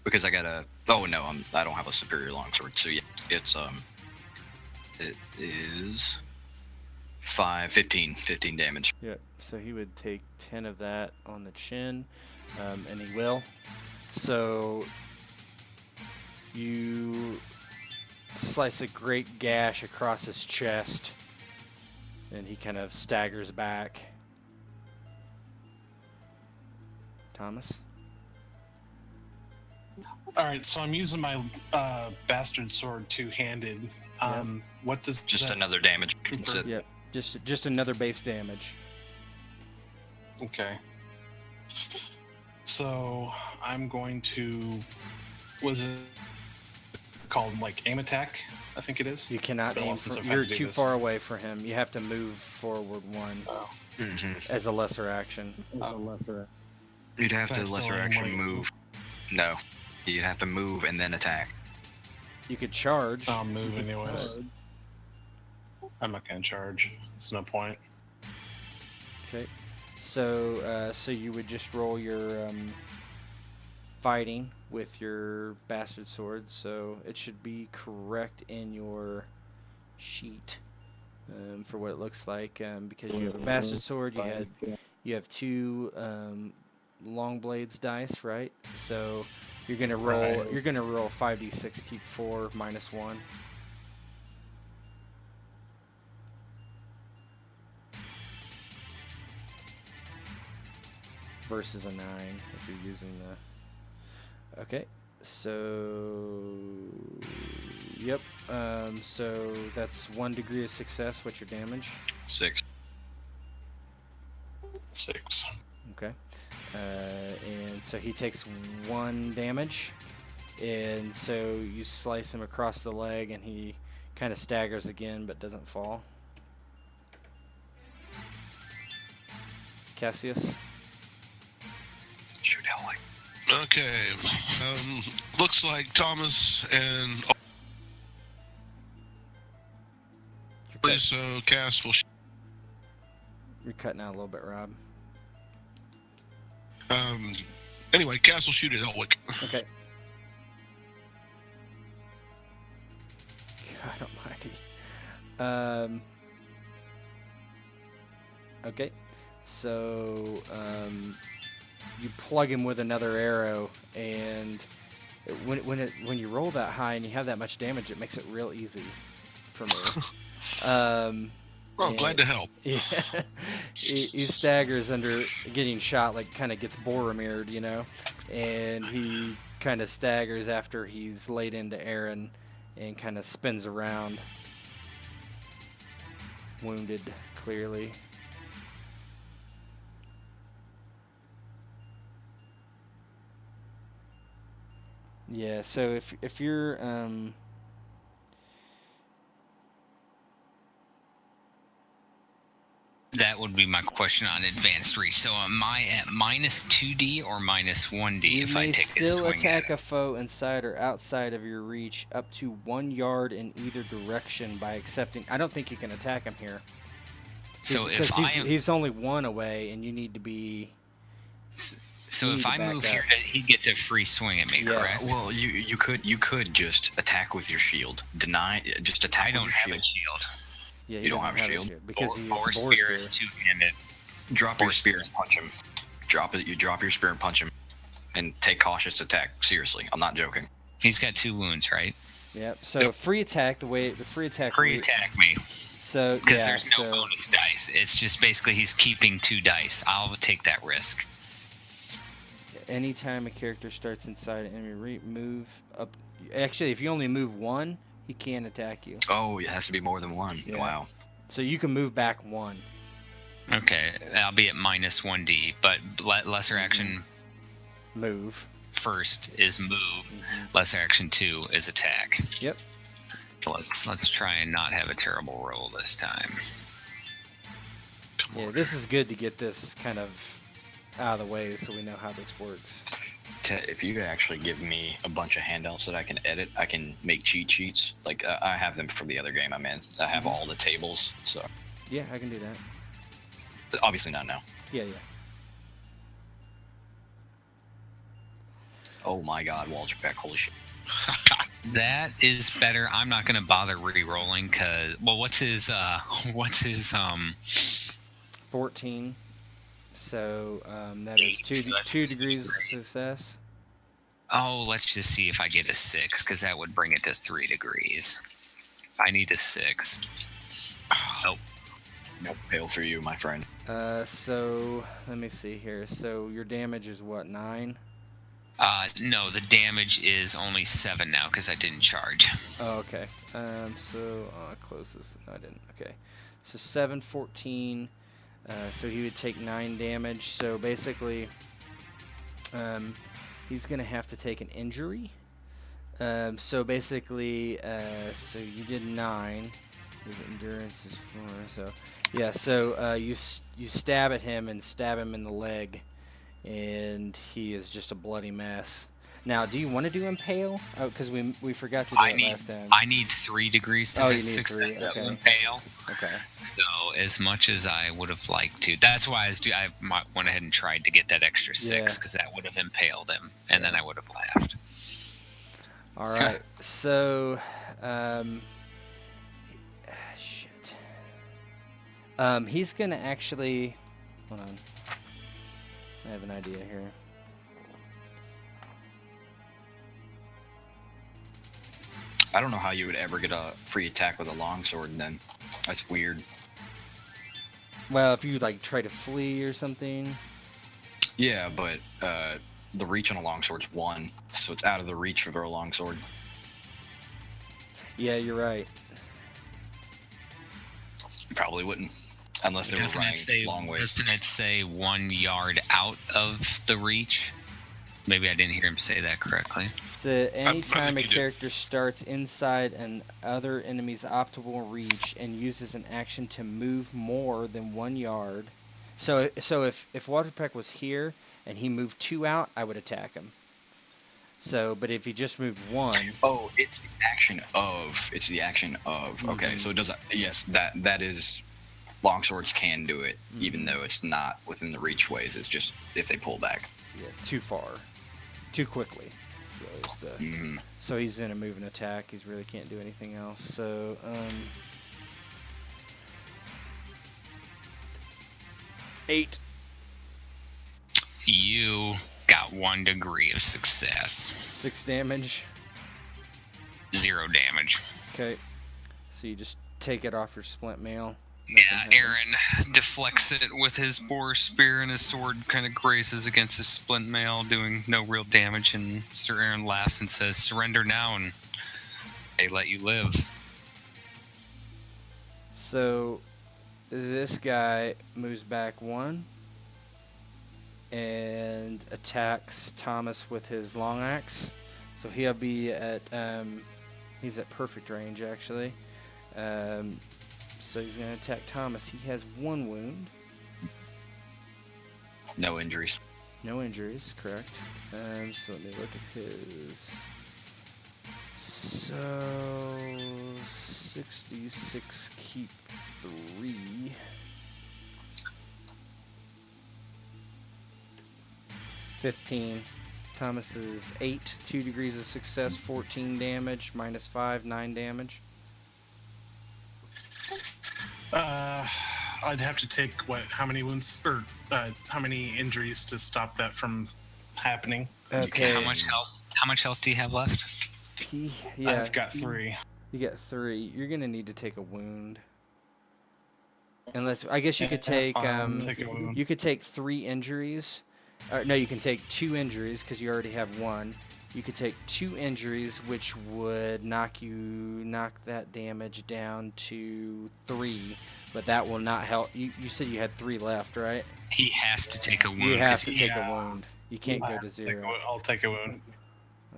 Because I got a. Oh no, I don't have a superior longsword. So yeah, it's it is 15 damage.
Yep. So he would take 10 of that on the chin, and he will. So you slice a great gash across his chest, and he kind of staggers back. Thomas?
All right, so I'm using my bastard sword two-handed. What does
Just
that
another damage.
convert?
That's it.
Yep. Just another base damage.
Okay. So I'm going to. Was it called like aim attack? I think it is.
You
It's
cannot
been a while
aim.
since I've had
You're
to do
too
this.
far away for him. You have to move forward one
Oh.
as a lesser action.
You'd have
Can I
to
still
lesser
aim
action
when I
move. No. You'd have to move and then attack.
You could charge.
I'll move anyways. I'm not gonna charge. There's no point.
Okay. So you would just roll your fighting with your bastard sword. So it should be correct in your sheet for what it looks like. Because you have a bastard sword, you have two long blades dice, right? So you're gonna roll.
Right.
You're gonna roll 5d6. Keep 4 minus 1. Versus a 9 if you're using the. Okay, so yep. So that's 1 degree of success. What's your damage?
6.
6.
Okay. And so he takes 1 damage, and so you slice him across the leg, and he kind of staggers again, but doesn't fall. Cassius.
Shoot hell like.
Okay. Looks like Thomas and please Cass will.
You're cutting out a little bit, Rob.
Anyway, Cass will shoot at Elwick.
Okay. God almighty. Okay. So, you plug him with another arrow, and when you roll that high and you have that much damage, it makes it real easy for me.
Well, glad to help.
Yeah, he staggers under getting shot, like kind of gets Boromired, you know, and he kind of staggers after he's laid into Aaron and kind of spins around, wounded clearly. Yeah, so if you're
That would be my question on advanced reach. So am I at minus 2d or minus 1d if I take a
still
swing
attack
at
a
it?
foe inside or outside of your reach up to 1 yard in either direction by accepting. I don't think you can attack him here.
So if
He's only 1 away, and you need to be.
So
You
if
need to
I
back
move
up.
here, he gets a free swing at me,
Yes.
correct?
Well, you could just attack with your shield. Just attack
I don't
with
have
your
a
shield.
shield.
Yeah, he
You don't
doesn't
have a
a
shield?
because he's
Boar
boar
spear is two-handed.
Drop your spear and punch him. Drop it. You drop your spear and punch him, and take cautious attack. Seriously, I'm not joking.
He's got 2 wounds, right?
Yep. So
Yep.
free attack. The free attack.
Free attack me.
So
Because
yeah,
there's no
so,
bonus dice. It's just basically he's keeping 2 dice. I'll take that risk.
Anytime a character starts inside an enemy, move up. Actually, if you only move 1, he can't attack you.
Oh, it has to be more than 1.
Yeah.
Wow.
So you can move back 1.
Okay, I'll be at minus 1d, but lesser action
Move.
first is move.
Mhm.
Lesser action 2 is attack.
Yep.
Let's try and not have a terrible roll this time.
Yeah, this is good to get this kind of out of the way so we know how this works.
If you could actually give me a bunch of handouts that I can edit, I can make cheat sheets. Like I have them from the other game I'm in. I have all the tables, so
Yeah, I can do that.
obviously not now.
Yeah.
Oh my God, walls are back. Holy shit.
That is better. I'm not gonna bother re-rolling because what's his
14. So that is 2 degrees of success.
Oh, let's just see if I get a 6 because that would bring it to 3 degrees. I need a 6. Nope.
Nope, fail for you, my friend.
So let me see here. So your damage is what, 9?
No, the damage is only 7 now because I didn't charge.
Oh, okay. So I'll close this. No, I didn't. Okay. So 7, 14. So he would take 9 damage. So basically, he's gonna have to take an injury. So basically, so you did 9. His endurance is 4. So yeah. So you stab at him and stab him in the leg, and he is just a bloody mess. Now, do you want to do impale? Oh, because we forgot to do it last time.
I need 3 degrees to
you need 3. Okay.
impale.
Okay.
So as much as I would have liked to, that's why I went ahead and tried to get that extra 6 because that would have impaled him, and then I would have laughed.
All right. So, shit. He's gonna actually. Hold on. I have an idea here.
I don't know how you would ever get a free attack with a longsword then. That's weird.
Well, if you like try to flee or something.
Yeah, but the reach on a longsword's 1, so it's out of the reach for a longsword.
Yeah, you're right.
You probably wouldn't, unless they were running long ways.
Doesn't it say 1 yard out of the reach? Maybe I didn't hear him say that correctly.
So anytime a character starts inside an other enemy's optimal reach and uses an action to move more than 1 yard. So if Waterpeck was here and he moved 2 out, I would attack him. So, but if he just moved 1.
Oh, it's the action of. It's the action of. Mm-hmm. Okay, so it doesn't. Yes, that is. Longswords can do it, even though it's not within the reach ways. It's just if they pull back.
Yeah, too far, too quickly. So he's gonna move and attack. He really can't do anything else. So 8.
You got 1 degree of success.
6 damage.
0 damage.
Okay. So you just take it off your splint mail.
Yeah, Aaron deflects it with his boar spear, and his sword kind of grazes against his splint mail, doing no real damage. And Ser Aron laughs and says, "Surrender now, and they let you live."
So this guy moves back 1 and attacks Thomas with his long axe. So he'll be at he's at perfect range actually. So he's going to attack Thomas. He has 1 wound.
No injuries.
No injuries, correct. So let me look at his. So 66, keep 3. $15. Thomas is 8, 2 degrees of success, 14 damage, minus 5, 9 damage.
I'd have to take how many wounds or how many injuries to stop that from happening.
Okay.
How much health do you have left?
I've got 3.
You got 3. You're gonna need to take a wound. Unless I guess you could take you could take 3 injuries. No, you can take 2 injuries because you already have 1. You could take 2 injuries, which would knock that damage down to 3, but that will not help. You said you had 3 left, right?
He has to take a wound.
You have to take a wound. You can't go to 0.
I'll take a wound.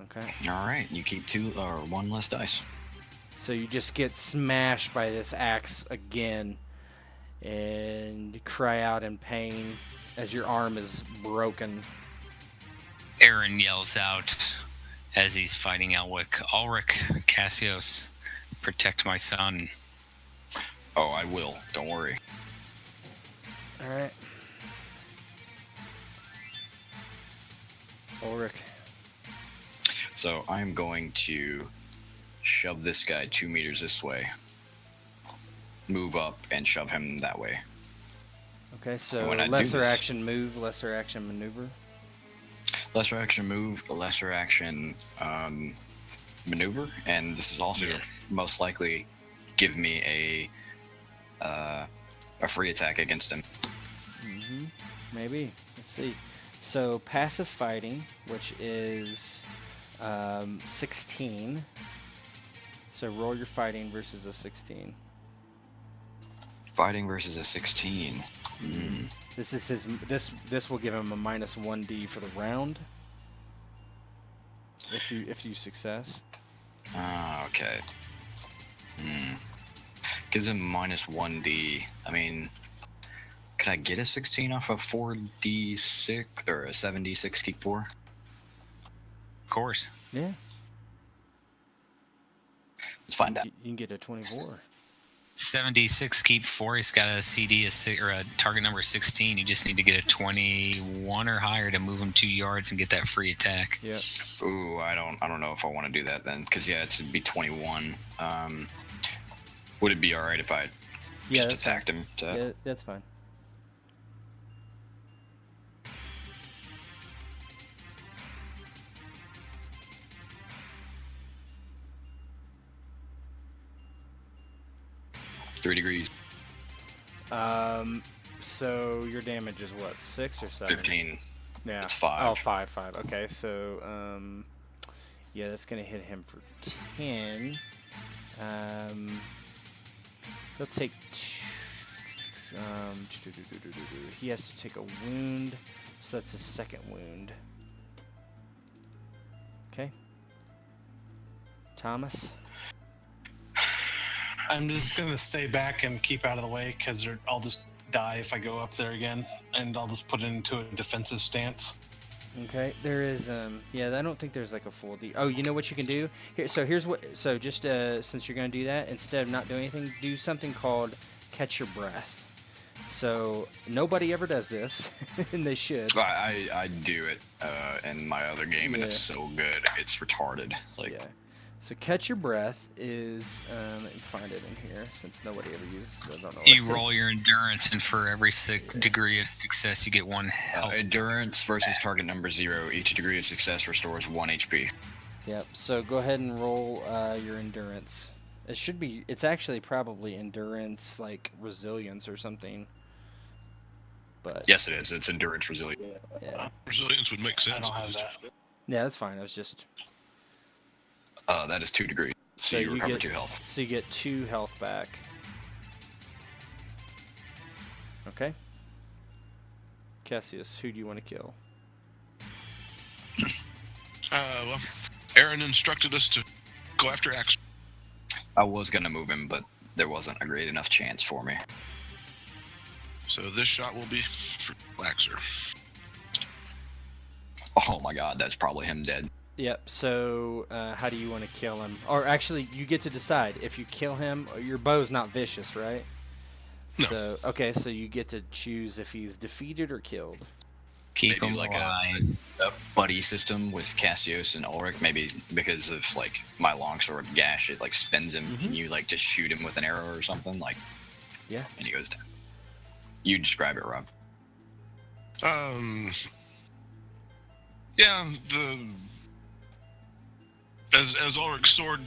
Okay.
All right, you keep 2 or 1 less dice.
So you just get smashed by this axe again, and cry out in pain as your arm is broken.
Aaron yells out as he's fighting Elwick, "Ulrich, Cassius, protect my son."
Oh, I will. Don't worry.
All right. Ulrich.
So I'm going to shove this guy 2 meters this way. Move up and shove him that way.
Okay, so
When I do
lesser
this-
action move, lesser action maneuver.
Lesser action move, lesser action maneuver, and this is also most likely give me a free attack against him.
Maybe. Let's see. So passive fighting, which is 16. So roll your fighting versus a 16.
Fighting versus a 16.
This is his. This will give him a -1d for the round. If you success.
Ah, okay. Gives him -1d. I mean, could I get a 16 off a 4d6 or a 7d6 keep 4?
Of course.
Yeah.
Let's find out.
You can get a 24.
76 keep 4. He's got a CD or a target number 16. You just need to get a 21 or higher to move him 2 yards and get that free attack.
Yep.
Ooh, I don't know if I want to do that then, because it'd be 21. Would it be all right if I just attacked him?
Yeah, that's fine.
Three degrees.
So your damage is what, 6 or 7?
15.
Yeah.
It's 5.
Oh, 5. Okay, so yeah, that's gonna hit him for 10. He'll take. He has to take a wound, so that's a second wound. Okay. Thomas.
I'm just gonna stay back and keep out of the way because I'll just die if I go up there again, and I'll just put it into a defensive stance.
Okay, there is yeah, I don't think there's like a full D. Oh, you know what you can do? Here's what, so just since you're going to do that, instead of not doing anything, do something called catch your breath. So nobody ever does this, and they should.
I do it in my other game, and it's so good. It's retarded. Like,
yeah. So catch your breath is let me find it in here since nobody ever uses it. I don't know.
You roll your endurance, and for every degree of success, you get 1 health.
endurance versus target number 0. Each degree of success restores 1 HP.
Yep. So go ahead and roll your endurance. It should be. It's actually probably endurance, like resilience or something. But
Yes, it is. It's endurance resilience.
yeah.
Resilience would make sense.
I don't have that.
Yeah, that's fine. I was just.
That is 2 degrees. So you recover 2 health.
So you get 2 health back. Okay. Cassius, who do you want to kill?
Well, Aaron instructed us to go after Axe.
I was gonna move him, but there wasn't a great enough chance for me.
So this shot will be for Laxer.
Oh my god, that's probably him dead.
Yep, so how do you want to kill him? Or actually, you get to decide. If you kill him, your bow's not vicious, right?
No.
So, okay, so you get to choose if he's defeated or killed.
Keep
Maybe
him
like
alive.
a buddy system with Cassius and Ulrich, maybe because of like my longsword gash, it like spins him and you like just shoot him with an arrow or something, like
Yeah.
and he goes down. You describe it, Rob.
Yeah, as Ulrich's sword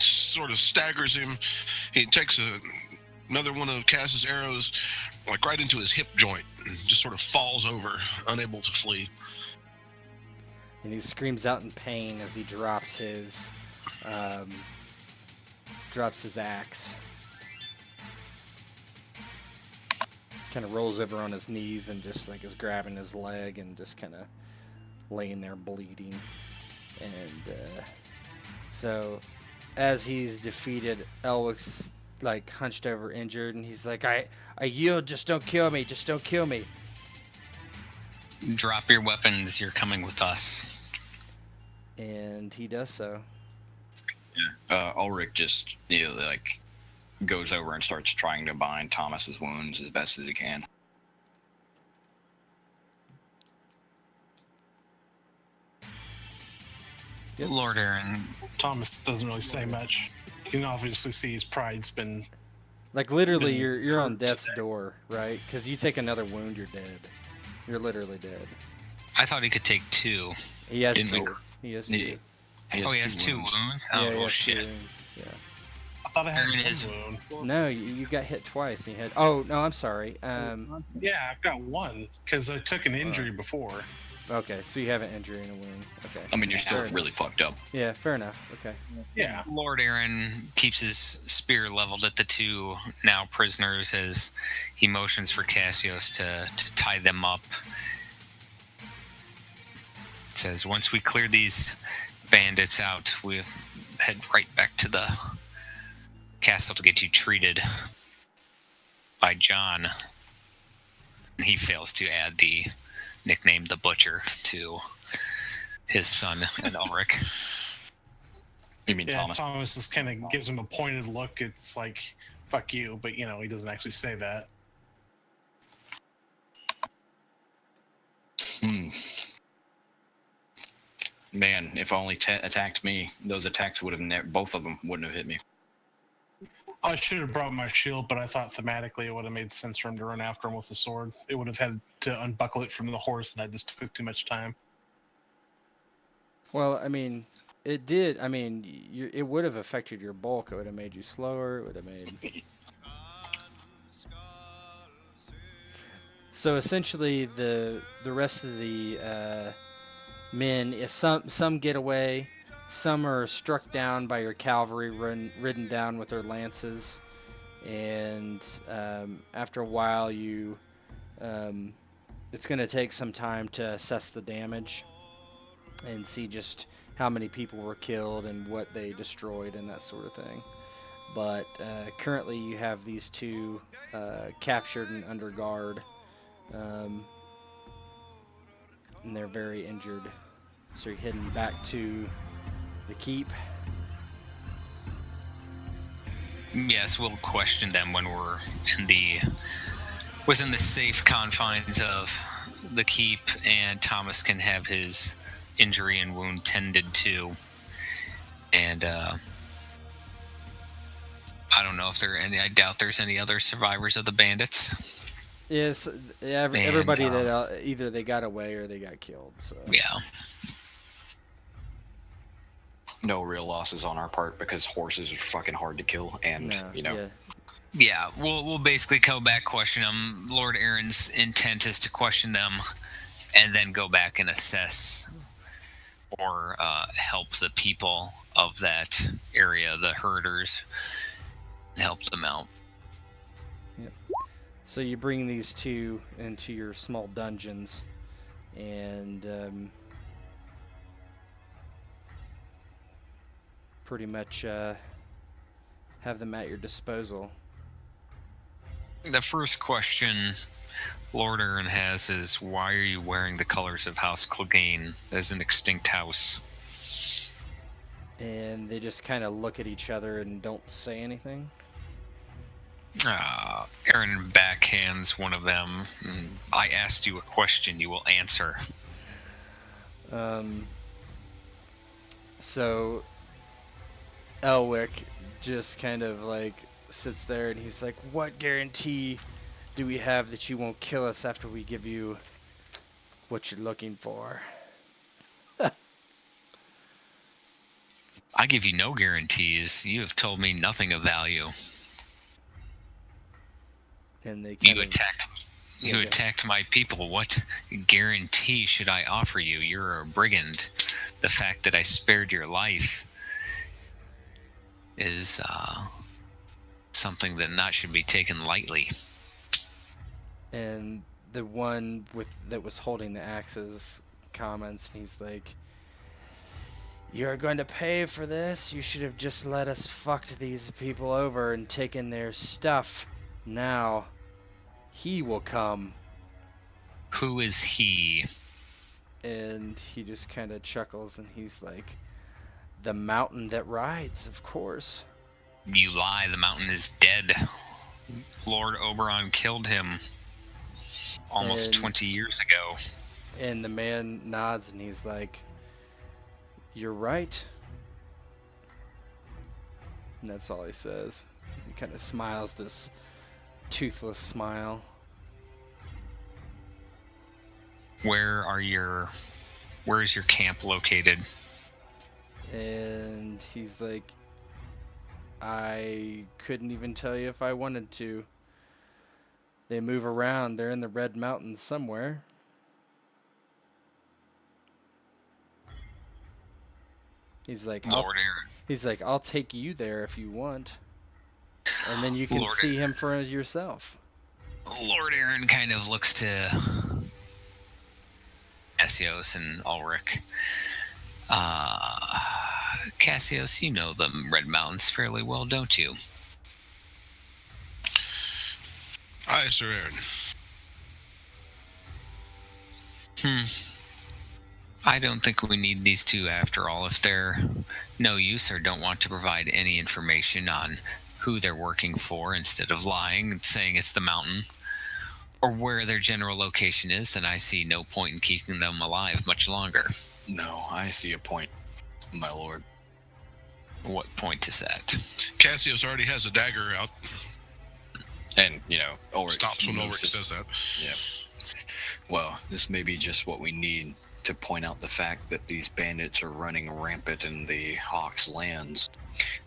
sort of staggers him, he takes another one of Cass's arrows, like right into his hip joint, and just sort of falls over, unable to flee.
And he screams out in pain as he drops his axe. Kind of rolls over on his knees and just like is grabbing his leg and just kind of laying there bleeding. And so as he's defeated, Elwic's like hunched over injured, and he's like, I yield, just don't kill me, just don't kill me.
Drop your weapons, you're coming with us.
And he does so.
Ulrich just like goes over and starts trying to bind Thomas's wounds as best as he can.
Yep.
Lord Aron.
Thomas doesn't really say much. You can obviously see his pride's been...
Like, literally,
been
you're on
hurt
death's
today.
door, right? Because you take another wound, you're dead. You're literally dead.
I thought he could take 2.
He has
Didn't
2.
we-
He has 2.
He
He has 2
wounds.
wounds?
Yeah,
Oh,
he
well,
has 2
shit.
wounds. Yeah.
I thought I had
Aaron is-
one wound.
No, you got hit twice. And you had. Oh no, I'm sorry.
Yeah, I've got one, because I took an injury before.
Okay, so you have an injury and a wound. Okay.
I mean, you're still
Fair
really fucked up.
Yeah, fair enough. Okay.
Yeah.
Lord Aron keeps his spear leveled at the 2 now prisoners as he motions for Cassius to tie them up. It says, once we clear these bandits out, we head right back to the castle to get you treated by John. And he fails to add the nickname the Butcher to his son and Ulrich.
You mean
Yeah,
Thomas?
Thomas just kind of gives him a pointed look. It's like, fuck you, but, he doesn't actually say that.
Man, if only attacked me, those attacks would have both of them wouldn't have hit me.
I should have brought my shield, but I thought thematically it would have made sense for him to run after him with the sword. It would have had to unbuckle it from the horse, and I just took too much time.
Well, I mean, it did. I mean, it would have affected your bulk. It would have made you slower. It would have made. So essentially, the rest of the men, is some get away, some are struck down by your cavalry, ridden down with their lances, and after a while, it's going to take some time to assess the damage and see just how many people were killed and what they destroyed and that sort of thing. But currently, you have these 2 captured and under guard. And they're very injured. So you're heading back to the keep.
Yes, we'll question them when we're within the safe confines of the keep, and Thomas can have his injury and wound tended to. And I don't know if I doubt there's any other survivors of the bandits.
Yes, everybody that either they got away or they got killed. So.
Yeah.
No real losses on our part because horses are fucking hard to kill, and
Yeah, we'll basically go back, question them. Lord Aron's intent is to question them, and then go back and assess or help the people of that area, the herders, and help them out.
Yep. So you bring these 2 into your small dungeons, and pretty much have them at your disposal.
The first question Lord Aron has is, why are you wearing the colors of House Clegane as an extinct house?
And they just kind of look at each other and don't say anything.
Aron backhands one of them. I asked you a question, you will answer.
So Elwick just kind of like sits there and he's like, what guarantee do we have that you won't kill us after we give you what you're looking for?
I give you no guarantees. You have told me nothing of value.
And they
You attacked my people. What guarantee should I offer you? You're a brigand. The fact that I spared your life is something that should be taken lightly.
And the one that was holding the axes comments, and he's like, you're going to pay for this? You should have just let us fucked these people over and taken their stuff. Now, he will come.
Who is he?
And he just kind of chuckles and he's like, the mountain that rides, of course.
You lie. The mountain is dead. Lord Oberon killed him almost 20 years ago.
And the man nods and he's like, You're right. And that's all he says. He kind of smiles this toothless smile.
Where is your camp located?
And he's like, I couldn't even tell you if I wanted to. They move around. They're in the Red Mountains somewhere. He's like,
Lord Aron.
He's like, I'll take you there if you want. And then you can see him for yourself.
Lord Aron kind of looks to Cassios and Ulrich. Cassios, you know the Red Mountains fairly well, don't you?
Aye, Ser Aron.
I don't think we need these two after all. If they're no use or don't want to provide any information on who they're working for instead of lying and saying it's the mountain or where their general location is, then I see no point in keeping them alive much longer.
No, I see a point, my lord.
What point is that?
Cassius already has a dagger out.
And, Ulrich
stops when Ulrich says that.
Yeah. Well, this may be just what we need to point out the fact that these bandits are running rampant in the Hawks' lands.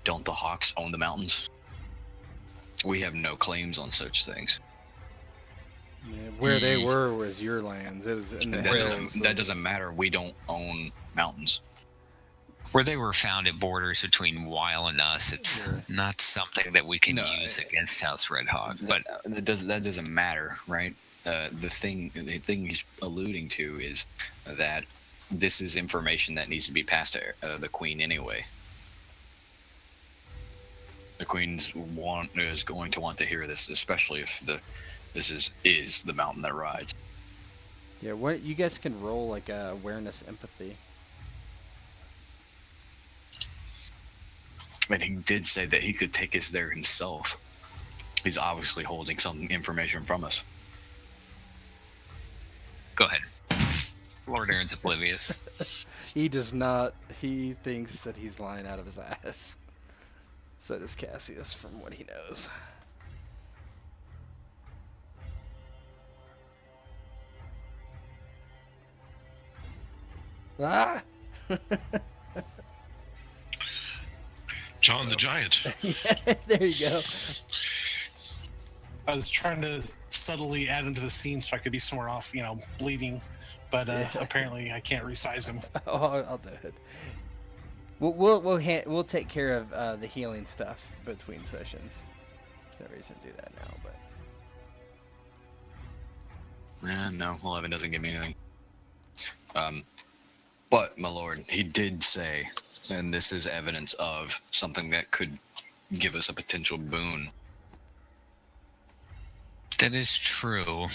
Don't the Hawks own the mountains? We have no claims on such things.
Yeah, where they were was your lands. It was in the hills.
That doesn't matter. We don't own mountains.
Where they were found at borders between Weil and us, it's not something that we can use against House Redhawk. But
that doesn't matter, right? The thing he's alluding to is that this is information that needs to be passed to the Queen anyway. The Queen is going to want to hear this, especially if this is the mountain that rides.
Yeah, what you guys can roll like awareness, empathy.
And he did say that he could take us there himself. He's obviously holding some information from us.
Go ahead. Lord Aron's oblivious.
He does not. He thinks that he's lying out of his ass. So does Cassius, from what he knows. Ah!
John the Giant.
Yeah, there you go.
I was trying to subtly add him to the scene so I could be somewhere off, bleeding. But apparently I can't resize him.
Oh, I'll do it. We'll take care of the healing stuff between sessions. No reason to do that now, but.
No, 11 doesn't give me anything. But my lord, he did say, and this is evidence of something that could give us a potential boon.
That is true.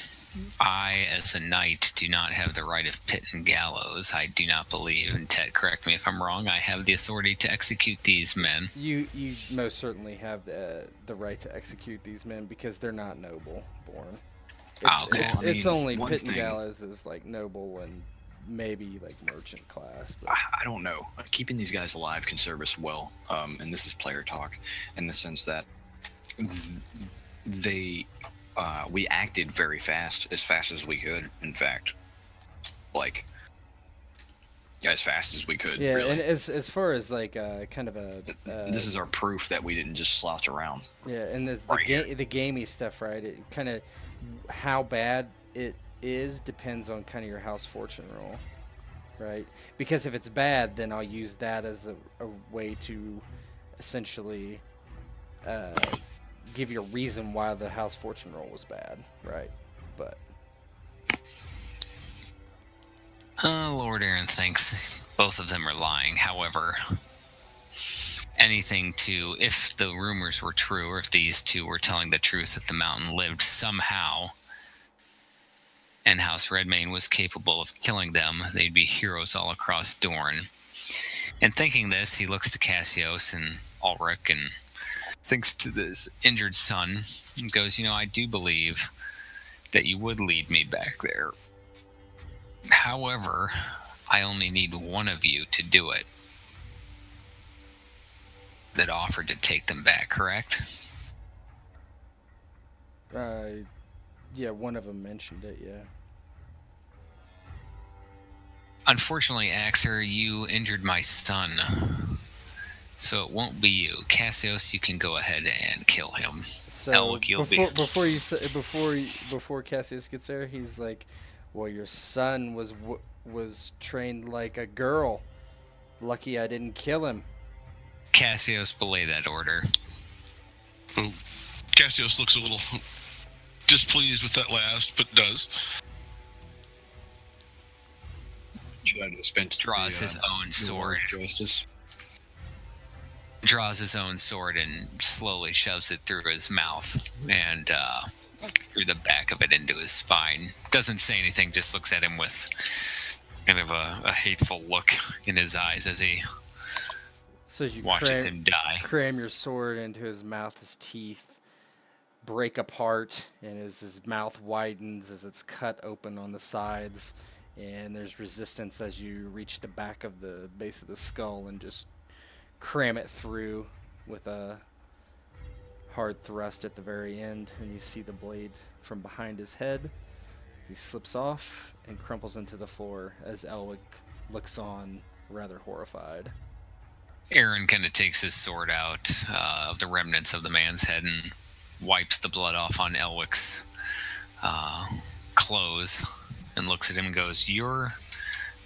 I, as a knight, do not have the right of pit and gallows. I do not believe, and Ted, correct me if I'm wrong, I have the authority to execute these men.
You most certainly have the right to execute these men because they're not noble born. It's only pit and gallows is like noble and maybe like merchant class. But.
I don't know. Keeping these guys alive can serve us well, and this is player talk, in the sense that we acted very fast, as fast as we could, in fact. Like, as fast as we could,
yeah,
really.
And as far as like kind of a...
this is our proof that we didn't just slouch around.
Yeah, and the gamey stuff, right? It kind of... How bad it is depends on kind of your house fortune roll, right? Because if it's bad, then I'll use that as a way to essentially... give you a reason why the house fortune roll was bad, right? But
Lord Aron thinks both of them are lying. However, if the rumors were true, or if these two were telling the truth that the mountain lived somehow, and House Redmayne was capable of killing them, they'd be heroes all across Dorne. And thinking this, he looks to Cassios and Ulrich and thinks to this injured son and goes, I do believe that you would lead me back there. However, I only need one of you to do it. that offered to take them back, correct?
Yeah, one of them mentioned it, yeah.
Unfortunately, Axer, you injured my son. So it won't be you. Cassios, you can go ahead and kill him.
So
Elwick, you'll
before Cassius gets there, he's like, "Well, your son was trained like a girl. Lucky I didn't kill him."
Cassios, belay that order.
Cassios looks a little displeased with that last, but does.
Draws his own sword.
Justice.
Draws his own sword and slowly shoves it through his mouth and through the back of it into his spine. Doesn't say anything, just looks at him with kind of a hateful look in his eyes as he watches him die.
Cram your sword into his mouth, his teeth break apart, and as his mouth widens, as it's cut open on the sides, and there's resistance as you reach the back of the base of the skull and just cram it through with a hard thrust at the very end, and you see the blade from behind his head. He slips off and crumples into the floor as Elwick looks on, rather horrified.
Aaron kind of takes his sword out of the remnants of the man's head and wipes the blood off on Elwick's clothes and looks at him and goes, "You're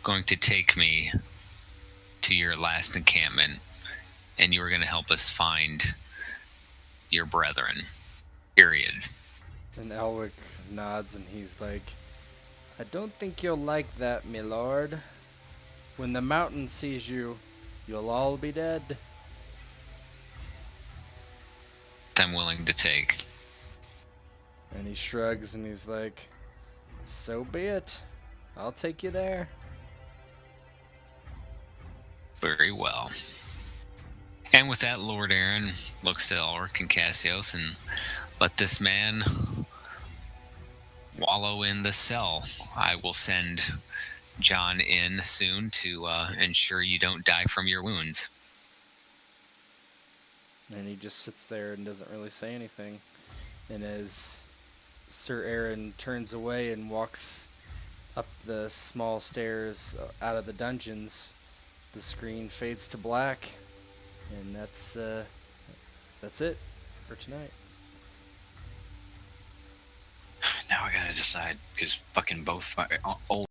going to take me to your last encampment, and you are going to help us find your brethren, period."
And Elwick nods and he's like, "I don't think you'll like that, my lord. When the mountain sees you, you'll all be dead."
I'm willing to take.
And he shrugs and he's like, "So be it. I'll take you there."
Very well. And with that, Lord Aaron looks to Elric and Cassios and let this man wallow in the cell. I will send John in soon to ensure you don't die from your wounds.
And he just sits there and doesn't really say anything. And as Ser Aron turns away and walks up the small stairs out of the dungeons, the screen fades to black. And that's it for tonight.
Now I gotta decide, because fucking both old